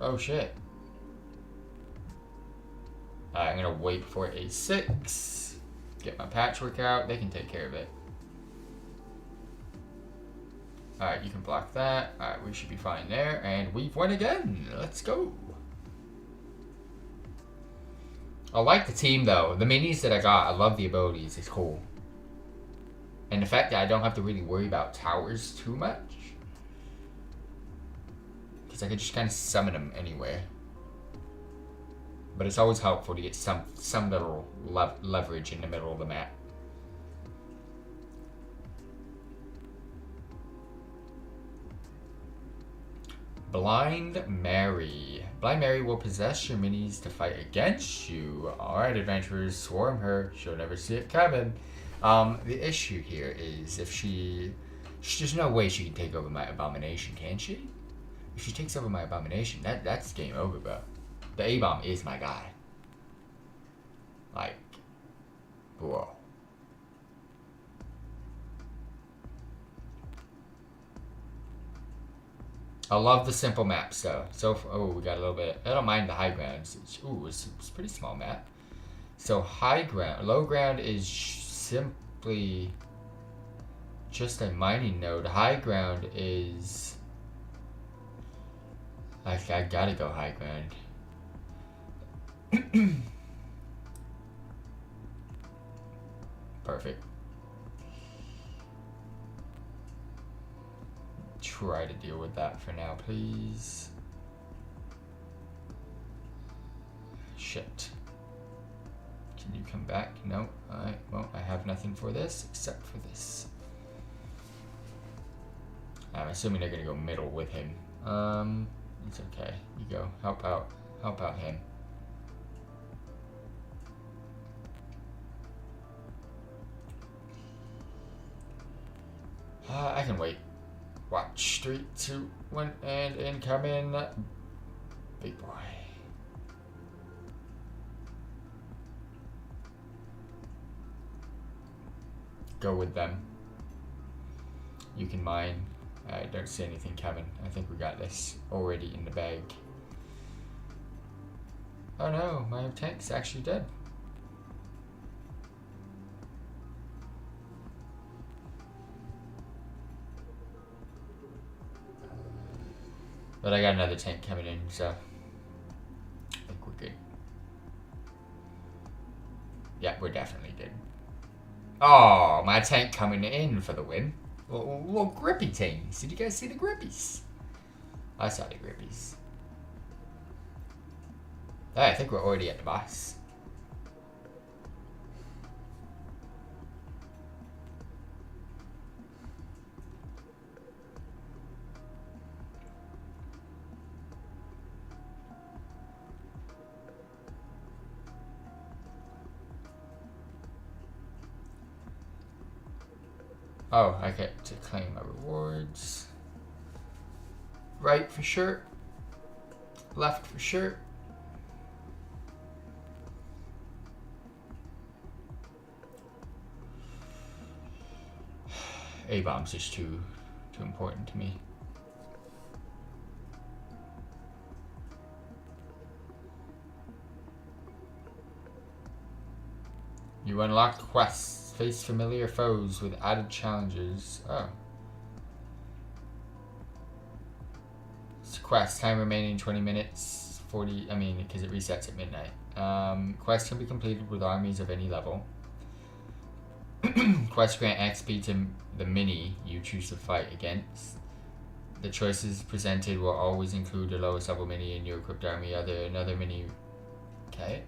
Oh shit. I'm gonna wait for a 6. Get my patchwork out. They can take care of it. Alright, you can block that. Alright, we should be fine there. And we've won again. Let's go. I like the team though. The minis that I got, I love the abilities. It's cool. And the fact that I don't have to really worry about towers too much. Because I could just kind of summon them anywhere. But it's always helpful to get some little leverage in the middle of the map. Blind Mary. Blind Mary will possess your minis to fight against you. Alright, adventurers, swarm her. She'll never see it coming. The issue here is if there's no way she can take over my abomination, can she? If she takes over my abomination, that's game over, bro. The A-bomb is my guy. Like, bro. I love the simple maps though. So, oh, we got a little bit. I don't mind the high grounds. It's a pretty small map. So high ground, low ground is simply just a mining node. High ground is like I gotta go high ground. Perfect. Try to deal with that for now, please. Shit. Can you come back? No. Alright, well, I have nothing for this except for this. I'm assuming they're gonna go middle with him. It's okay. You go. Help out him. I can wait. Watch. 3, 2, 1, and incoming. Big boy. Go with them. You can mine. I don't see anything coming. I think we got this already in the bag. Oh no, my tank's actually dead. But I got another tank coming in, so I think we're good. Yeah, we're definitely good. Oh, my tank coming in for the win. Little grippy Tingz. Did you guys see the grippies? I saw the grippies. Oh, I think we're already at the boss. Oh, I get to claim my rewards. Right for sure. Left for sure. A-bomb's just too important to me. You unlock quests. Face familiar foes with added challenges. Oh. It's a quest. Time remaining 20 minutes. 40. I mean, because it resets at midnight. Quests can be completed with armies of any level. Quests grant XP to the mini you choose to fight against. The choices presented will always include the lowest level mini in your equipped army. Another mini. Okay.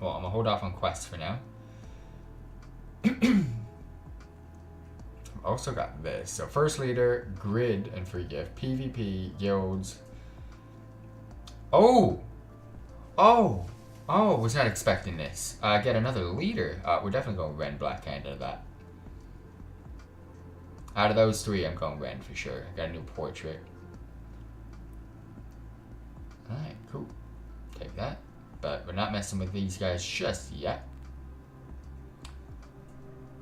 Well, I'm gonna hold off on quests for now. I've also got this. So first leader, grid, and free gift. PvP, guilds. Oh! Oh! Oh, was not expecting this. Get another leader. We're definitely going Ren Black Hand out of that. Out of those three, I'm going Ren for sure. Got a new portrait. Alright, cool. Take that. But we're not messing with these guys just yet.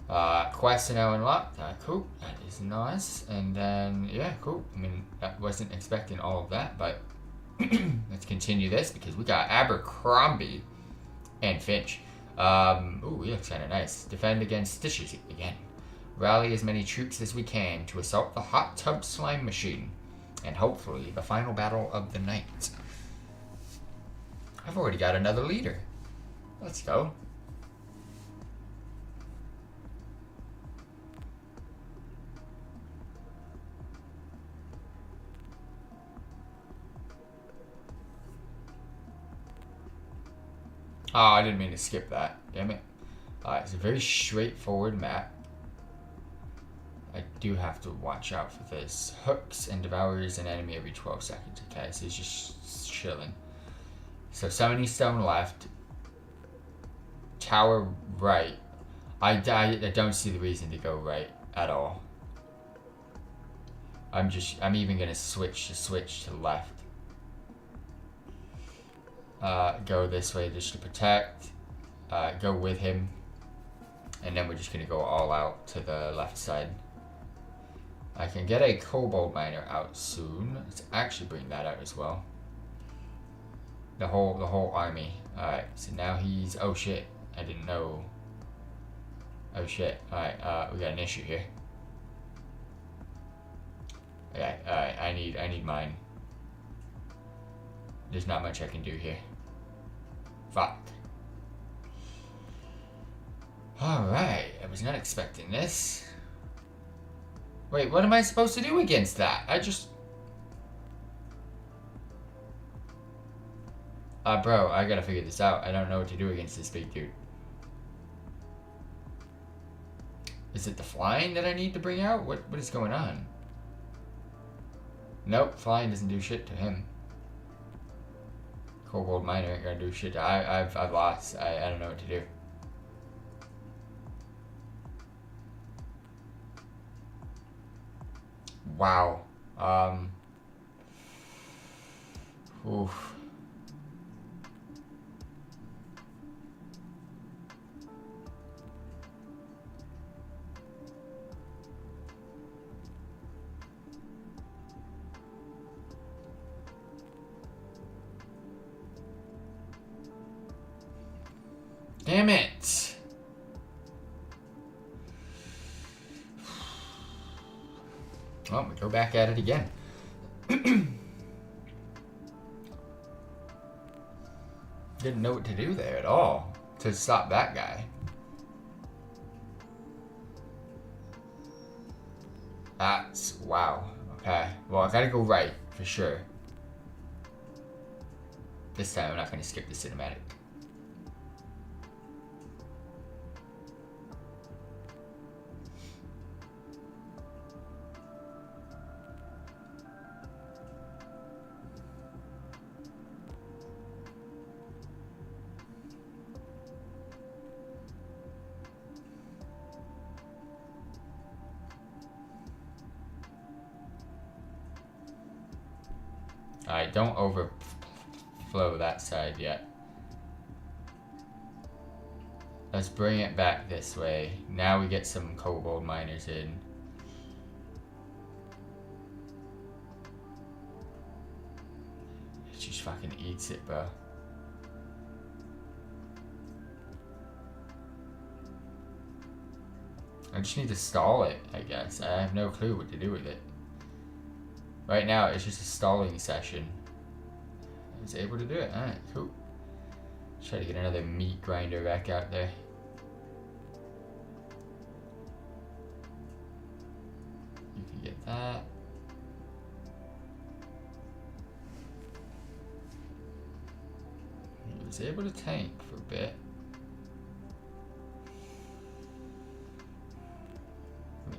Quest now unlocked. Cool. That is nice. And then, yeah, cool. I mean, I wasn't expecting all of that, but let's continue this because we got Abercrombie and Finch. Ooh, he looks kind of nice. Defend against Stitches again. Rally as many troops as we can to assault the hot tub slime machine. And hopefully the final battle of the night. I've already got another leader. Let's go. Oh, I didn't mean to skip that. Damn it. It's a very straightforward map. I do have to watch out for this. Hooks and devours an enemy every 12 seconds. Okay, so he's just chilling. So summoning stone left. Tower right. I don't see the reason to go right at all. I'm even gonna switch to left. Go this way just to protect. Go with him. And then we're just gonna go all out to the left side. I can get a Kobold Miner out soon. Let's actually bring that out as well. The whole army. Alright, so now he's... Oh shit, I didn't know. Oh shit, alright, we got an issue here. Okay, alright, I need mine. There's not much I can do here. Fuck. Alright, I was not expecting this. Wait, what am I supposed to do against that? Bro, I gotta figure this out. I don't know what to do against this big dude. Is it the flying that I need to bring out? What is going on? Nope, flying doesn't do shit to him. Kobold Miner ain't gonna do shit. I've lost. I don't know what to do. Wow. Oof. Damn it! Well, we go back at it again. Didn't know what to do there at all to stop that guy. That's... wow. Okay. Well, I gotta go right, for sure. This time I'm not gonna skip the cinematic. Alright, don't overflow that side yet. Let's bring it back this way. Now we get some Kobold Miners in. It just fucking eats it, bro. I just need to stall it, I guess. I have no clue what to do with it. Right now, it's just a stalling session. I was able to do it. Alright, cool. Try to get another meat grinder back out there. You can get that. He was able to tank for a bit.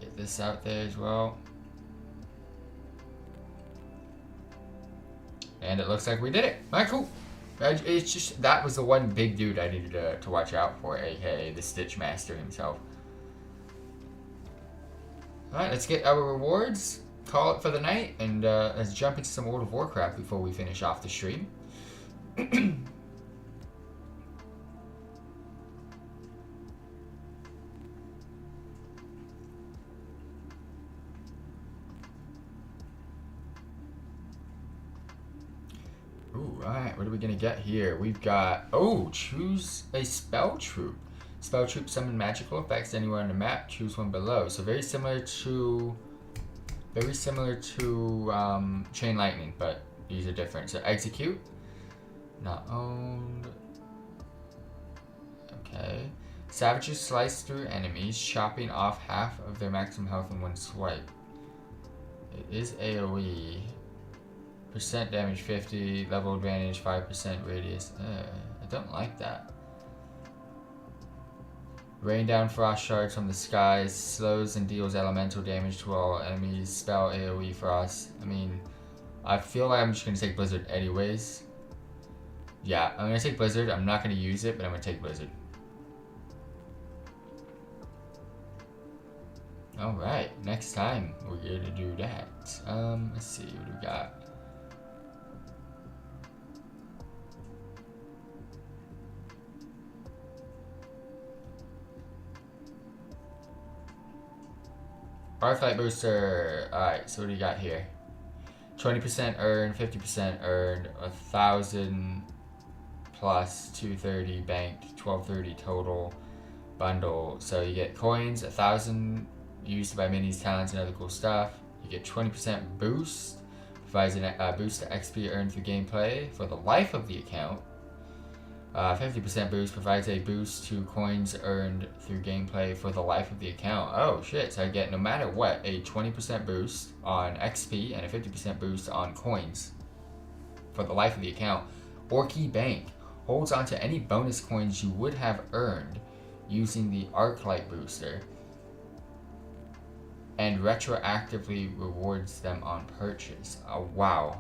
Get this out there as well. And it looks like we did it. Alright, cool. It's just, that was the one big dude I needed to watch out for, aka the Stitch Master himself. Alright, let's get our rewards, call it for the night, and let's jump into some World of Warcraft before we finish off the stream. Alright, what are we gonna get here? We've got, oh, choose a spell troop. Spell troop summon magical effects anywhere on the map, choose one below. So very similar to Chain Lightning, but these are different. So execute, not owned. Okay. Savages slice through enemies, chopping off half of their maximum health in one swipe. It is AoE. Percent damage 50, level advantage 5% radius. I don't like that. Rain down frost shards from the skies, slows and deals elemental damage to all enemies. Spell AoE frost. I mean, I feel like I'm just gonna take Blizzard anyways. Yeah, I'm gonna take Blizzard. I'm not gonna use it, but I'm gonna take Blizzard. Alright, next time we're gonna do that. Let's see, what do we got? Barflight Booster. Alright, so what do you got here? 20% earned, 50% earned, 1,000 plus 230 banked, 1,230 total bundle. So you get coins, 1,000 used by minis, talents, and other cool stuff. You get 20% boost, provides a boost to XP earned through gameplay for the life of the account. 50% boost provides a boost to coins earned through gameplay for the life of the account. Oh shit, so I get, no matter what, a 20% boost on XP and a 50% boost on coins for the life of the account. Orky Bank holds onto any bonus coins you would have earned using the Arclight booster and retroactively rewards them on purchase. Oh wow.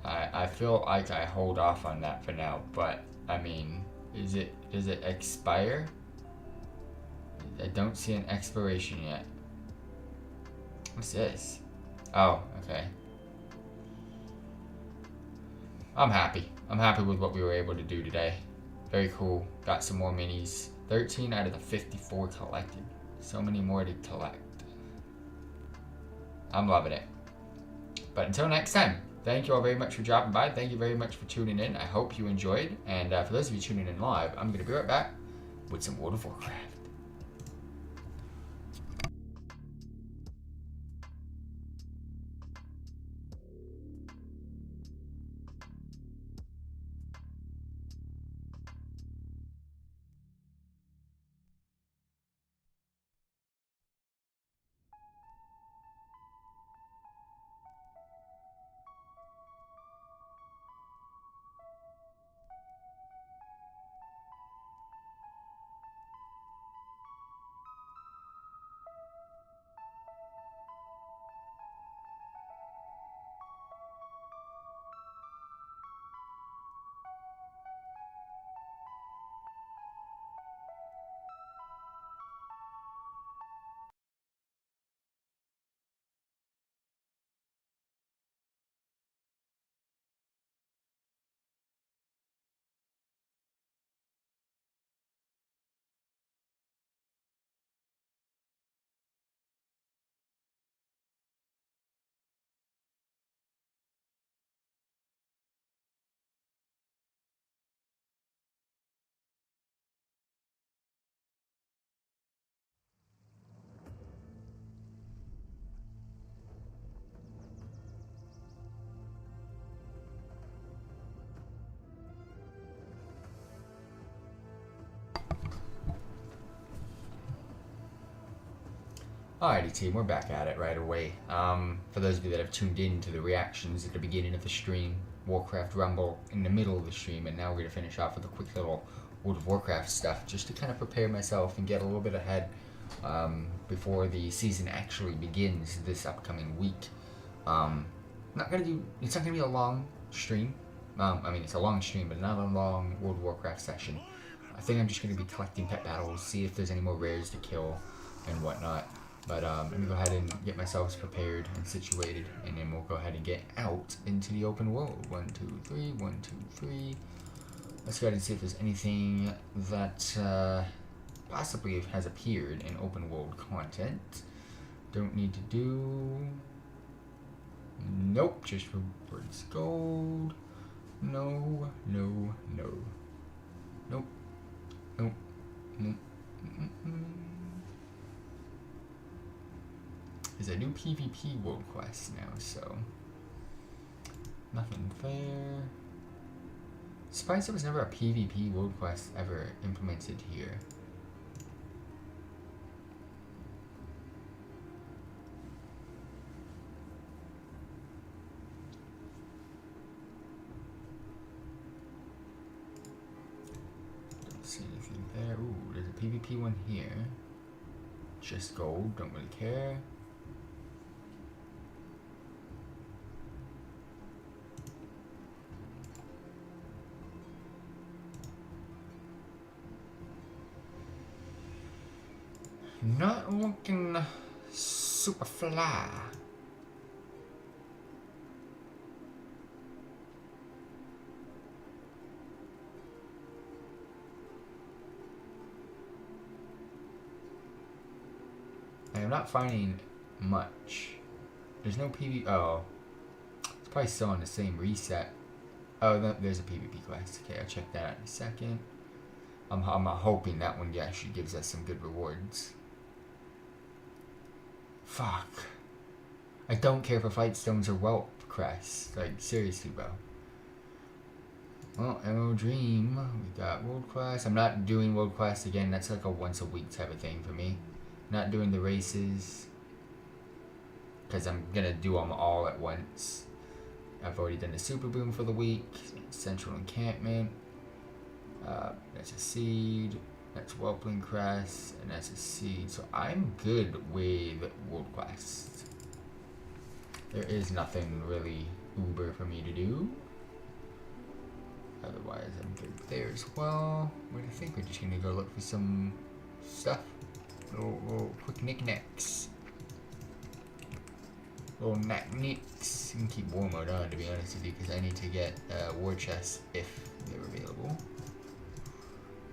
I feel like I hold off on that for now, but I mean, does it expire? I don't see an expiration yet. What's this? Oh, okay. I'm happy. I'm happy with what we were able to do today. Very cool. Got some more minis. 13 out of the 54 collected. So many more to collect. I'm loving it. But until next time, thank you all very much for dropping by. Thank you very much for tuning in. I hope you enjoyed. And for those of you tuning in live, I'm going to be right back with some World of Warcraft. Alrighty team, we're back at it right away. For those of you that have tuned in to the reactions at the beginning of the stream, Warcraft Rumble in the middle of the stream, and now we're going to finish off with a quick little World of Warcraft stuff, just to kind of prepare myself and get a little bit ahead before the season actually begins this upcoming week. I'm not gonna do. It's not gonna be a long stream. I mean, it's a long stream, but not a long World of Warcraft session. I think I'm just gonna be collecting pet battles, see if there's any more rares to kill and whatnot. But let me go ahead and get myself prepared and situated, and then we'll go ahead and get out into the open world. 1, 2, 3. 1, 2, 3. Let's go ahead and see if there's anything that possibly has appeared in open world content. Don't need to do. Nope, just rewards gold. No, no, no. Nope. Nope. Nope. There's a new PvP world quest now, so nothing there. Surprised there was never a PvP world quest ever implemented here. Don't see anything there. Ooh, there's a PvP one here. Just gold, don't really care. Not looking super fly. I am not finding much. There's no PvP. Oh, it's probably still on the same reset. Oh, no, there's a PvP quest. Okay, I'll check that out in a second. I'm hoping that one actually gives us some good rewards. Fuck. I don't care for fight stones or whelp crests. Like, seriously, bro. Well, MO Dream. We got world quest. I'm not doing world quest again. That's like a once a week type of thing for me. Not doing the races. Because I'm gonna do them all at once. I've already done the super boom for the week. Central encampment. That's a seed. That's Whelpling Crest, and that's a seed. So I'm good with World Quest. There is nothing really uber for me to do. Otherwise, I'm good there as well. What do you think? We're just gonna go look for some stuff. Little quick knickknacks. Little knickknacks. You can keep war mode on, to be honest with you, because I need to get war chests if they're available.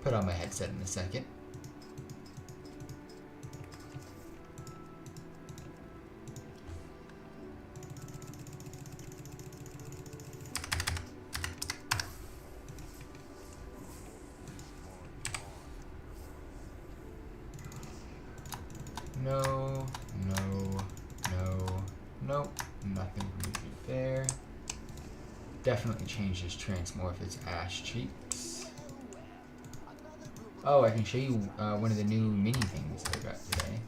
Put on my headset in a second. No, no, no, nope, nothing for me to do there. Definitely change this transmorph its ash cheeks. Oh, I can show you one of the new mini things I got today.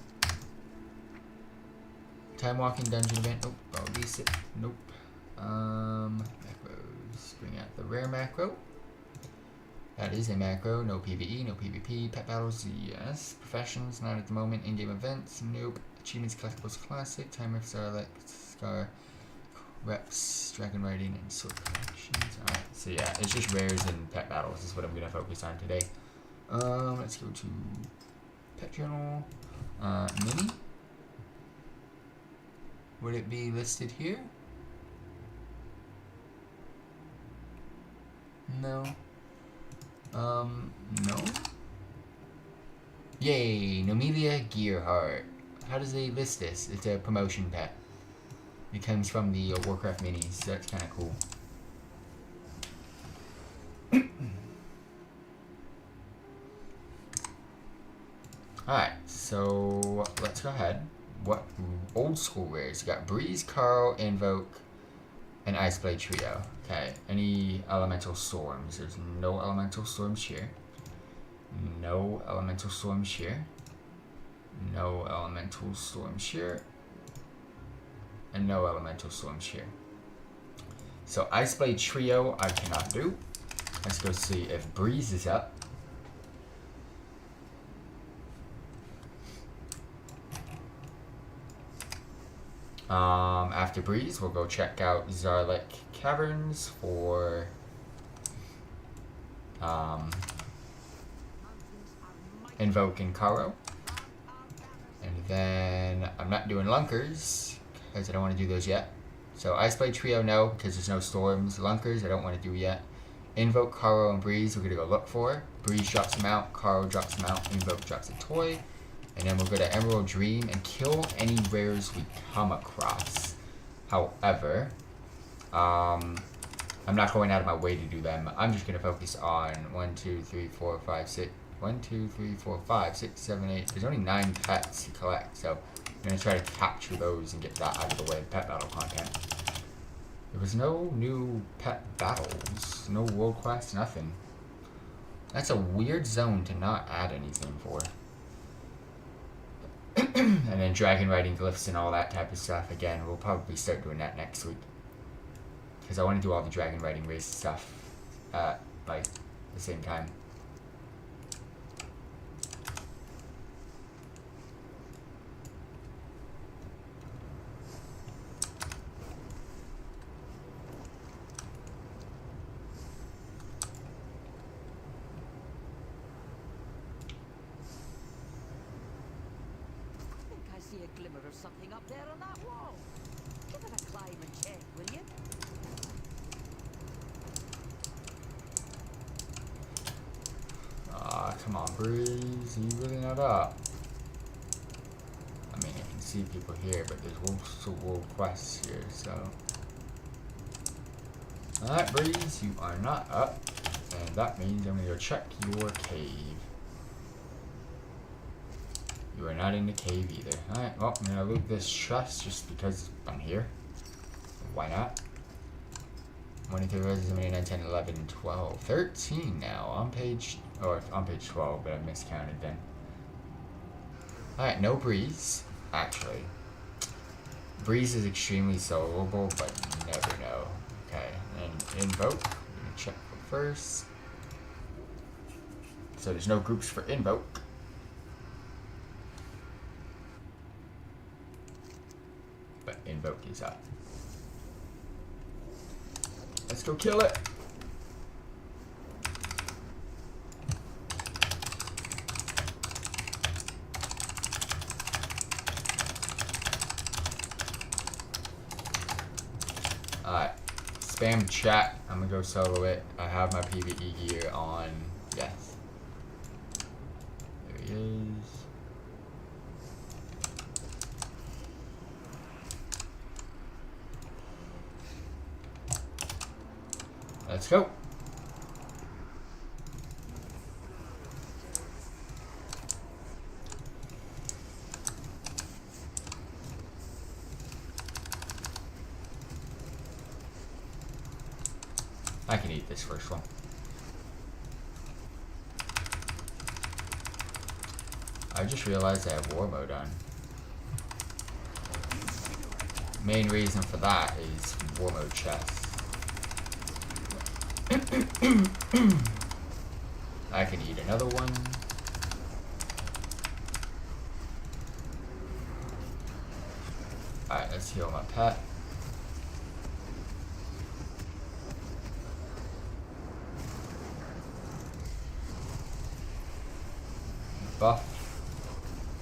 Time walking dungeon event. Oh, I'll release it. Nope. Macros. Bring out the rare macro. That is a macro. No PvE, no PvP. Pet battles, yes. Professions, not at the moment. In-game events, nope. Achievements, collectibles, classic. Timer, Starlight, Scar, reps, dragon riding, and sword collections. Alright, so yeah, it's just rares and pet battles is what I'm gonna focus on today. Let's go to pet journal. Mini. Would it be listed here? No. No. Yay, Nomelia Gearheart. How does they list this? It's a promotion pet. It comes from the Warcraft minis, so that's kind of cool. Alright, so let's go ahead. What old school rares? You got Breeze, Carl, Invoke, and Iceblade Trio. Okay, any elemental storms? There's no elemental storms here. No elemental storms here. No elemental storms here. And no elemental storms here. So Iceblade Trio I cannot do. Let's go see if Breeze is up. After Breeze, we'll go check out Zarlek Caverns for Invoke and Karo. And then I'm not doing Lunkers because I don't want to do those yet. So Iceblade Trio, no, because there's no storms. Lunkers, I don't want to do yet. Invoke, Karo, and Breeze, we're going to go look for. Breeze drops them out, Karo drops them out, Invoke drops a toy. And then we'll go to Emerald Dream and kill any rares we come across. However, I'm not going out of my way to do them. I'm just going to focus on 1, 2, 3, 4, 5, 6. 1, 2, 3, 4, 5, 6, 7, 8. There's only 9 pets to collect, so I'm going to try to capture those and get that out of the way of pet battle content. There was no new pet battles, no world quest, nothing. That's a weird zone to not add anything for. And then dragon riding glyphs and all that type of stuff. Again, we'll probably start doing that next week. Because I want to do all the dragon riding race stuff at like the same time. See a glimmer of something up there on that wall. Give it a climb and check, will you? Ah, come on, Breeze. Are you really not up? I mean, I can see people here, but there's also world quests here, so. Alright, Breeze, you are not up. And that means I'm gonna go check your cave. You are not in the cave either. Alright, well, I'm gonna loot this chest just because I'm here. Why not? 1, 2, 3, 4, 5, 6, 7, 8, 9, 10, 11, 12, 13 now. On page 12, but I miscounted then. Alright, no Breeze, actually. Breeze is extremely soloable, but you never know. Okay, and Invoke. I'm gonna check first. So there's no groups for Invoke. But Invoke is up. Let's go kill it. Alright. Spam chat. I'm gonna go solo it. I have my PvE gear on. Yes. There he is. Let's go. I can eat this first one. I just realized I have war mode on. Main reason for that is war mode chest. I can eat another one. Alright, let's heal my pet. Buff.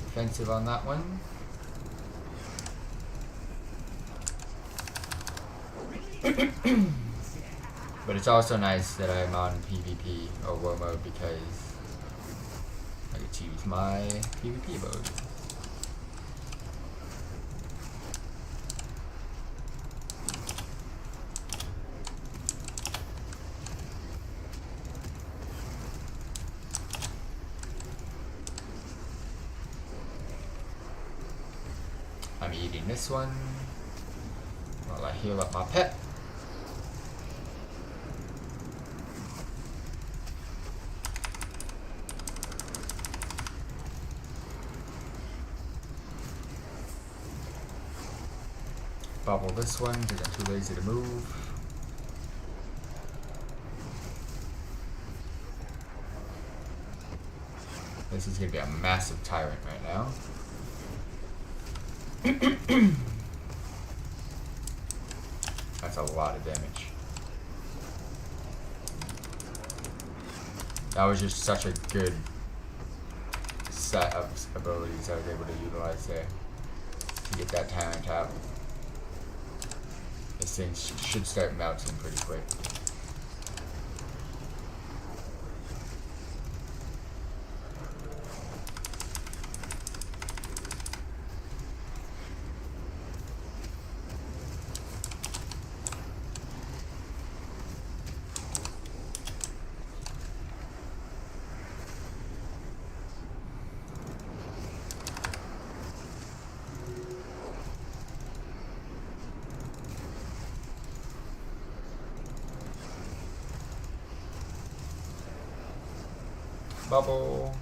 Defensive on that one. But it's also nice that I'm on PvP or war mode because I get to use my PvP mode. I'm eating this one while I heal up my pet. Bubble this one because I'm too lazy to move. This is going to be a massive tyrant right now. That's a lot of damage. That was just such a good set of abilities I was able to utilize there to get that time on top. This thing should start melting pretty quick. Bubble.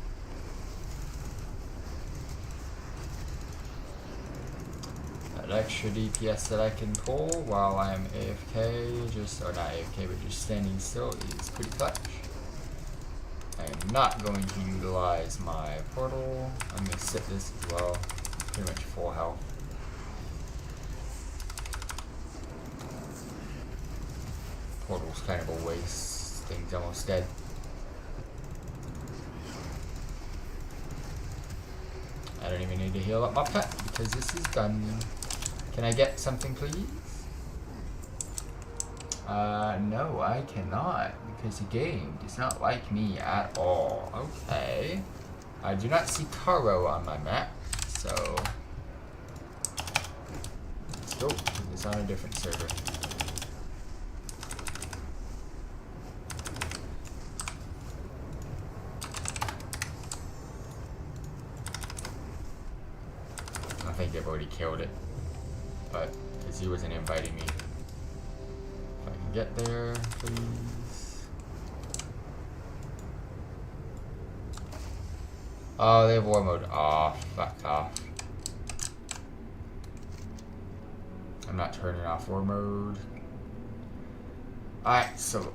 That extra DPS that I can pull while I'm AFK, or not AFK, but just standing still is pretty clutch. I am not going to utilize my portal. I'm going to sit this as well. Pretty much full health. Portal's kind of a waste. Thing's almost dead. I don't even need to heal up my pet because this is done. Can I get something, please? No, I cannot because the game does not like me at all. Okay. I do not see Caro on my map, so let's go. Put this on a different server. I think they've already killed it, but because he wasn't inviting me. If I can get there, please. Oh, they have war mode. Oh, fuck off. I'm not turning off war mode. Alright, so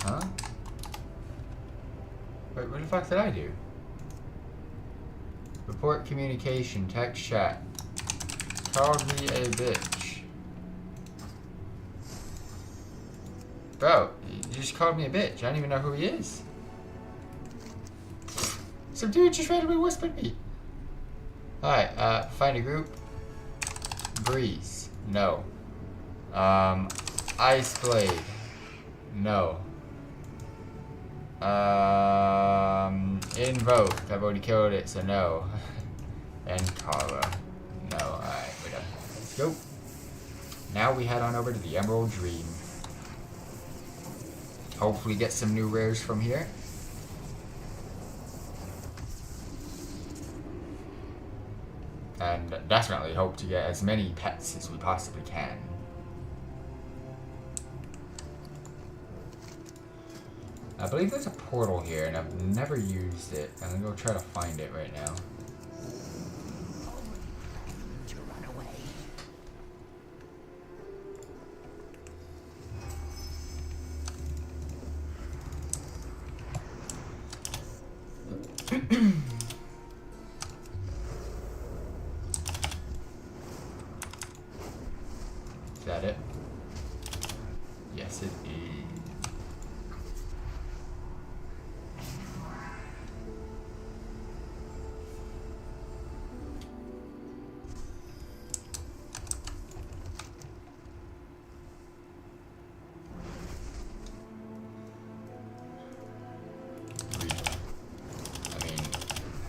huh? Wait, what the fuck did I do? Report communication, text chat. Called me a bitch. Bro, you just called me a bitch. I don't even know who he is. Some dude just randomly whispered me. Alright, find a group. Breeze. No. Ice Blade. No. Invoke. I've already killed it, so no. And Carlo. No. Alright, we're done. Let's go. Now we head on over to the Emerald Dream. Hopefully get some new rares from here. And definitely hope to get as many pets as we possibly can. I believe there's a portal here, and I've never used it. I'm gonna go try to find it right now. To run away. Is that it? Yes, it is.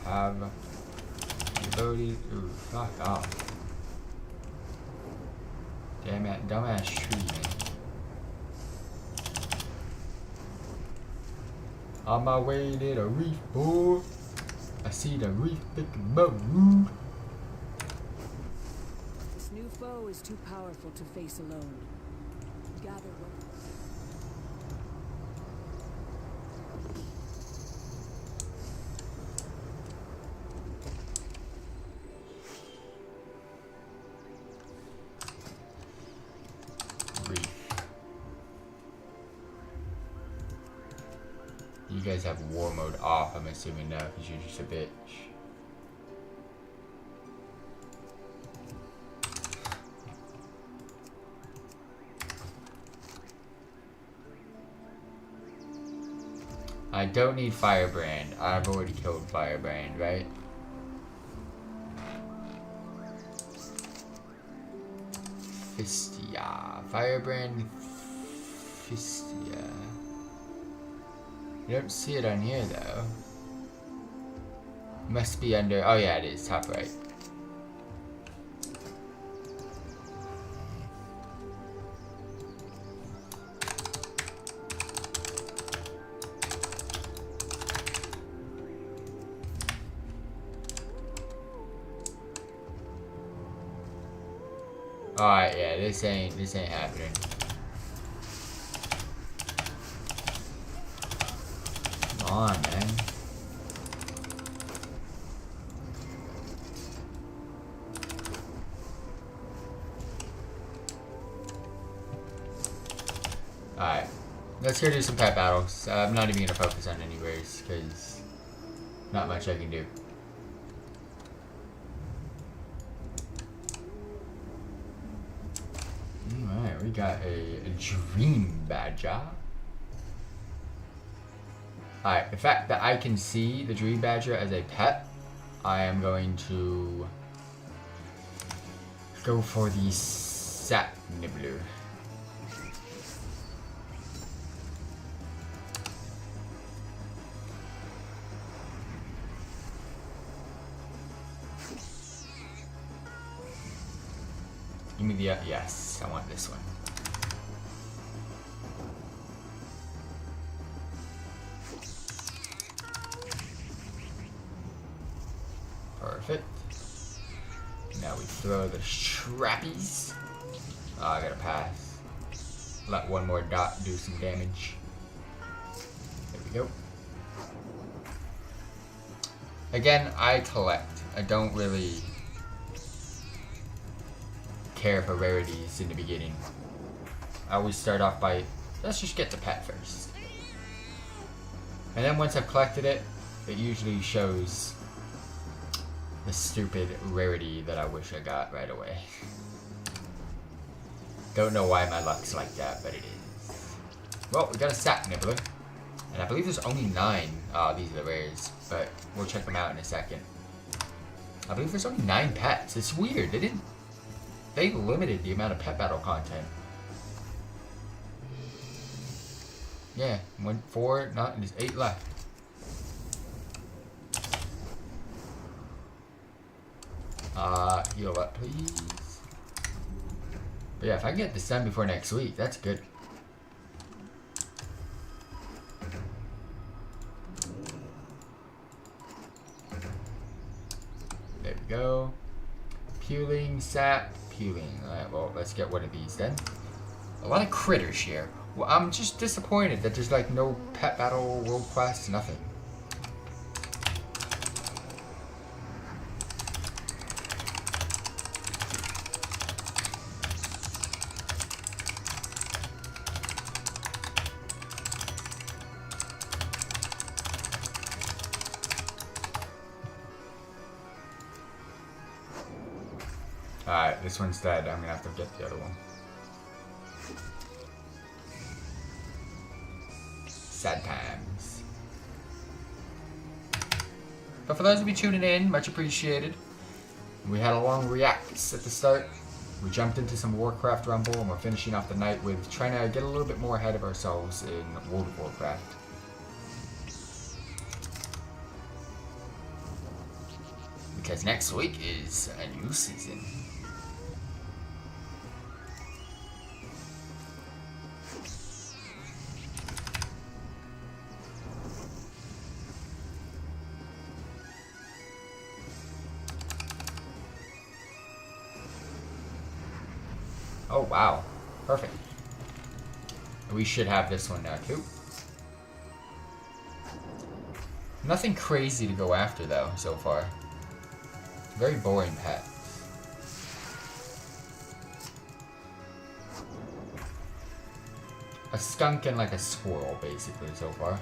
Have the ability to fuck off. Damn it, dumbass tree, man. On my way to the reef, boy. I see the reef picking move. This new foe is too powerful to face alone. Gather weapons. You guys have war mode off, I'm assuming now, because you're just a bitch. I don't need Firebrand. I've already killed Firebrand, right? Fistia. Firebrand Fistia. You don't see it on here though. Must be under. Oh yeah, it is. Top right. Alright, yeah, this ain't happening. Come on, man. Alright, let's go do some pet battles. I'm not even gonna focus on any race because not much I can do. Alright, we got a dream badger. Alright, the fact that I can see the dream badger as a pet, I am going to go for the sap nibbler. Give me the, yes, I want this one. Perfect. Now we throw the strappies. Oh, I gotta pass. Let one more dot do some damage. There we go. Again, I collect. I don't really care for rarities in the beginning. I always start off by, let's just get the pet first. And then once I've collected it, it usually shows the stupid rarity that I wish I got right away. Don't know why my luck's like that, but it is. Well, we got a sack nibbler. And I believe there's only 9. Oh, these are the rares, but we'll check them out in a second. I believe there's only 9 pets. It's weird. They limited the amount of pet battle content. Yeah, 1, 4, not, there's 8 left. Heal up, please. But yeah, if I can get this done before next week, that's good. There we go. Peeling, sap, peeling. Alright, well, let's get one of these then. A lot of critters here. Well, I'm just disappointed that there's like no pet battle, world quest, nothing. Alright, this one's dead. I'm gonna have to get the other one. Sad times. But for those of you tuning in, much appreciated. We had a long reacts at the start. We jumped into some Warcraft Rumble, and we're finishing off the night with trying to get a little bit more ahead of ourselves in World of Warcraft. Because next week is a new season. Oh wow, perfect. We should have this one now too. Nothing crazy to go after though, so far. Very boring pet. A skunk and like a squirrel basically so far.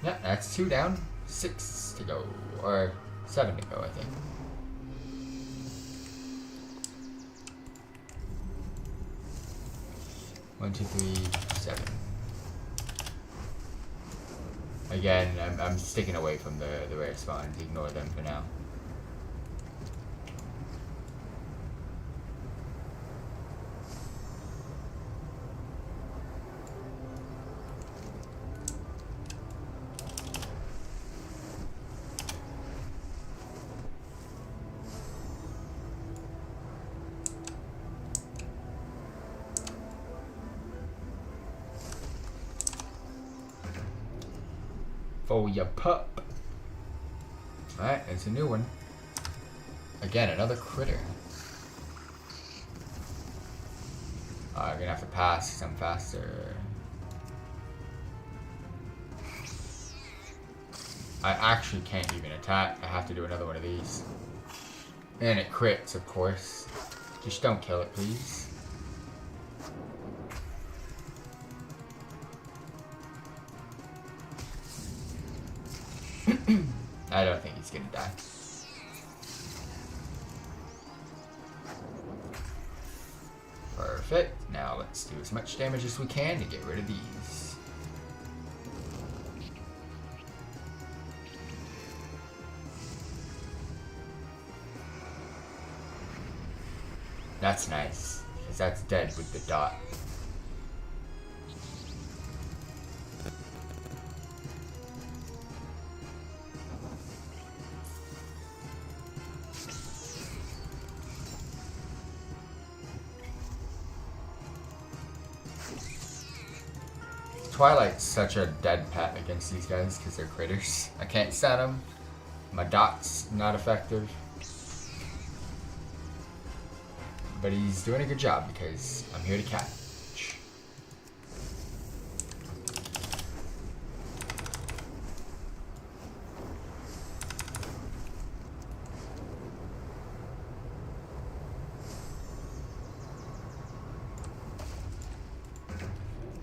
Yeah, that's 2 down, 6 to go, or 7 to go, I think. 1, 2, 3, 7. Again, I'm sticking away from the rare spawns. Ignore them for now. For your pup. Alright, it's a new one. Again, another critter. I'm gonna have to pass because I'm faster. I actually can't even attack. I have to do another one of these. And it crits, of course. Just don't kill it, please. I don't think he's gonna die. Perfect. Now let's do as much damage as we can to get rid of these. That's nice, because that's dead with the dot. Twilight's such a dead pet against these guys because they're critters. I can't stand them. My dot's not effective. But he's doing a good job because I'm here to catch.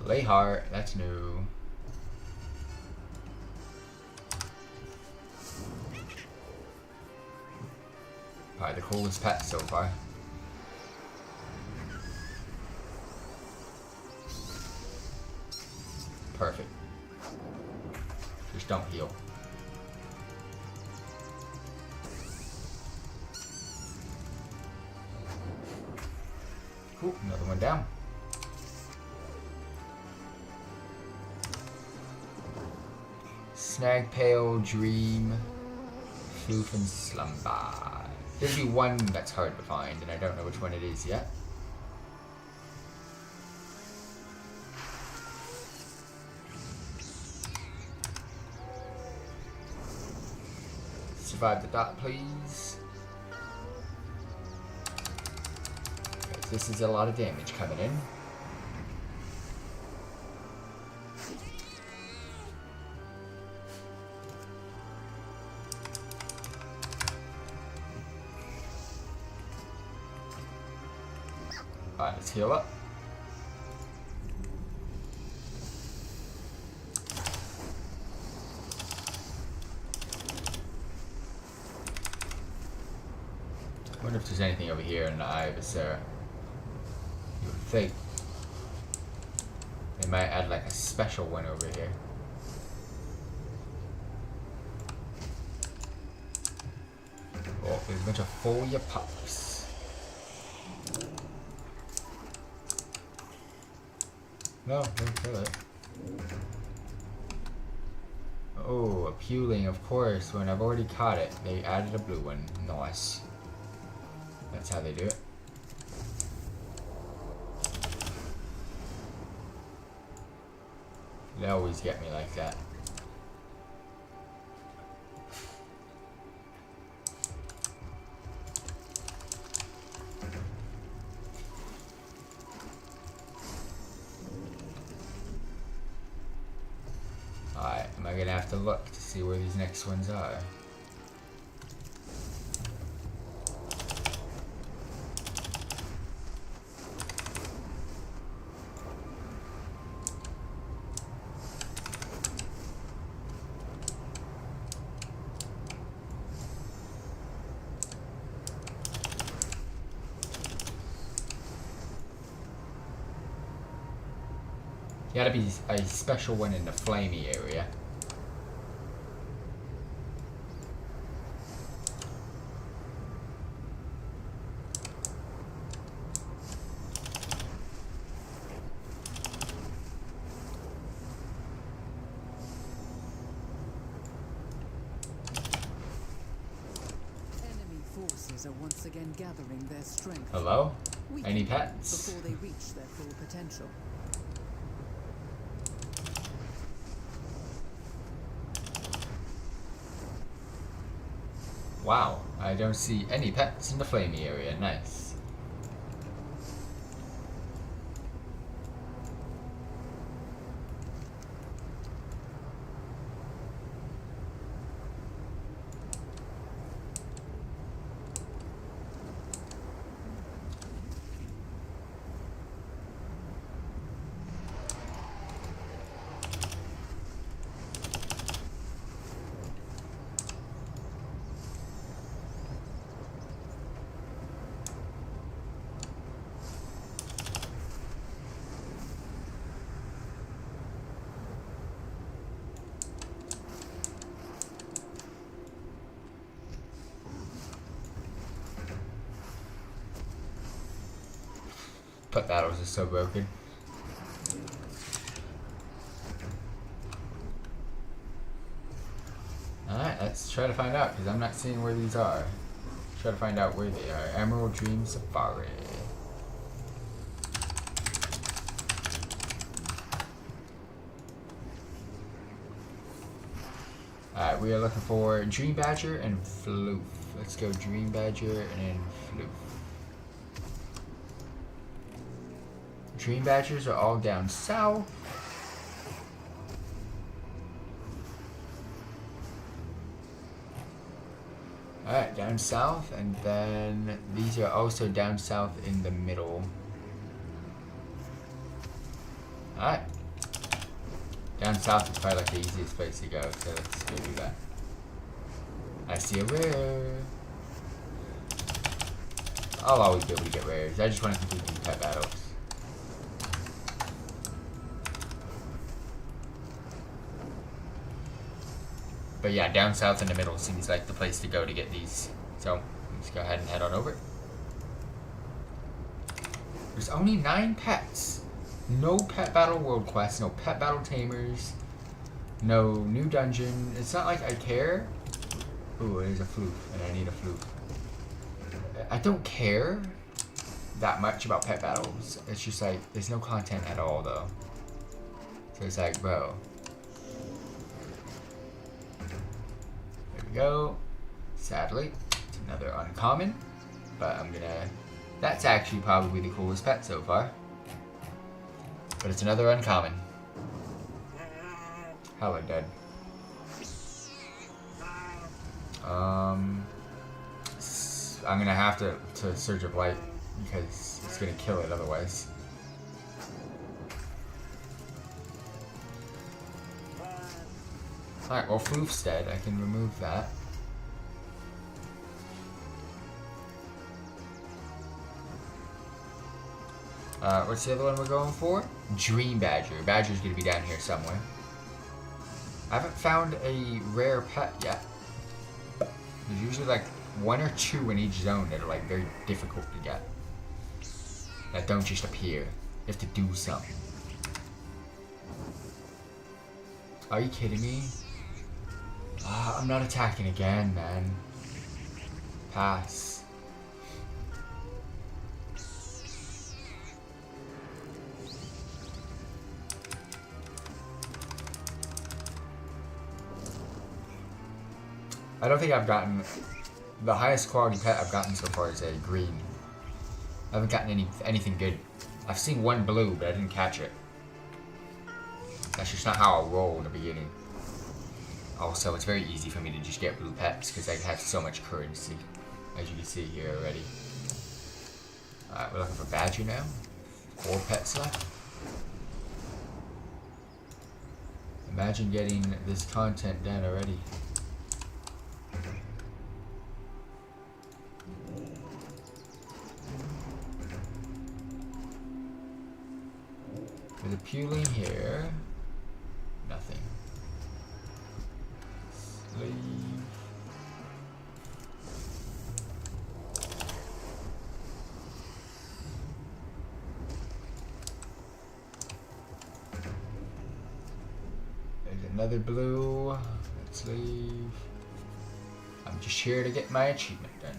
Layheart, that's new. Probably the coolest pet so far. Perfect. Just don't heal. Cool, another one down. Snag, Pale, Dream, Floof, and Slumber. There'll be one that's hard to find, and I don't know which one it is yet. Survive the dot, please. Okay, this is a lot of damage coming in. Alright, let's heal up. I wonder if there's anything over here in the Eye of Sarah. You would think they might add like a special one over here. Oh, there's a bunch of folia pups. No, don't kill it. Oh, a Puling, of course. When I've already caught it, they added a blue one. Nice. That's how they do it. They always get me like that. Alright, am I gonna have to look to see where these next ones are? Gotta be a special one in the flamey area. Enemy forces are once again gathering their strength. Hello? We Any can pets? before they reach their full potential. Wow, I don't see any pets in the flamey area. Nice. Pet battles are so broken. Alright, let's try to find out, because I'm not seeing where these are. Try to find out where they are. Emerald Dream Safari. Alright, we are looking for Dream Badger and Floof. Let's go Dream Badger and Floof. Dream Badgers are all down south. Alright, down south, and then these are also down south in the middle. Alright. Down south is probably like the easiest place to go, so let's go do that. I see a rare. I'll always be able to get rares. I just want to complete these pet battles. But yeah, down south in the middle seems like the place to go to get these. So, let's go ahead and head on over. There's only 9 pets. No pet battle world quests, no pet battle tamers, no new dungeon. It's not like I care. Ooh, there's a floof, and I need a floof. I don't care that much about pet battles. It's just like, there's no content at all though. So it's like, bro. Go. Sadly, it's another uncommon, but I'm gonna. That's actually probably the coolest pet so far. But it's another uncommon. Hella dead. I'm gonna have to Surge of Light because it's gonna kill it otherwise. Alright, well, Floof's dead. I can remove that. What's the other one we're going for? Dream Badger. Badger's gonna be down here somewhere. I haven't found a rare pet yet. There's usually like 1 or 2 in each zone that are like very difficult to get. That don't just appear. You have to do something. Are you kidding me? I'm not attacking again, man. Pass. I don't think I've gotten... The highest quality pet I've gotten so far is a green. I haven't gotten anything good. I've seen 1 blue, but I didn't catch it. That's just not how I roll in the beginning. Also, it's very easy for me to just get blue pets because I have so much currency, as you can see here already. Alright, we're looking for Badger now. 4 pets left. Imagine getting this content done already. There's a peeling here. Nothing. Sleeve. There's another blue. Let's leave. I'm just here to get my achievement done.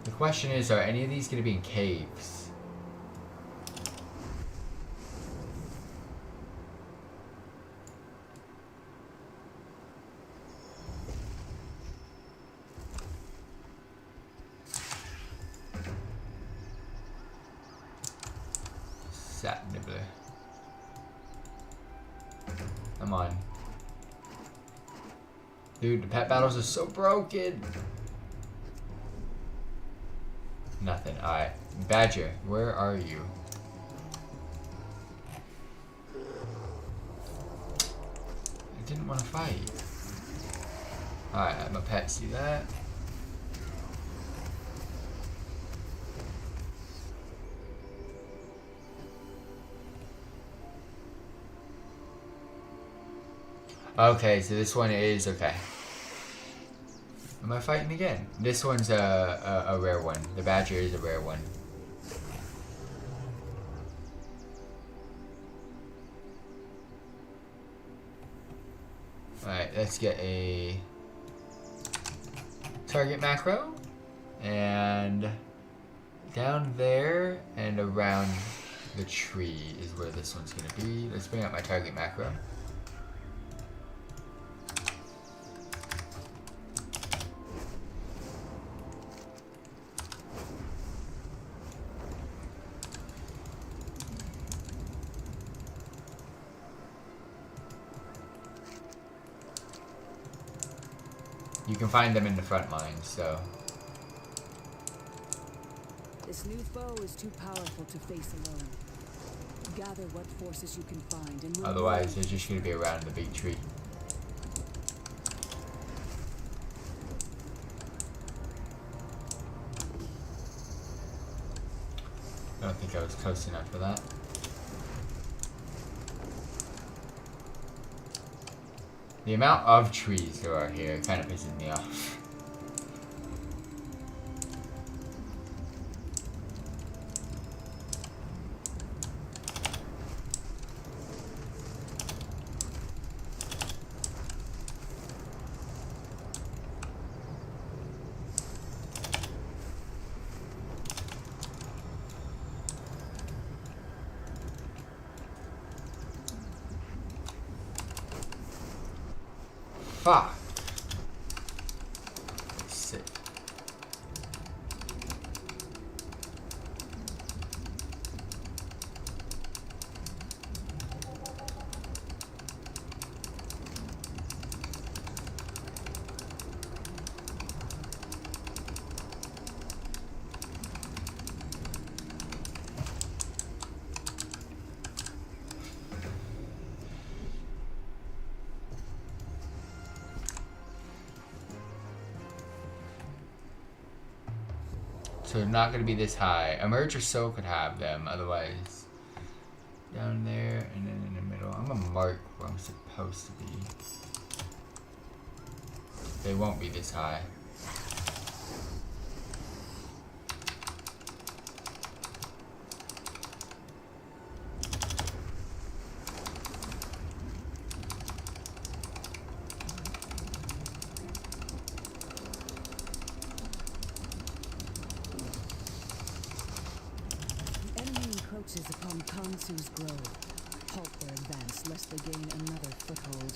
The question is, are any of these going to be in caves? Sap nibbler. Come on. Dude, the pet battles are so broken. Nothing. Alright. Badger, where are you? I didn't want to fight. Alright, I'm a pet. See that? Okay, so this one is okay. Am I fighting again? This one's a rare one. The badger is a rare one. Alright, let's get a target macro. And down there and around the tree is where this one's going to be. Let's bring up my target macro. You can find them in the front lines, so. This new foe is too powerful to face alone. Gather what forces you can find, and we'll Otherwise, they're just going to be around the big tree. I don't think I was close enough for that. The amount of trees there are here kind of pisses me off. Fuck. Sick. So they're not going to be this high. Emerge or so could have them, otherwise. Down there and then in the middle. I'm going to mark where I'm supposed to be. They won't be this high. Upon Kansu's grove. Halt their advance lest they gain another foothold.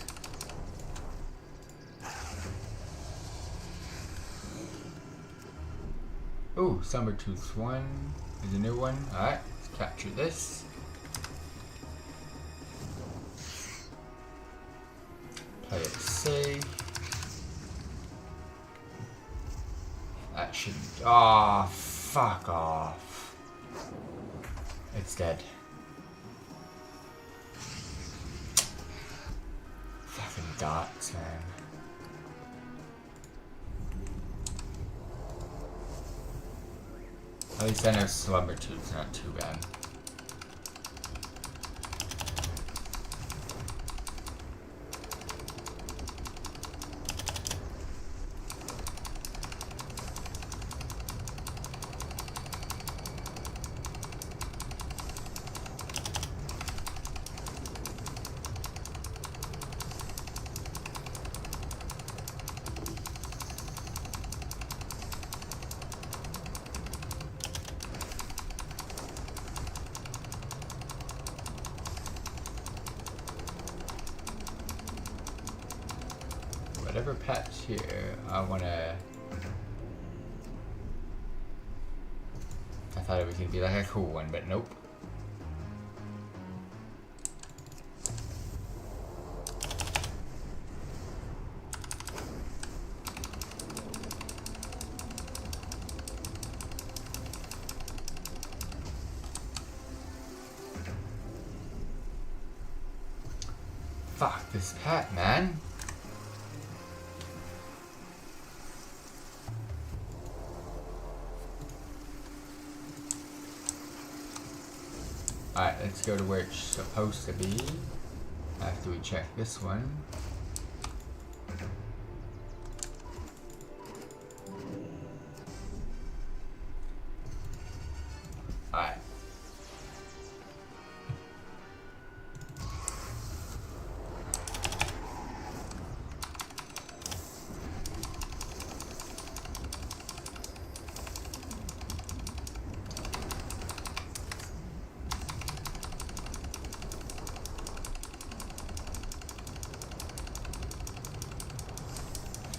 Ooh, Summertooth 1 is a new one. Alright, let's capture this. Play it safe. That shouldn't. Ah, oh, fuck off. It's dead. Fucking dots, man. At least I know Slumber 2 is not too bad. Whatever patch here, I wanna. I thought it was gonna be like a cool one, but nope. Fuck this pet, man. Alright, let's go to where it's supposed to be after we check this one. Alright.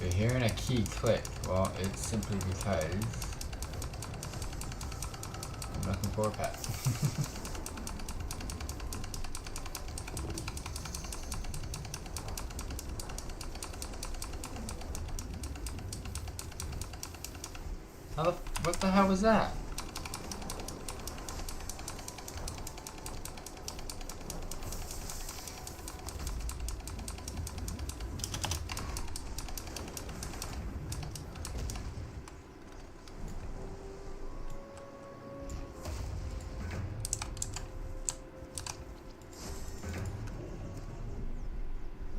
If you're hearing a key click, well, it's simply because I'm looking for a pet. What the hell was that?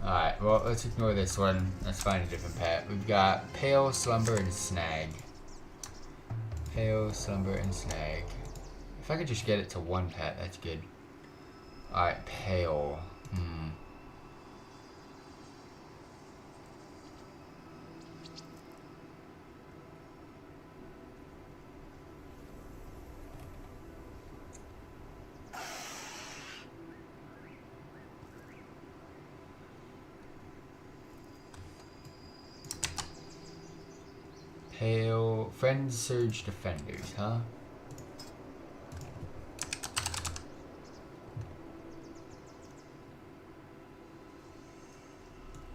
Alright, well, let's ignore this one. Let's find a different pet. We've got Pale, Slumber, and Snag. Pale, Slumber, and Snag. If I could just get it to one pet, that's good. Alright, Pale. Pale, Friends Surge Defenders, huh?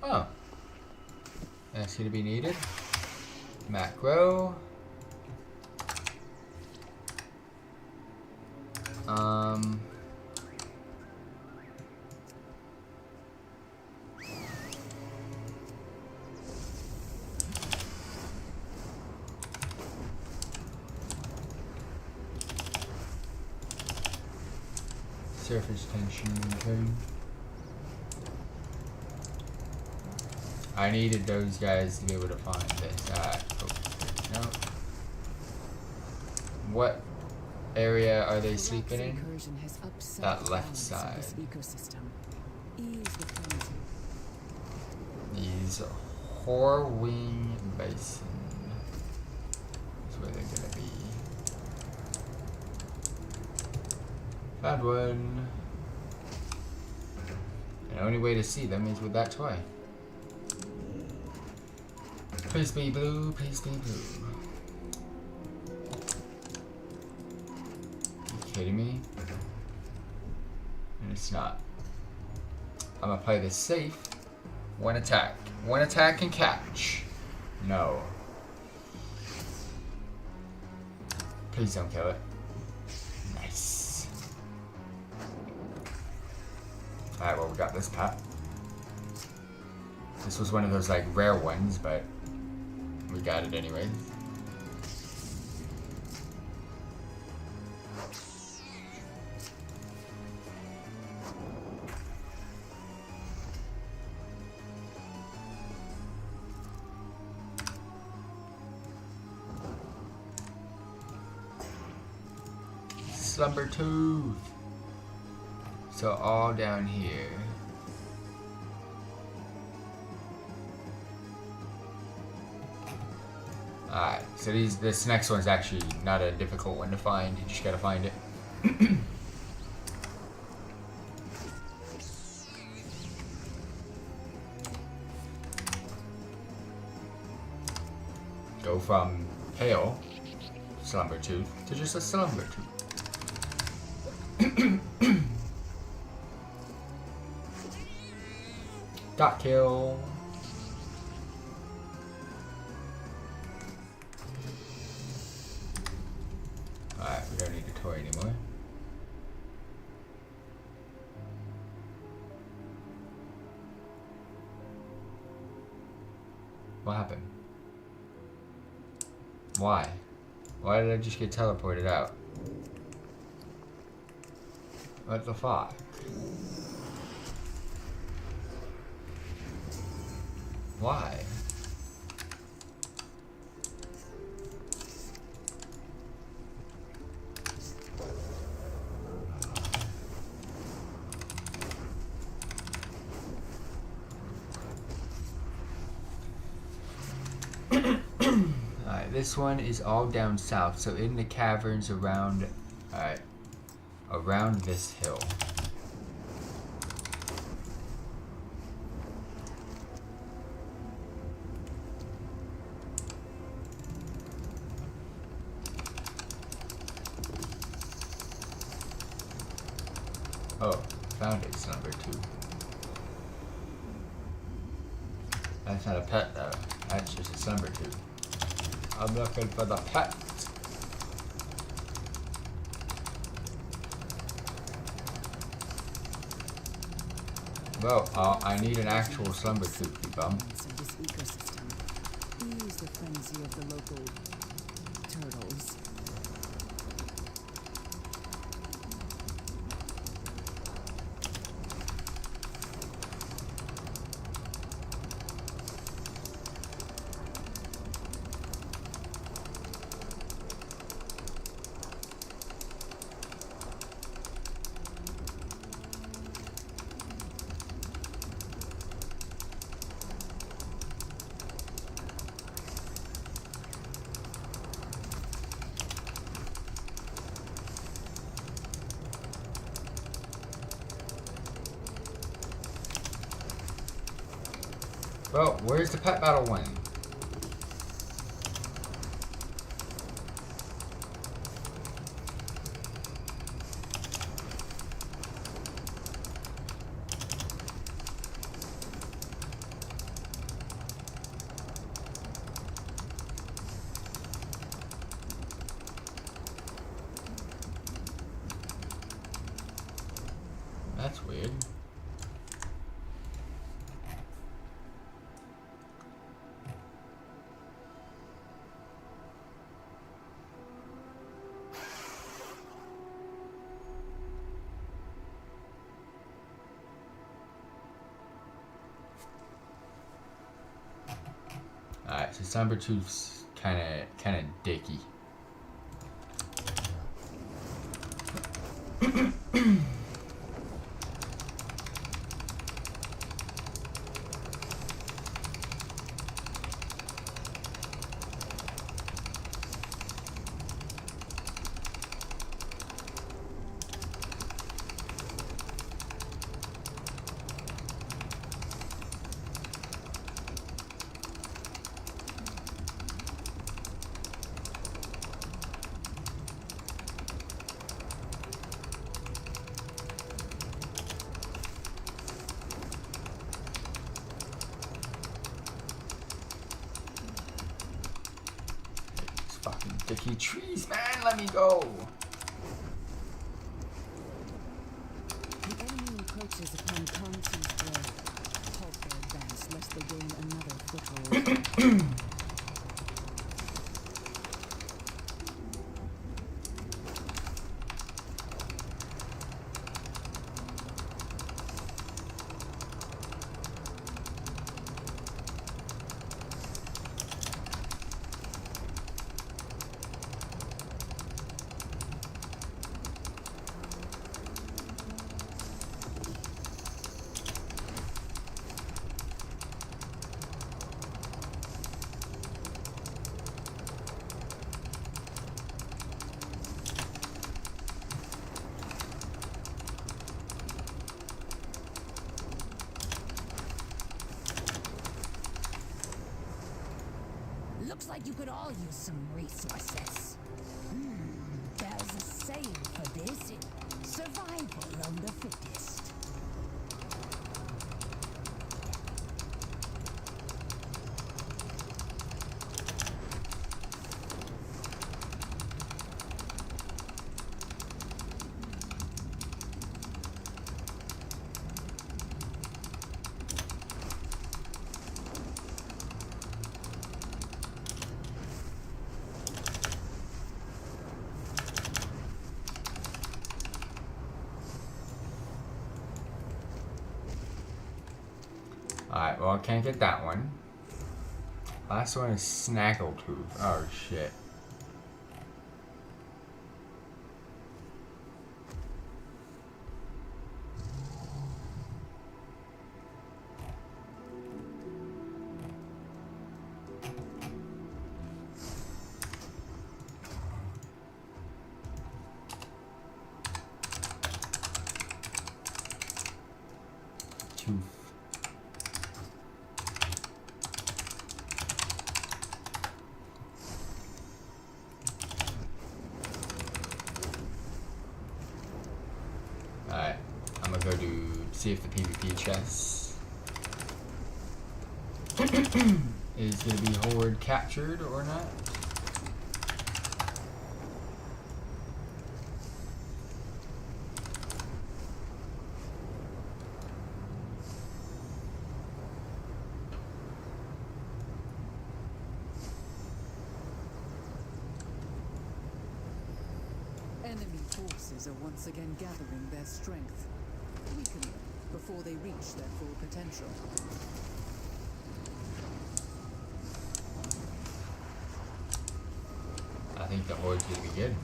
Oh. That's gonna be needed. Macro. Surface tension, okay. I needed those guys to be able to find this. No. What area are they sleeping in? That left side. These Horwing Basin. That's where they're gonna be. Found one. The only way to see them is with that toy. Please be blue, please be blue. Are you kidding me? And it's not. I'm gonna play this safe. One attack. One attack and catch. No. Please don't kill it. Nice. Alright, well, we got this pat. This was one of those, like, rare ones, but we got it anyway. slumber tooth. So all down here. Alright, so this next one's actually not a difficult one to find, you just gotta find it. Go from pale slumber tooth to just a slumber tooth. Got kill. Alright, we don't need a toy anymore. What happened? Why? Why did I just get teleported out? What the fuck? Why? Alright, this one is all down south, so in the caverns around, alright, around this hill. Oh, found it, slumber tooth. That's not a pet though, that's just a slumber tooth. I'm looking for the pet. Well, I need an actual slumber tooth, you bum. Of this ecosystem. Ease the frenzy of the local turtles. Well, where's the pet battle one? That's weird. Alright, so Sabertooth's kinda dicky. Fucking dicky trees, man, let me go! The enemy encroaches upon Kongsu's growth. Halt their advance lest they gain another foothold. Looks like you could all use some resources. There's a saying for this. Survival of the fittest. Alright, well I can't get that one. Last one is Snaggletooth. Oh shit. Tooth. Alright, I'm gonna go see if the PvP chest is gonna be horde captured or not. Enemy forces are once again gathering their strength. Weaken them before they reach their full potential. I think the horde's gonna be good.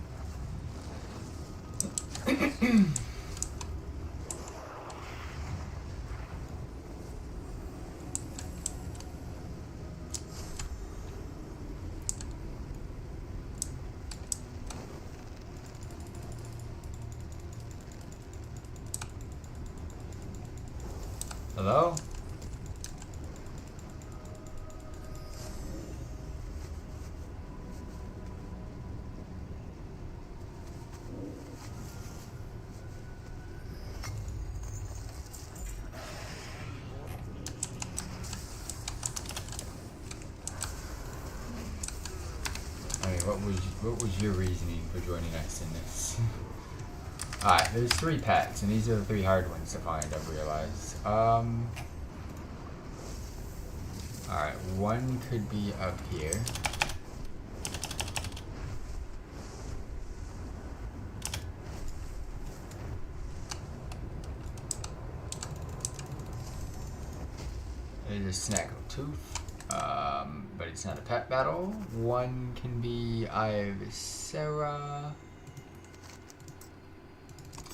Hello? I mean, what was your reasoning for joining us in this? Alright, there's 3 pets, and these are the 3 hard ones to find, I've realized. Alright, one could be up here. There's a Snaggletooth, but it's not a pet battle. One can be Sarah.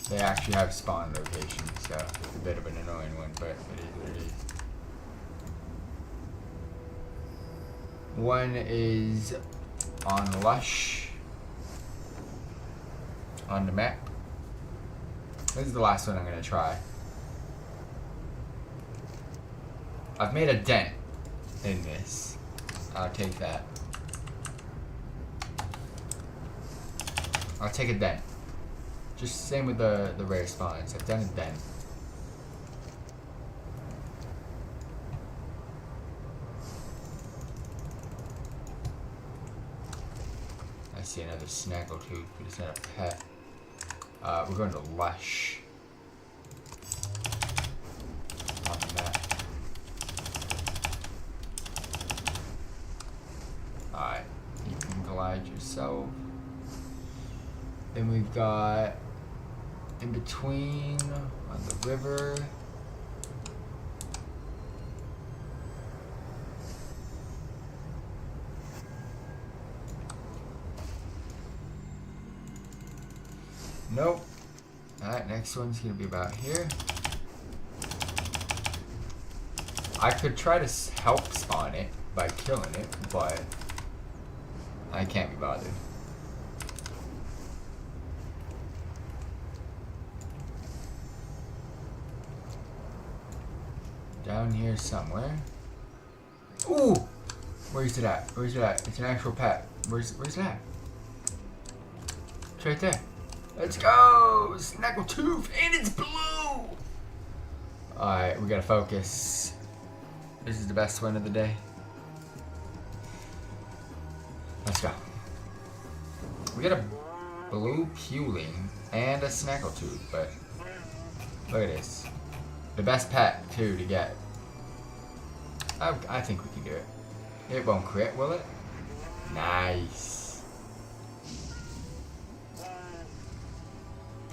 They actually have spawn locations, so it's a bit of an annoying one, but it is what it is. One is on Lush on the map. This is the last one I'm gonna try. I've made a dent in this. I'll take that. I'll take a dent. Just same with the rare spawns. I've done a dent. I see another Snaggletooth, but it's not a pet. We're going to Lush. On the map. Alright, you can glide yourself. Then we've got in between on the river. Nope. Alright, next one's gonna be about here. I could try to help spawn it by killing it, but I can't be bothered. Down here somewhere. Ooh! Where's it at? Where's it at? It's an actual pet. Where's that? It's right there. Let's go! Snaggletooth, and it's blue! Alright, we gotta focus. This is the best one of the day. Let's go. We got a blue Puling and a Snaggletooth, but look at this. The best pet, too, to get. I think we can do it. It won't crit, will it? Nice.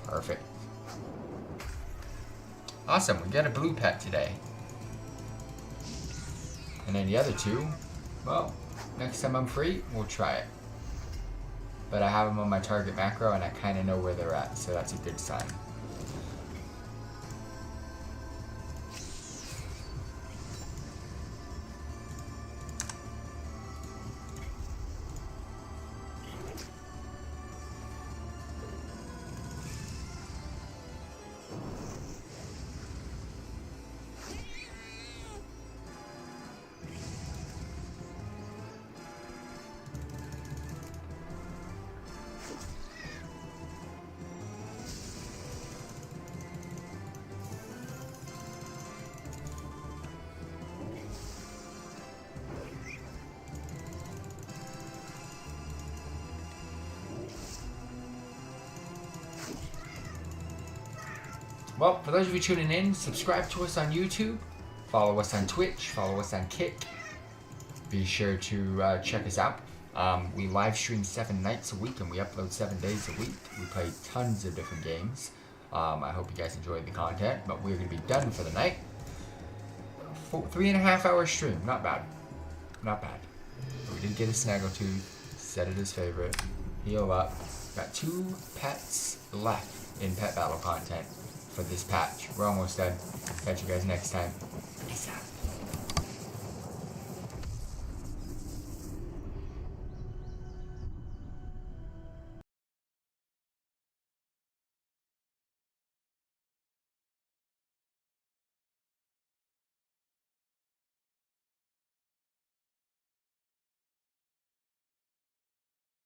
Perfect. Awesome, we got a blue pet today. And then the other two, well, next time I'm free, we'll try it. But I have them on my target macro and I kind of know where they're at, so that's a good sign. Well, for those of you tuning in, subscribe to us on YouTube, follow us on Twitch, follow us on Kick. Be sure to check us out. We live stream 7 nights a week and we upload 7 days a week. We play tons of different games. I hope you guys enjoyed the content, but we're going to be done for the night. 3.5 hour stream, not bad. Not bad. But we did get a Snaggletooth, set it as favorite, heal up. Got 2 pets left in pet battle content for this patch. We're almost done. Catch you guys next time. Peace out.